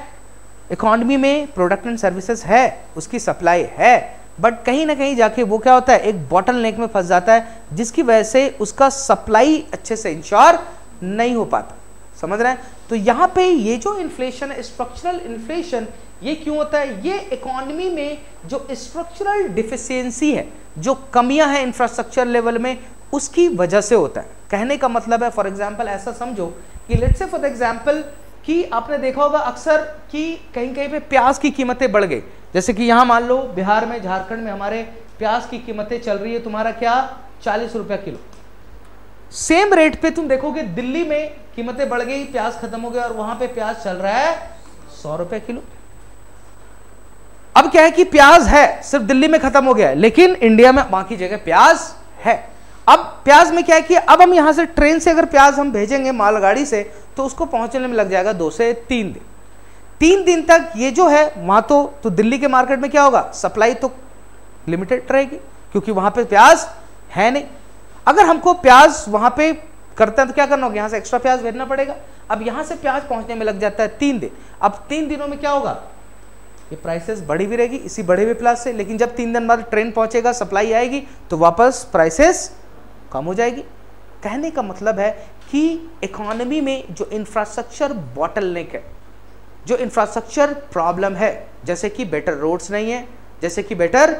इकोनॉमी में प्रोडक्ट एंड सर्विसेज है, उसकी सप्लाई है, बट कहीं ना कहीं जाके वो क्या होता है? एक बॉटल नेक में फंस जाता है, जिसकी वजह से उसका सप्लाई अच्छे से इंश्योर नहीं हो पाता. समझ रहे हैं? तो यहाँ पे ये जो इन्फ्लेशन है, स्ट्रक्चरल इन्फ्लेशन, ये क्यों होता है? ये इकोनॉमी में जो स्ट्रक्चरल डिफिशियंसी है, जो कमियां हैं इंफ्रास्ट्रक्चर लेवल में, उसकी वजह से होता है. कहने का मतलब है, फॉर एग्जांपल ऐसा समझो कि लेट्स से फॉर एग्जांपल कि आपने देखा होगा अक्सर कि कहीं कहीं पे प्याज की कीमतें बढ़ गई. जैसे कि यहाँ मान लो बिहार में, झारखंड में हमारे प्याज की कीमतें चल रही है तुम्हारा क्या? 40 रुपया किलो. सेम रेट पे तुम देखोगे दिल्ली में कीमतें बढ़ गई, प्याज खत्म हो गया और वहां पे प्याज चल रहा है 100 रुपए किलो. अब क्या है कि प्याज है, सिर्फ दिल्ली में खत्म हो गया है, लेकिन इंडिया में बाकी जगह प्याज है. अब प्याज में क्या है कि अब हम यहां से ट्रेन से अगर प्याज हम भेजेंगे मालगाड़ी से तो उसको पहुंचने में लग जाएगा 2 से 3 दिन। 3 दिन तक ये जो है वहां तो दिल्ली के मार्केट में क्या होगा, सप्लाई तो लिमिटेड रहेगी क्योंकि वहां पे प्याज है नहीं। अगर हमको प्याज वहां पे करते हैं तो क्या करना होगा, यहां से एक्स्ट्रा प्याज भेजना पड़ेगा। अब यहां से प्याज पहुंचने में लग जाता है 3 दिन। अब 3 दिनों में क्या होगा, ये प्राइसेस बढ़ी भी रहेगी इसी बढ़े हुए प्याज से, लेकिन जब 3 दिन बाद ट्रेन पहुंचेगा, सप्लाई आएगी तो वापस प्राइसेस कम हो जाएगी। कहने का मतलब है कि इकोनॉमी में जो इंफ्रास्ट्रक्चर बॉटलनेक है, जो इंफ्रास्ट्रक्चर प्रॉब्लम है, जैसे कि बेटर रोड्स नहीं है, जैसे कि बेटर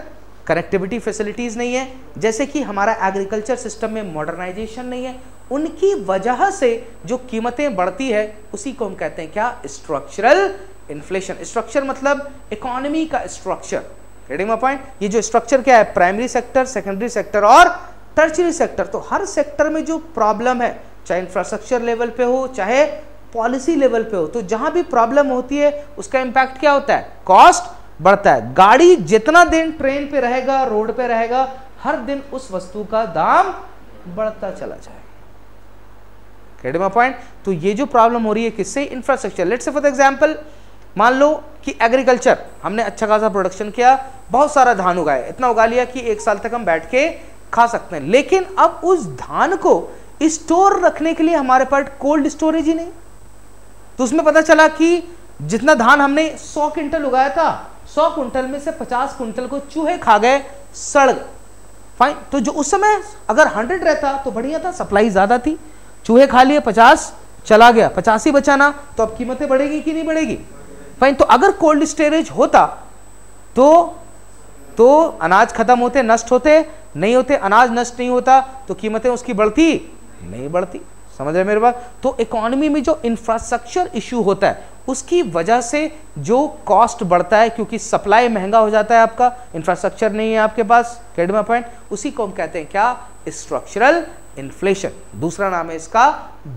कनेक्टिविटी फैसिलिटीज नहीं है, जैसे कि हमारा एग्रीकल्चर सिस्टम में मॉडर्नाइजेशन नहीं है, उनकी वजह से जो कीमतें बढ़ती है उसी को हम कहते हैं क्या, स्ट्रक्चरल इन्फ्लेशन। स्ट्रक्चर मतलब इकोनॉमी का स्ट्रक्चर, गेटिंग माय पॉइंट। ये जो स्ट्रक्चर क्या है, प्राइमरी सेक्टर, सेकेंडरी सेक्टर और टर्शियरी सेक्टर। तो हर सेक्टर में जो प्रॉब्लम है, चाहे इंफ्रास्ट्रक्चर लेवल पे हो चाहे पॉलिसी लेवल पे हो, तो जहां भी प्रॉब्लम होती है उसका इंपैक्ट क्या होता है, कॉस्ट बढ़ता है। गाड़ी जितना दिन ट्रेन पे रहेगा, रोड पे रहेगा, हर दिन उस वस्तु का दाम बढ़ता चला जाएगा। Getting my point. तो ये जो प्रॉब्लम हो रही है किससे, infrastructure. Let's say for example मान लो कि एग्रीकल्चर, हमने अच्छा खासा प्रोडक्शन किया, बहुत सारा धान उगाया, इतना उगा लिया कि 1 साल तक हम बैठ के खा सकते हैं, लेकिन अब उस धान को स्टोर रखने के लिए हमारे पास कोल्ड स्टोरेज ही नहीं। तो उसमें पता चला कि जितना धान हमने 100 क्विंटल उगाया था, 100 क्विंटल में से 50 क्विंटल को चूहे खा गए, सड़ गए। फाइन। तो जो उस समय अगर 100 रहता तो बढ़िया था, सप्लाई ज्यादा थी, चूहे खा लिए, 50 चला गया, 50 ही बचाना, तो अब कीमतें बढ़ेगी कि नहीं बढ़ेगी। फाइन। तो अगर कोल्ड स्टोरेज होता तो अनाज खत्म होते, नष्ट होते नहीं होते, अनाज नष्ट नहीं होता तो कीमतें उसकी बढ़ती नहीं बढ़ती। समझ रहे मेरे बात। तो इकोनॉमी में जो इंफ्रास्ट्रक्चर इशू होता है उसकी वजह से जो कॉस्ट बढ़ता है, क्योंकि सप्लाई महंगा हो जाता है, आपका इंफ्रास्ट्रक्चर नहीं है आपके पास। Gate my point. उसी को हम कहते हैं क्या, स्ट्रक्चरल इन्फ्लेशन। दूसरा नाम है इसका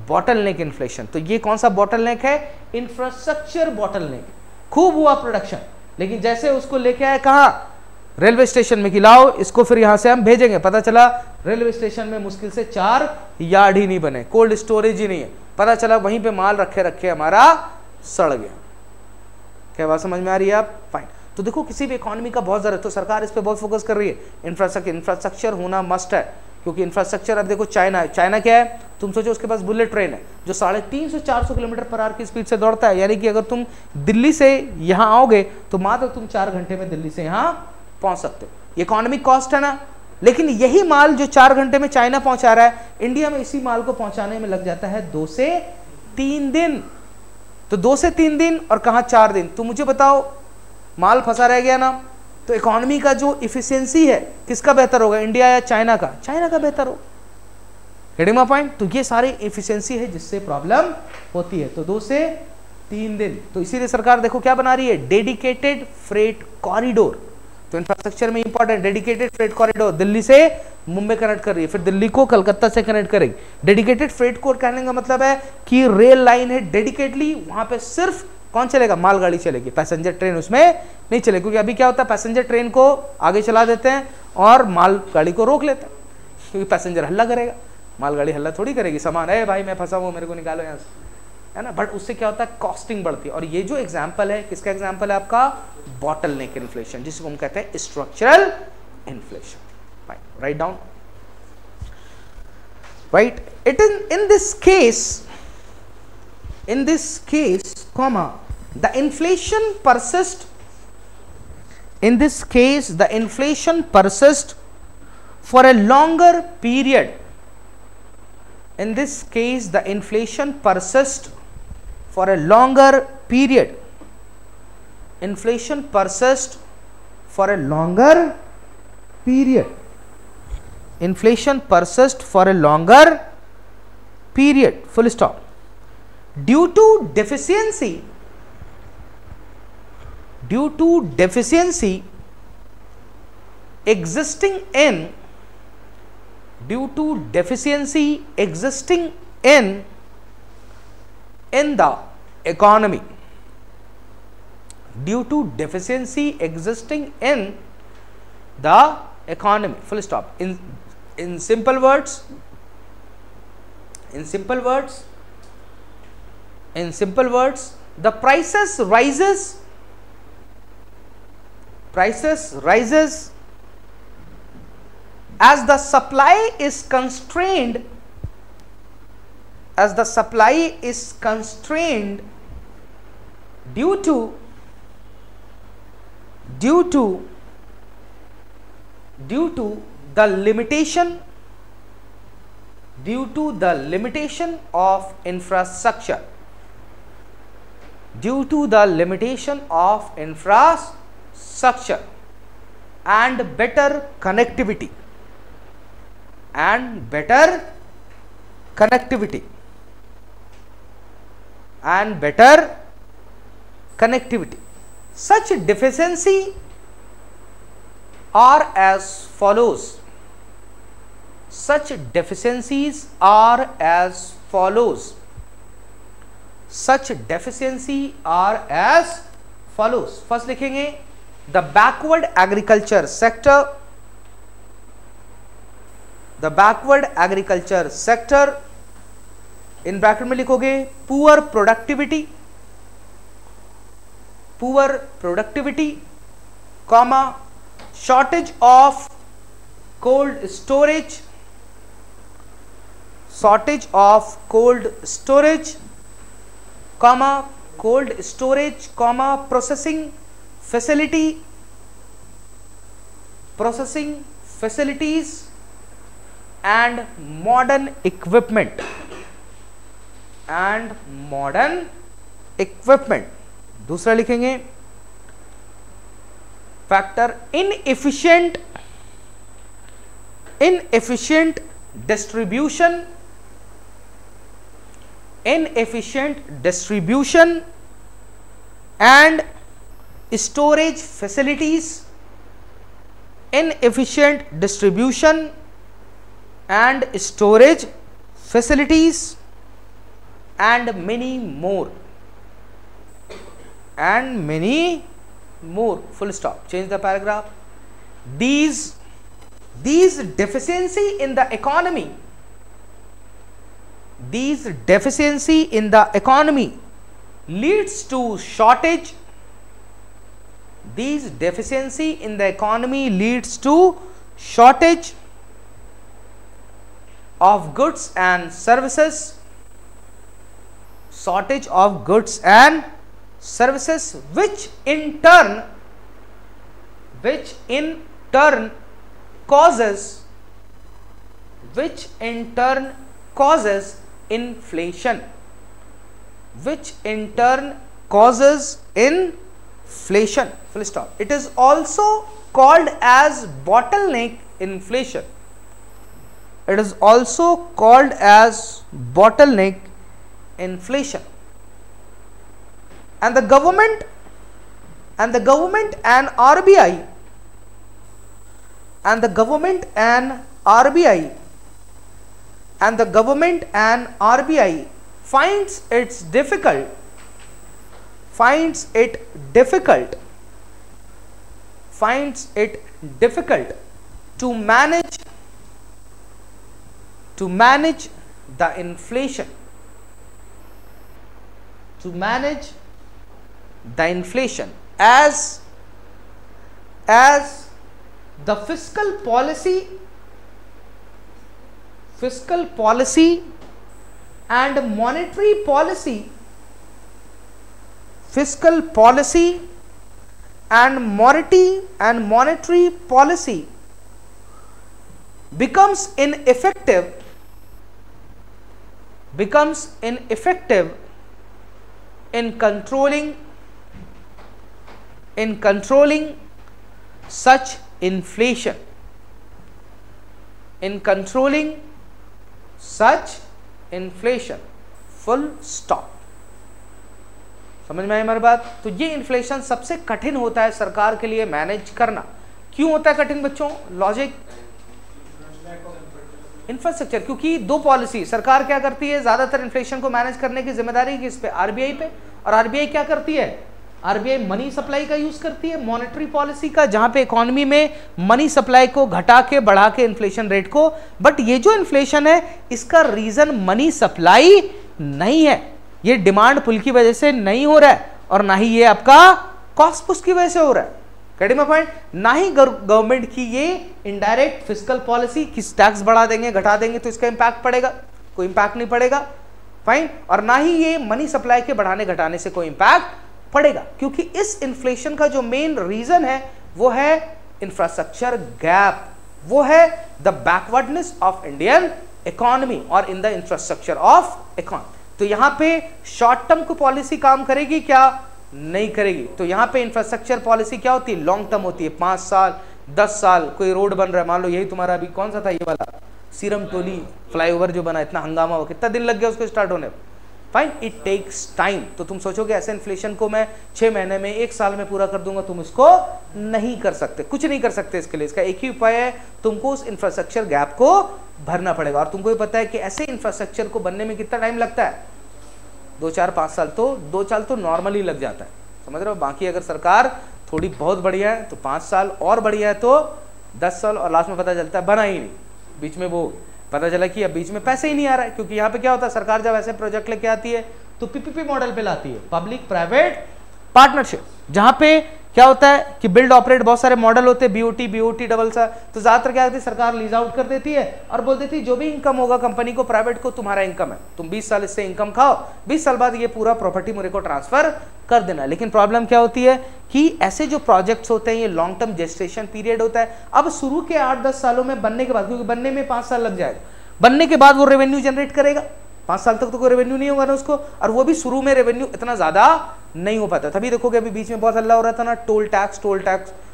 बॉटलनेक इन्फ्लेशन। तो ये कौन सा बॉटलनेक है, इंफ्रास्ट्रक्चर बॉटलनेक। खूब हुआ प्रोडक्शन, लेकिन जैसे उसको लेके आए कहाँ, रेलवे स्टेशन में, कि लाओ इसको फिर यहां से हम भेजेंगे, पता चला रेलवे स्टेशन में मुश्किल से 4 यार्ड ही नहीं बने, कोल्ड स्टोरेज ही नहीं है, पता चला वहीं पे माल रखे रखे हमारा सड़ गया। क्या बात समझ में आ रही है आप। फाइन। तो देखो किसी भी इकोनॉमी का बहुत जरूरत, तो सरकार इस पे बहुत फोकस कर रही है। इंफ्रास्ट्रक्चर होना मस्ट है, क्योंकि इंफ्रास्ट्रक्चर, अब देखो चाइना क्या है, तुम सोचो उसके पास बुलेट ट्रेन है जो 350-400 किलोमीटर पर आवर की स्पीड से दौड़ता है, यानी कि अगर तुम दिल्ली से यहाँ आओगे तो मात्र तुम 4 घंटे में दिल्ली से यहाँ पहुंच सकते हो। इकोनॉमिक कॉस्ट है ना। लेकिन यही माल जो 4 घंटे में चाइना पहुंचा रहा है, इंडिया में इसी माल को पहुंचाने में लग जाता है 2 से 3 दिन। तो 2 से 3 दिन और कहां 4 दिन। तो मुझे बताओ, माल फंसा रह गया ना, तो इकोनॉमी का जो इफिशिएंसी है किसका बेहतर होगा, इंडिया या चाइना का, चाइना का बेहतर हो। Getting my point. तो ये सारी इफिशिएंसी है जिससे प्रॉब्लम होती है। तो 2 से 3 दिन। तो इसीलिए सरकार देखो क्या बना रही है, डेडिकेटेड फ्रेट कॉरिडोर। तो इंफ्रास्ट्रक्चर में important, dedicated freight corridor, Delhi से मुंबई कनेक्ट कर रही है, फिर दिल्ली को कलकत्ता से कनेक्ट करेगी। डेडिकेटेड फ्रेट कोड कहने का मतलब है कि रेल लाइन है डेडिकेटली, वहां पे सिर्फ कौन चलेगा, मालगाड़ी चलेगी, पैसेंजर ट्रेन उसमें नहीं चलेगी। क्योंकि अभी क्या होता है, पैसेंजर ट्रेन को आगे चला देते हैं और मालगाड़ी को रोक लेते हैं, क्योंकि पैसेंजर हल्ला करेगा, मालगाड़ी हल्ला थोड़ी करेगी, सामान है भाई मैं फंसा हूँ मेरे को निकालो यहाँ से, है ना। बट उससे क्या होता है, कॉस्टिंग बढ़ती है। और ये जो एग्जांपल है, किसका एग्जांपल है आपका, बॉटलनेक इन्फ्लेशन, जिसको हम कहते हैं structural inflation. Write down, right. It is in this case comma the inflation persists, in this case the inflation persists for a longer period, in this case the inflation persists for a longer period, inflation persists for a longer period, inflation persists for a longer period, full stop. Due to deficiency existing in the economy, due to deficiency existing in the economy, full stop. in simple words, the prices rises as the supply is constrained, due to the limitation of infrastructure, and better connectivity, Such deficiencies are as follows. First लिखेंगे the backward agriculture sector, in bracket में लिखोगे poor productivity, comma shortage of cold storage, comma processing facilities and modern equipment. दूसरा लिखेंगे factor inefficient distribution and storage facilities, and many more, full stop. Change the paragraph. These deficiency in the economy leads to shortage of goods and services, which in turn causes inflation, full stop. It is also called as bottleneck inflation. And the government and RBI finds it difficult to manage the inflation, as the fiscal policy and monetary policy becomes ineffective in controlling such inflation. Full stop. समझ में आई हमारी बात? तो ये inflation सबसे कठिन होता है सरकार के लिए मैनेज करना। क्यों होता है कठिन बच्चों? लॉजिक, इंफ्रास्ट्रक्चर, क्योंकि दो पॉलिसी सरकार क्या करती है, ज्यादातर इन्फ्लेशन को मैनेज करने की जिम्मेदारी किस पे? आरबीआई पे। और आरबीआई क्या करती है? आरबीआई मनी सप्लाई का यूज करती है, मॉनेटरी पॉलिसी का, जहां पे इकोनॉमी में मनी सप्लाई को घटा के बढ़ा के इन्फ्लेशन रेट को। बट ये जो इन्फ्लेशन है इसका रीजन मनी सप्लाई नहीं है, ये डिमांड पुल की वजह से नहीं हो रहा है और ना ही ये आपका कॉस्ट पुश की वजह से हो रहा है। Getting my point? ना ही गवर्नमेंट की ये इनडायरेक्ट फिस्कल पॉलिसी, किस टैक्स बढ़ा देंगे घटा देंगे तो इसका इंपैक्ट पड़ेगा, कोई इंपैक्ट नहीं पड़ेगा, फाइन। और ना ही ये मनी सप्लाई के बढ़ाने घटाने से कोई इंपैक्ट पड़ेगा, क्योंकि इस इन्फ्लेशन का जो मेन रीजन है वो है इंफ्रास्ट्रक्चर गैप, वो है the backwardness of Indian economy और in the infrastructure of economy. तो यहां पे शॉर्ट टर्म को पॉलिसी काम करेगी क्या? नहीं करेगी। तो यहां पे इंफ्रास्ट्रक्चर पॉलिसी क्या होती है? लॉन्ग टर्म होती है, 5 साल 10 साल। कोई रोड बन रहा है, मान लो यही तुम्हारा अभी कौन सा था, ये वाला सीरम टोली फ्लाईओवर जो बना, इतना हंगामा हुआ, कितना दिन लग गया उसको स्टार्ट होने? Fine, it takes time. तो तुम सोचोगे ऐसे इन्फ्लेशन को मैं 6 महीने में 1 साल में पूरा कर दूंगा, तुम इसको नहीं कर सकते, कुछ नहीं कर सकते। इसके लिए इसका एक ही उपाय है, तुमको उस इंफ्रास्ट्रक्चर गैप को भरना पड़ेगा। और तुमको भी पता है कि ऐसे इंफ्रास्ट्रक्चर को बनने में कितना टाइम लगता है? 2 4 5 साल, तो 2 साल तो नॉर्मली लग जाता है, समझ रहे हो। बाकी अगर सरकार थोड़ी बहुत बढ़िया है तो 5 साल, और बढ़िया है तो 10 साल, और लास्ट में पता चलता है बना ही नहीं, बीच में वो पता चला कि अब बीच में पैसे ही नहीं आ रहा है। क्योंकि यहाँ पे क्या होता है, सरकार जब ऐसे प्रोजेक्ट लेके आती है तो पीपीपी मॉडल पे लाती है, पब्लिक प्राइवेट पार्टनरशिप, जहां पे क्या होता है कि बिल्ड ऑपरेट बहुत सारे मॉडल होते हैं, बीओटी डबल सा। तो ज्यादातर क्या होती है, सरकार लीज आउट कर देती है और बोल देती है जो भी इनकम होगा कंपनी को, प्राइवेट को, तुम्हारा इनकम है, तुम 20 साल इससे इनकम खाओ, 20 साल बाद ये पूरा प्रॉपर्टी मेरे को ट्रांसफर कर देना। लेकिन प्रॉब्लम क्या होती है कि ऐसे जो प्रोजेक्ट्स होते हैं ये लॉन्ग टर्म जेस्टेशन पीरियड होता है। अब शुरू के 8-10 सालों में बनने के बाद, क्योंकि बनने में 5 साल लग जाएगा, बनने के बाद वो रेवेन्यू जनरेट करेगा, 5 साल तक तो कोई रेवेन्यू नहीं होगा ना उसको, और वो भी शुरू में रेवेन्यू इतना ज्यादा नहीं हो पाता। तभी देखोगे अभी बीच में बहुत हल्ला हो रहा था ना, टोल टैक्स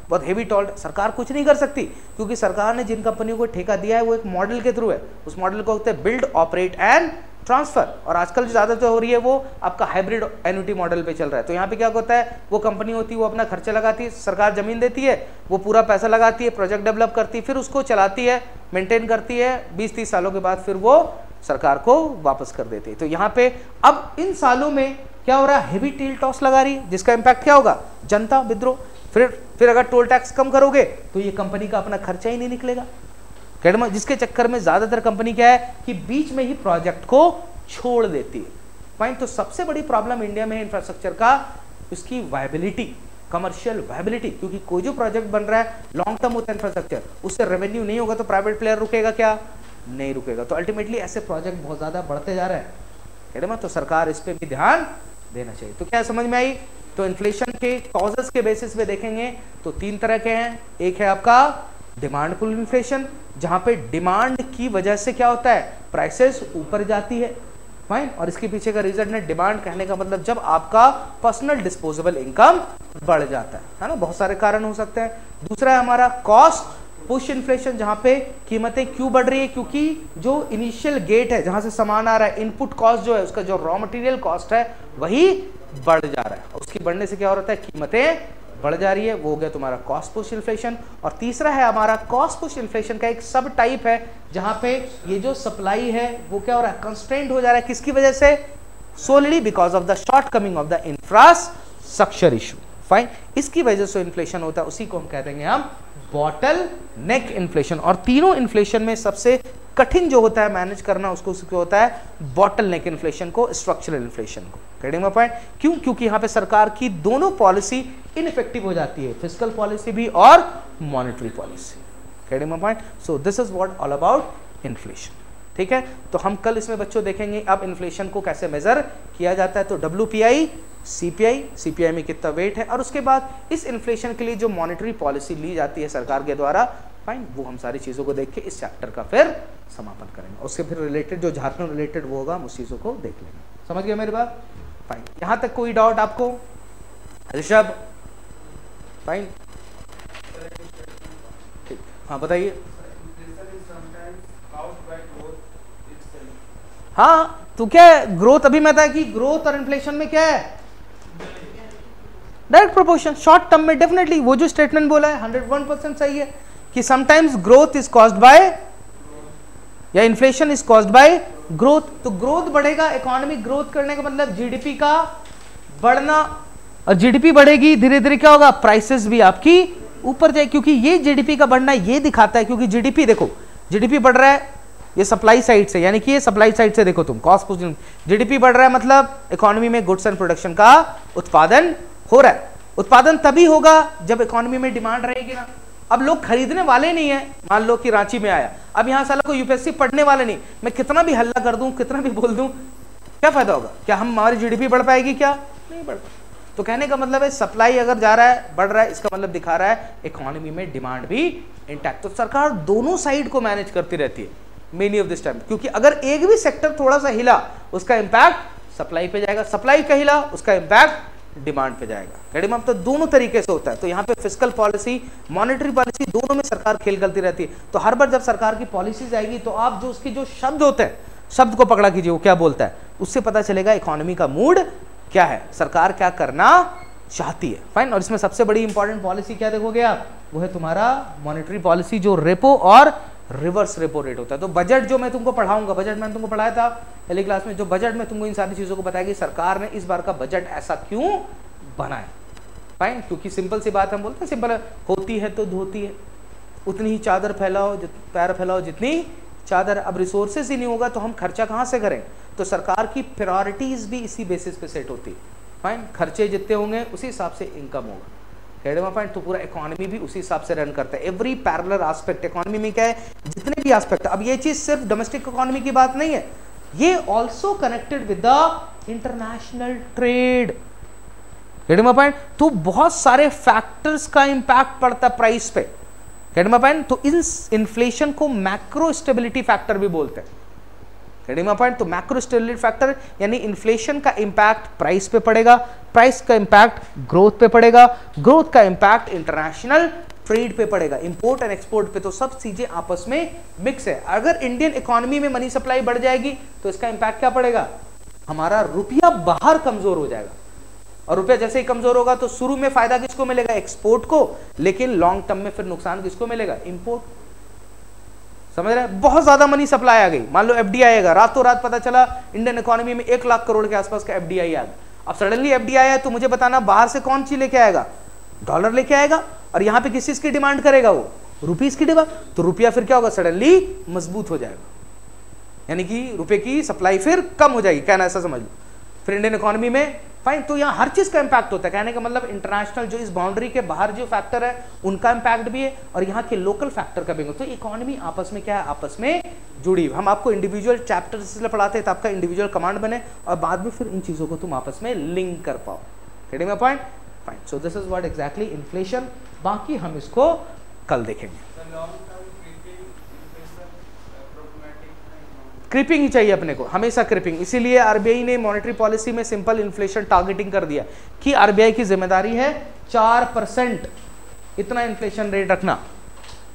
बहुत हेवी टोल। सरकार कुछ नहीं कर सकती, क्योंकि सरकार ने जिन कंपनियों को ठेका दिया है वो एक मॉडल के थ्रू है, उस मॉडल को होता है बिल्ड ऑपरेट एंड ट्रांसफर। और आजकल जो ज्यादातर हो रही है वो आपका हाइब्रिड एन्युटी मॉडल पे चल रहा है। तो यहाँ पे क्या होता है, वो कंपनी होती है, वो अपना खर्चा लगाती है, सरकार जमीन देती है, वो पूरा पैसा लगाती है, प्रोजेक्ट डेवलप करती है, फिर उसको चलाती है, मेंटेन करती है, 20-30 सालों के बाद फिर वो सरकार को वापस कर देती है। तो यहाँ पे अब इन सालों में क्या हो रहा है, हेवी टेल टॉस लगा रही है, जिसका इंपैक्ट क्या होगा, जनता विद्रोह। फिर अगर टोल टैक्स कम करोगे तो ये कंपनी का अपना खर्चा ही नहीं निकलेगा, जिसके चक्कर में ज्यादातर कंपनी क्या है कि बीच में ही प्रोजेक्ट को छोड़ देती है। फाइन। तो सबसे बड़ी प्रॉब्लम इंडिया में इंफ्रास्ट्रक्चर का, उसकी वायबिलिटी, कमर्शियल वायबिलिटी। क्योंकि कोई जो प्रोजेक्ट बन रहा है लॉन्ग टर्म होता है इंफ्रास्ट्रक्चर, उससे रेवेन्यू नहीं होगा तो प्राइवेट प्लेयर रुकेगा क्या? नहीं रुकेगा। तो अल्टीमेटली ऐसे प्रोजेक्ट बहुत ज्यादा बढ़ते जा रहे हैं, कह रहे हैं। तो सरकार इस पे भी ध्यान देना चाहिए। तो क्या समझ में आई? तो इन्फ्लेशन के कॉजेस के बेसिस पे देखेंगे तो 3 तरह के हैं। एक है आपका डिमांड पुल इन्फ्लेशन, जहां पे डिमांड की वजह से क्या होता है, प्राइसेस ऊपर जाती है, फाइन। और इसके पीछे का रीजन है डिमांड, कहने का मतलब जब आपका पर्सनल डिस्पोजेबल इनकम बढ़ जाता है ना, बहुत सारे कारण हो सकते हैं। दूसरा है हमारा कॉस्ट पुश इन्फ्लेशन, जहां पे कीमतें क्यों बढ़ रही है, क्योंकि जो इनिशियल गेट है जहां से सामान आ रहा है, इनपुट कॉस्ट जो है, उसका जो रॉ मटेरियल कॉस्ट है वही बढ़ जा रहा है। उसकी बढ़ने से क्या हो रहा है, कीमतें बढ़ जा रही है, वो हो गया तुम्हारा कॉस्ट पुश इन्फ्लेशन। और तीसरा है हमारा कॉस्ट पुश इन्फ्लेशन का एक सब टाइप है, जहां पे ये जो सप्लाई है वो क्या हो रहा है, कंस्ट्रेंट हो जा रहा है। किसकी वजह से? Solidly because of the shortcoming of the infrastructure issue, fine. इसकी वजह से इन्फ्लेशन होता है, उसी को हम कह देंगे हम बॉटल नेक इन्फ्लेशन। और तीनों इन्फ्लेशन में सबसे कठिन जो होता है मैनेज करना, उसको होता है बॉटल नेक इन्फ्लेशन को, स्ट्रक्चरल इन्फ्लेशन को। Getting my point? क्यों? क्योंकि यहाँ पे सरकार की दोनों पॉलिसी इनइफेक्टिव हो जाती है, फिस्कल पॉलिसी भी और monetary policy. Getting my point? So this is what all about inflation. ठीक है, तो हम कल इसमें बच्चों देखेंगे अब इन्फ्लेशन को कैसे मेजर किया जाता है। तो WPI, CPI में कितना वेट है, और उसके बाद इस इन्फ्लेशन के लिए जो मॉनेटरी पॉलिसी ली जाती है सरकार के द्वारा, फाइन, वो हम सारी चीज़ों को देख के इस चैप्टर का फिर समापन करेंगे। उसके फिर रिलेटेड जो झारखंड रिलेटेड वो होगा, हम उस चीज़ों को देख लेंगे। समझ गए मेरी बात? फाइन। यहाँ तक कोई डाउट आपको? ऋषभ? फाइन, ठीक, हाँ बताइए। हाँ, तो क्या है ग्रोथ? अभी मैं बताया कि ग्रोथ और इन्फ्लेशन में क्या है, डायरेक्ट प्रोपोर्शन। शॉर्ट टर्म में डेफिनेटली वो जो स्टेटमेंट बोला है 101% सही है कि sometimes growth is caused by, या inflation is caused by growth. तो ग्रोथ बढ़ेगा, इकोनॉमिक ग्रोथ करने का मतलब जीडीपी का बढ़ना, और जीडीपी बढ़ेगी धीरे धीरे क्या होगा, प्राइसेस भी आपकी ऊपर जाए, क्योंकि ये जीडीपी का बढ़ना ये दिखाता है, क्योंकि जीडीपी देखो, जीडीपी बढ़ रहा है ये सप्लाई साइड से, यानी कि ये सप्लाई साइड से देखो तुम कॉस्ट पुश, जीडीपी बढ़ रहा है मतलब इकोनॉमी में गुड्स एंड प्रोडक्शन का उत्पादन हो रहा है। उत्पादन तभी होगा जब इकोनॉमी में डिमांड रहेगी ना। अब लोग खरीदने वाले नहीं है, मान लो कि रांची में आया, अब यहां साला को यूपीएससी पढ़ने वाले नहीं, मैं कितना भी हल्ला कर दूं, कितना भी बोल दूं, क्या फायदा होगा? क्या हम हमारी जीडीपी बढ़ पाएगी? क्या नहीं बढ़ पाएगी। तो कहने का मतलब है सप्लाई अगर जा रहा है, बढ़ रहा है, इसका मतलब दिखा रहा है इकोनॉमी में डिमांड भी इंटैक्ट। तो सरकार दोनों साइड को मैनेज करती रहती है मेनी ऑफ दिस टाइम, क्योंकि अगर एक भी सेक्टर थोड़ा सा हिला उसका इंपैक्ट सप्लाई पे जाएगा, सप्लाई का हिला उसका इंपैक्ट डिमांड पे जाएगा। कैडी मैम, तो दोनों तरीके से होता है। तो यहाँ पे फिस्कल पॉलिसी, मॉनेटरी पॉलिसी, दोनों में सरकार खेल करती रहती है। तो हर बार जब सरकार की पॉलिसीज आएगी तो आप जो उसकी जो शब्द होते हैं, शब्द को पकड़ा कीजिए, वो क्या बोलता है, उससे पता चलेगा इकोनॉमी का मूड क्या है, सरकार क्या करना चाहती है। फाइन। और इसमें सबसे बड़ी इंपॉर्टेंट पॉलिसी क्या देखोगे आप, वो है तुम्हारा मॉनेटरी पॉलिसी, जो रेपो और रिवर्स रेपो रेट होता है। तो बजट जो मैं तुमको पढ़ाऊंगा, बजट मैंने तुमको पढ़ाया था पहली क्लास में, जो बजट में तुमको इन सारी चीजों को बताया कि सरकार ने इस बार का बजट ऐसा क्यों बनाया। फाइन। क्योंकि सिंपल सी बात हम बोलते हैं, सिंपल होती है तो धोती है, उतनी ही चादर फैलाओ, पैर फैलाओ जितनी चादर। अब रिसोर्सेज ही नहीं होगा तो हम खर्चा कहाँ से करें? तो सरकार की प्रायोरिटीज भी इसी बेसिस पे सेट होती है। फाइन। खर्चे जितने होंगे उसी हिसाब से इनकम होगा। पॉइंट। तो पूरा इकोनॉमी भी उसी हिसाब से रन करता है। एवरी पैरेलल एस्पेक्ट इकोनॉमी में क्या है, जितने भी एस्पेक्ट, अब ये चीज सिर्फ डोमेस्टिक इकोनॉमी की बात नहीं है, ये also connected with the international trade. Point. तो बहुत सारे फैक्टर्स का इंपैक्ट पड़ता है प्राइस पे। पॉइंट। तो इस इन्फ्लेशन को मैक्रो स्टेबिलिटी फैक्टर भी बोलते हैं। पॉइंट। तो मैक्रो स्टेबिलिटी फैक्टर यानी इन्फ्लेशन का इंपैक्ट प्राइस पे पड़ेगा, प्राइस का इंपैक्ट ग्रोथ पे पड़ेगा, ग्रोथ का इंपैक्ट इंटरनेशनल ट्रेड पे पड़ेगा, इंपोर्ट एंड एक्सपोर्ट पे। तो सब चीजें आपस में मिक्स है। अगर इंडियन इकोनॉमी में मनी सप्लाई बढ़ जाएगी तो इसका इंपैक्ट क्या पड़ेगा, हमारा रुपया बाहर कमजोर हो जाएगा। और रुपया जैसे ही कमजोर होगा तो शुरू में फायदा किसको मिलेगा, एक्सपोर्ट को, लेकिन लॉन्ग टर्म में फिर नुकसान किसको मिलेगा, इंपोर्ट। समझ रहे हैं? बहुत ज्यादा मनी सप्लाई आ गई, मान लो एफडीआई आएगा, रातों रात पता चला इंडियन इकोनॉमी में 1 लाख करोड़ के आसपास का एफडीआई आ गया। अब सडनली एफडीआई है तो मुझे बताना बाहर से कौन चीज लेके आएगा, डॉलर लेके आएगा, और यहां पे किस चीज की डिमांड करेगा, वो रुपीस की डिमांड। तो रुपया फिर क्या होगा, सडनली मजबूत हो जाएगा, यानी कि रुपए की सप्लाई फिर कम हो जाएगी, कहना ऐसा समझ लो, फिर इंडियन इकोनॉमी में। फाइन। तो यहाँ हर चीज का इंपैक्ट होता है, कहने का मतलब इंटरनेशनल जो इस बाउंड्री के बाहर जो फैक्टर है उनका इंपैक्ट भी है, और यहाँ के लोकल फैक्टर का भी है। तो इकोनॉमी आपस में क्या है, आपस में जुड़ी। हम आपको इंडिविजुअल चैप्टर इसलिए पढ़ाते हैं तो आपका इंडिविजुअल कमांड बने, और बाद में फिर इन चीजों को तुम आपस में लिंक कर पाओ। Getting my point? Fine. So this is what exactly inflation. बाकी हम इसको कल देखेंगे। क्रिपिंग ही चाहिए अपने को, हमेशा क्रिपिंग। इसीलिए आरबीआई ने मॉनेटरी पॉलिसी में सिंपल इन्फ्लेशन टारगेटिंग कर दिया कि आरबीआई की जिम्मेदारी है 4% इतना इन्फ्लेशन रेट रखना।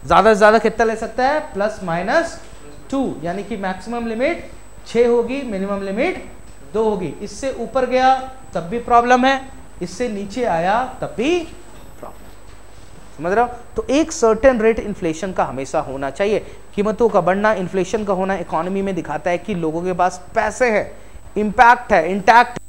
ज्यादा से ज्यादा कितना ले सकता है, +-2, यानी कि मैक्सिमम लिमिट 6 होगी, मिनिमम लिमिट 2 होगी। इससे ऊपर गया तब भी प्रॉब्लम है, इससे नीचे आया तब भी प्रॉब्लम। समझ रहे हो? तो एक सर्टेन रेट इन्फ्लेशन का हमेशा होना चाहिए। कीमतों का बढ़ना, इन्फ्लेशन का होना इकोनॉमी में दिखाता है कि लोगों के पास पैसे हैं, इंपैक्ट है, इंटैक्ट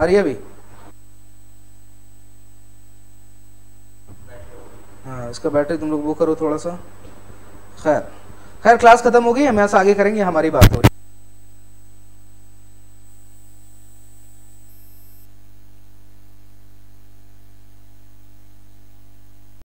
आ रही है अभी? हाँ, इसका बैटरी तुम लोग वो करो थोड़ा सा। खैर क्लास खत्म हो गई, हम यहाँ से आगे करेंगे, हमारी बात हो रही है।